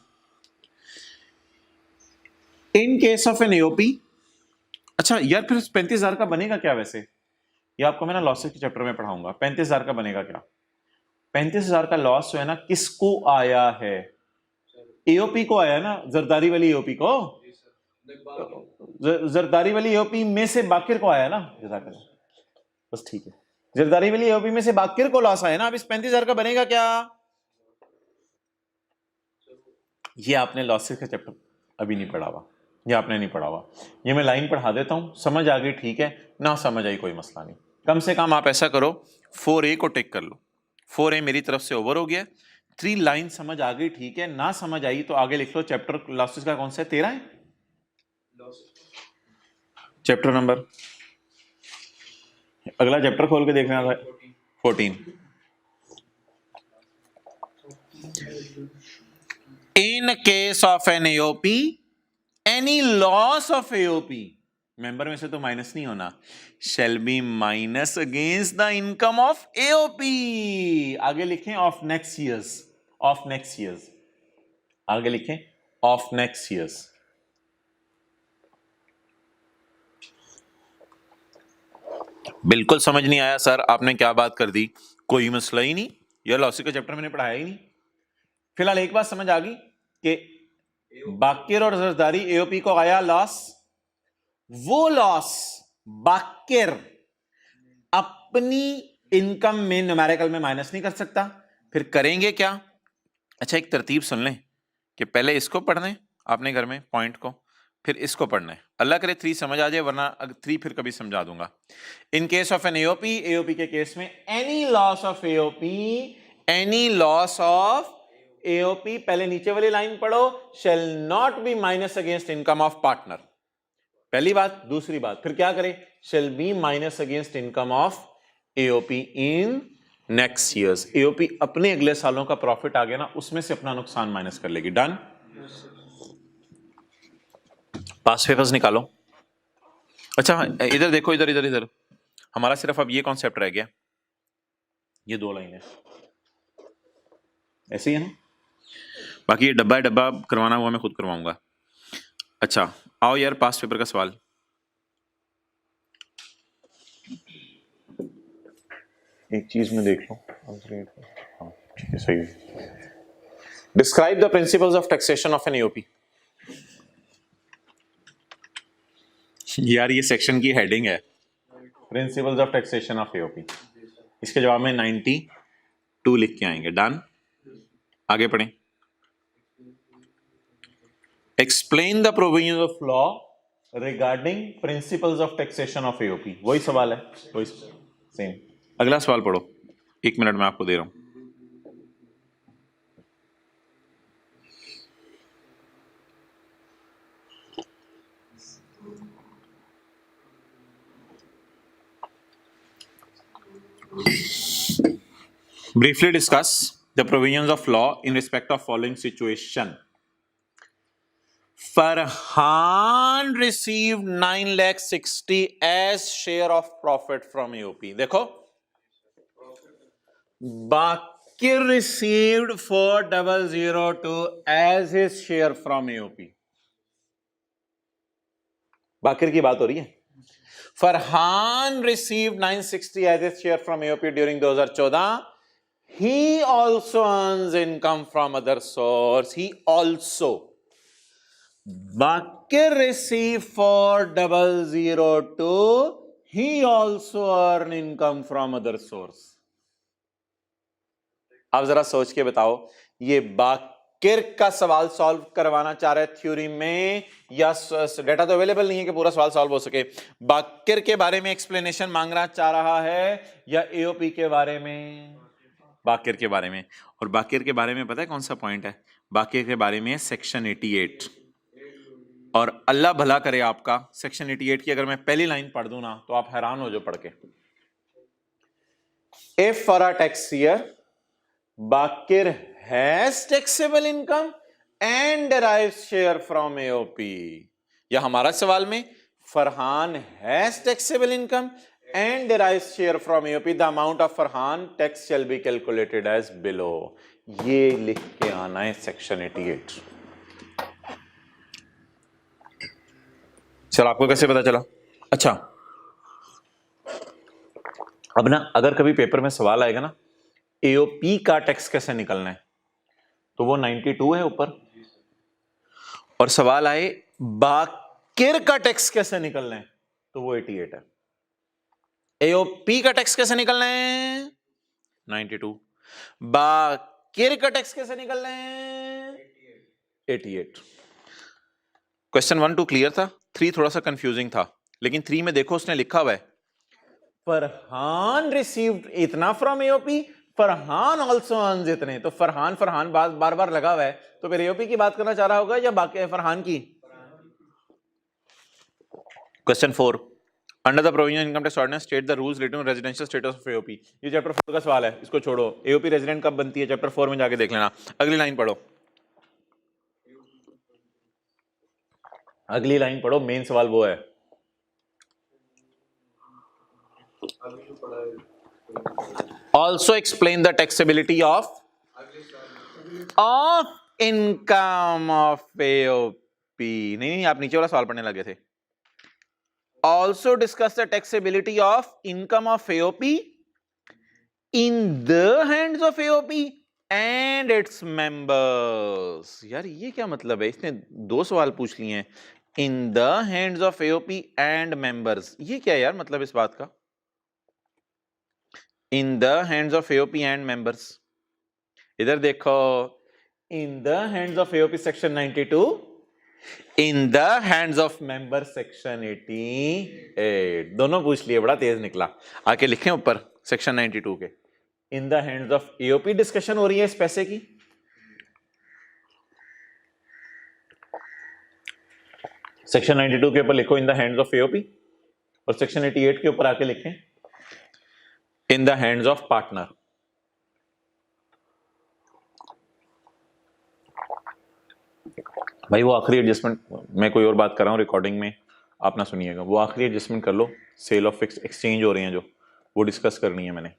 In case of an AOP, अच्छा यार फिर 35,000 का बनेगा क्या? वैसे ये आपको मैं ना लॉसेस के चैप्टर में पढ़ाऊंगा। 35,000 का बनेगा क्या? 35,000 का लॉस जो है ना किसको आया है? एओपी को आया ना, जरदारी वाली एओपी को, जरदारी वाली एओपी में से बाकिर को आया ना। जज़ाकल्लाह, बस ठीक है, जरदारी वाली एओपी में से बाकिर को लॉस आया ना। अब इस 35,000 का बनेगा क्या? ये आपने लॉसेस का चैप्टर अभी नहीं पढ़ा हुआ, ये आपने नहीं पढ़ा हुआ। ये मैं लाइन पढ़ा देता हूं, समझ आ गई ठीक है, ना समझ आई कोई मसला नहीं। कम से कम आप ऐसा करो 4A को टेक कर लो। 4A मेरी तरफ से ओवर हो गया। 3 लाइन समझ आ गई ठीक है, ना समझ आई तो आगे लिख लो। चैप्टर लॉसेस का कौन सा है? 13 है चैप्टर नंबर। अगला चैप्टर खोल के देखना था। 14. In case of an AOP, any loss of AOP, member में से तो माइनस नहीं होना, shall be minus against the income of AOP. आगे लिखें of next years, of next years. आगे लिखें of next years. बिल्कुल समझ नहीं आया सर, आपने क्या बात कर दी? कोई मसला ही नहीं, यह लॉसी का चैप्टर मैंने पढ़ाया ही नहीं। फिलहाल एक बात समझ आ गई कि बाकिर और जरदारी एओपी को आया लॉस, वो लॉस बाकिर अपनी इनकम में न्यूमेरिकल में माइनस नहीं कर सकता। फिर करेंगे क्या? अच्छा, एक तरतीब सुन लें कि पहले इसको पढ़ लें आपने घर में पॉइंट को, फिर इसको पढ़ना है। अल्लाह करे 3 समझ आ जाए, वरना 3 फिर कभी समझा दूंगा। In case of an AOP, AOP के केस में any loss of AOP, any loss of AOP, पहले नीचे वाली लाइन पढ़ो, shall not be minus against income of partner. पहली बात। दूसरी बात फिर क्या करे? Shall be minus against income of AOP in next years. AOP अपने अगले सालों का प्रॉफिट आ गया ना, उसमें से अपना नुकसान माइनस कर लेगी। डन। पास पेपर्स निकालो। अच्छा इधर देखो, इधर इधर इधर, हमारा सिर्फ अब ये कॉन्सेप्ट रह गया, ये 2 लाइनें ऐसे ही है ना, बाकी ये डब्बा डब्बा करवाना हुआ मैं खुद करवाऊंगा। अच्छा आओ यार, पास पेपर का सवाल। एक चीज में देख लो, हाँ ठीक है, सही है। Describe the principles of taxation of an AOP. यार ये सेक्शन की हेडिंग है, principles of taxation of AOP. इसके जवाब में 92 लिख के आएंगे। डन। आगे पढ़ें। Explain the provisions of law regarding principles of taxation of AOP. वही सवाल है, वही सेम। अगला सवाल पढ़ो, 1 मिनट में आपको दे रहा हूं। Briefly discuss the provisions of law in respect of following situation. Farhan received 9,60,000 as share of profit from AOP. देखो, Bakir received 4,002 as his share from AOP. बाकिर की बात हो रही है। Farhan received 960 as his share from AOP during 2014. He also earns income from other source. He also. Bakir received 4,002. He also earn income from other source. अब जरा सोच के बताओ, ये बाकिर का सवाल सॉल्व करवाना चाह रहे थ्योरी में, या डेटा तो अवेलेबल नहीं है कि पूरा सवाल सॉल्व हो सके। बाकिर के बारे में एक्सप्लेनेशन मांगना चाह रहा है या एओपी के बारे में? बाकिर के बारे में। और बाकिर के बारे में पता है कौन सा पॉइंट है? बाकिर के बारे में सेक्शन 88। और अल्लाह भला करे आपका, सेक्शन 88 की अगर मैं पहली लाइन पढ़ दूं ना तो आप हैरान हो जो पढ़ के। If for a tax year Baqir has taxable income and derives share from AOP, या हमारा सवाल में Farhan has taxable income and derives share from AOP, the amount of Farhan tax shall be calculated as below. ये लिख के आना है section 88। चलो आपको कैसे पता चला? अच्छा अब ना, अगर कभी पेपर में सवाल आएगा ना एओपी का टैक्स कैसे निकलना है, तो वो 92 है ऊपर, और सवाल आए बाकिर का टैक्स कैसे निकलना है तो वो 88 है। एओपी का टैक्स कैसे निकलना है? 92। बाकिर का टैक्स कैसे निकलना है? 88। क्वेश्चन 1 2 क्लियर था, 3 थोड़ा सा कंफ्यूजिंग था, लेकिन 3 में देखो उसने लिखा हुआ है फरहान रिसीव्ड इतना from AOP, Farhan also earns इतने। तो फरहान फरहान बार बार लगा हुआ है, तो फिर एओपी की बात करना चाह रहा होगा या बाकी फरहान की? Question 4, under the provision income tax ordinance state the rules relating to residential status of AOP. ये चैप्टर 4 का सवाल है, इसको छोड़ो। एओपी रेजिडेंट कब बनती है, चैप्टर 4 में जाके देख लेना। अगली लाइन पढ़ो, अगली लाइन पढ़ो, मेन सवाल वो है। Also explain the taxability of income of AOP. नहीं, आप नीचे वाला सवाल पढ़ने लगे थे। Also discuss the taxability of income of AOP in the hands of AOP and its members। यार ये क्या मतलब है, इसने दो सवाल पूछ लिए हैं, in the hands of AOP and members। ये क्या है यार मतलब इस बात का, in the hands of AOP and members। इधर देखो, in the hands of AOP section 92, in the hands of member section 88। दोनों पूछ लिए, बड़ा तेज निकला। आके लिखें ऊपर सेक्शन 92 के, इन the hands of AOP discussion हो रही है इस पैसे की। सेक्शन 92 के ऊपर लिखो इन द हैंड्स ऑफ एओपी, और सेक्शन 88 के ऊपर आके लिखें इन द हैंड्स ऑफ पार्टनर। भाई वो आखिरी एडजस्टमेंट, मैं कोई और बात कर रहा हूँ रिकॉर्डिंग में, आप ना सुनिएगा। वो आखिरी एडजस्टमेंट कर लो, सेल ऑफ फिक्स एक्सचेंज हो रहे हैं जो, वो डिस्कस करनी है मैंने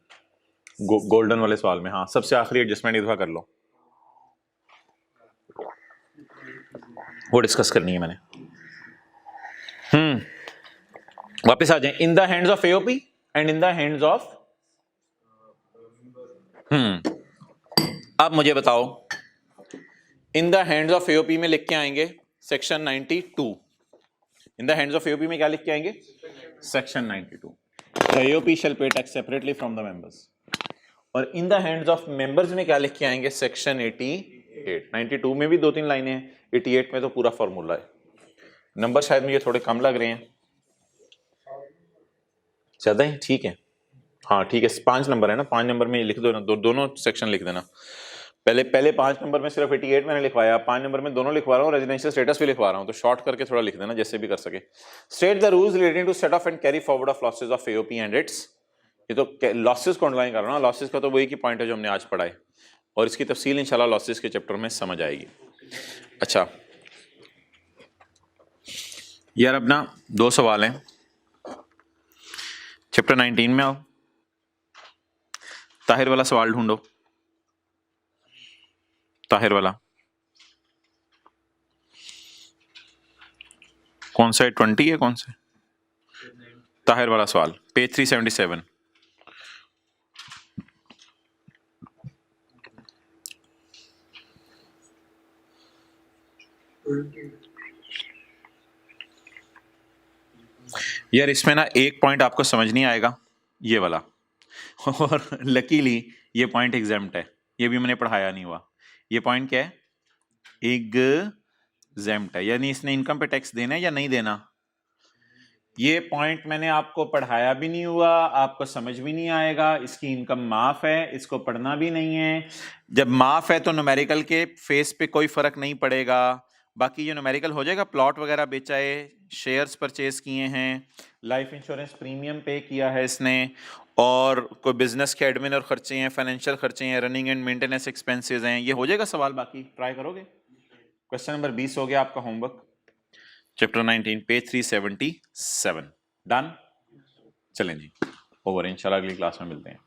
गोल्डन वाले सवाल में। हाँ, सबसे आखिरी एडजस्टमेंट इस बार कर लो, वो डिस्कस करनी है मैंने। वापस आ जाए, इन the hands of AOP and in the hands of. अब मुझे बताओ, इन द हैंड्स ऑफ एओपी में लिख के आएंगे section 92। In the hands of AOP में क्या लिख के आएंगे, section 92। The AOP shall pay tax separately from the members. और in the hands of members में क्या लिख के आएंगे, सेक्शन 88। 92 में भी 2-3 लाइनें हैं, 88 में तो पूरा फॉर्मूला है। नंबर शायद मुझे थोड़े कम लग रहे हैं, ज्यादा है, ठीक है। हाँ ठीक है, 5 नंबर है ना, 5 नंबर में लिख दो ना, दोनों सेक्शन लिख देना। पहले 5 नंबर में सिर्फ 88 मैंने लिखवाया, 5 नंबर में दोनों लिखवा रहा हूँ, रेजिडेंशियल स्टेटस भी लिखवा रहा हूँ, तो शॉर्ट करके थोड़ा लिख देना जैसे भी कर सके। State the rules relating to set off and carry forward of losses of AOP and its. ये तो लॉसेस को अंडरलाइन कर रहा हूँ, लॉसेस का तो वही की पॉइंट है जो हमने आज पढ़ा है, और इसकी तफसील इंशाल्लाह लॉसेस के चैप्टर में समझ आएगी। अच्छा यार, अब ना 2 सवाल हैं, चैप्टर 19 में आओ, ताहिर वाला सवाल ढूंढो, ताहिर वाला कौन सा है, 20 है कौन सा, ताहिर वाला सवाल पेज 377। यार इसमें ना एक पॉइंट आपको समझ नहीं आएगा, ये वाला, और लकीली ये पॉइंट एग्जाम्प्ट है, ये भी मैंने पढ़ाया नहीं हुआ। ये पॉइंट क्या है, एग्जाम्प्ट है, यानी इसने इनकम पे टैक्स देना है या नहीं देना। ये पॉइंट मैंने आपको पढ़ाया भी नहीं हुआ, आपको समझ भी नहीं आएगा। इसकी इनकम माफ है, इसको पढ़ना भी नहीं है। जब माफ है तो न्यूमेरिकल के फेस पे कोई फर्क नहीं पड़ेगा, बाकी ये न्यूमेरिकल हो जाएगा। प्लॉट वगैरह बेचा है, शेयर्स परचेज किए हैं, लाइफ इंश्योरेंस प्रीमियम पे किया है इसने, और कोई बिजनेस के एडमिन और खर्चे हैं, फाइनेंशियल खर्चे हैं, रनिंग एंड मेंटेनेंस एक्सपेंसेस हैं, ये हो जाएगा सवाल। बाकी ट्राई करोगे। क्वेश्चन नंबर 20 हो गया आपका होमवर्क, चैप्टर 19 पेज 377। डन, चलें जी, ओवर। इंशाल्लाह अगली क्लास में मिलते हैं।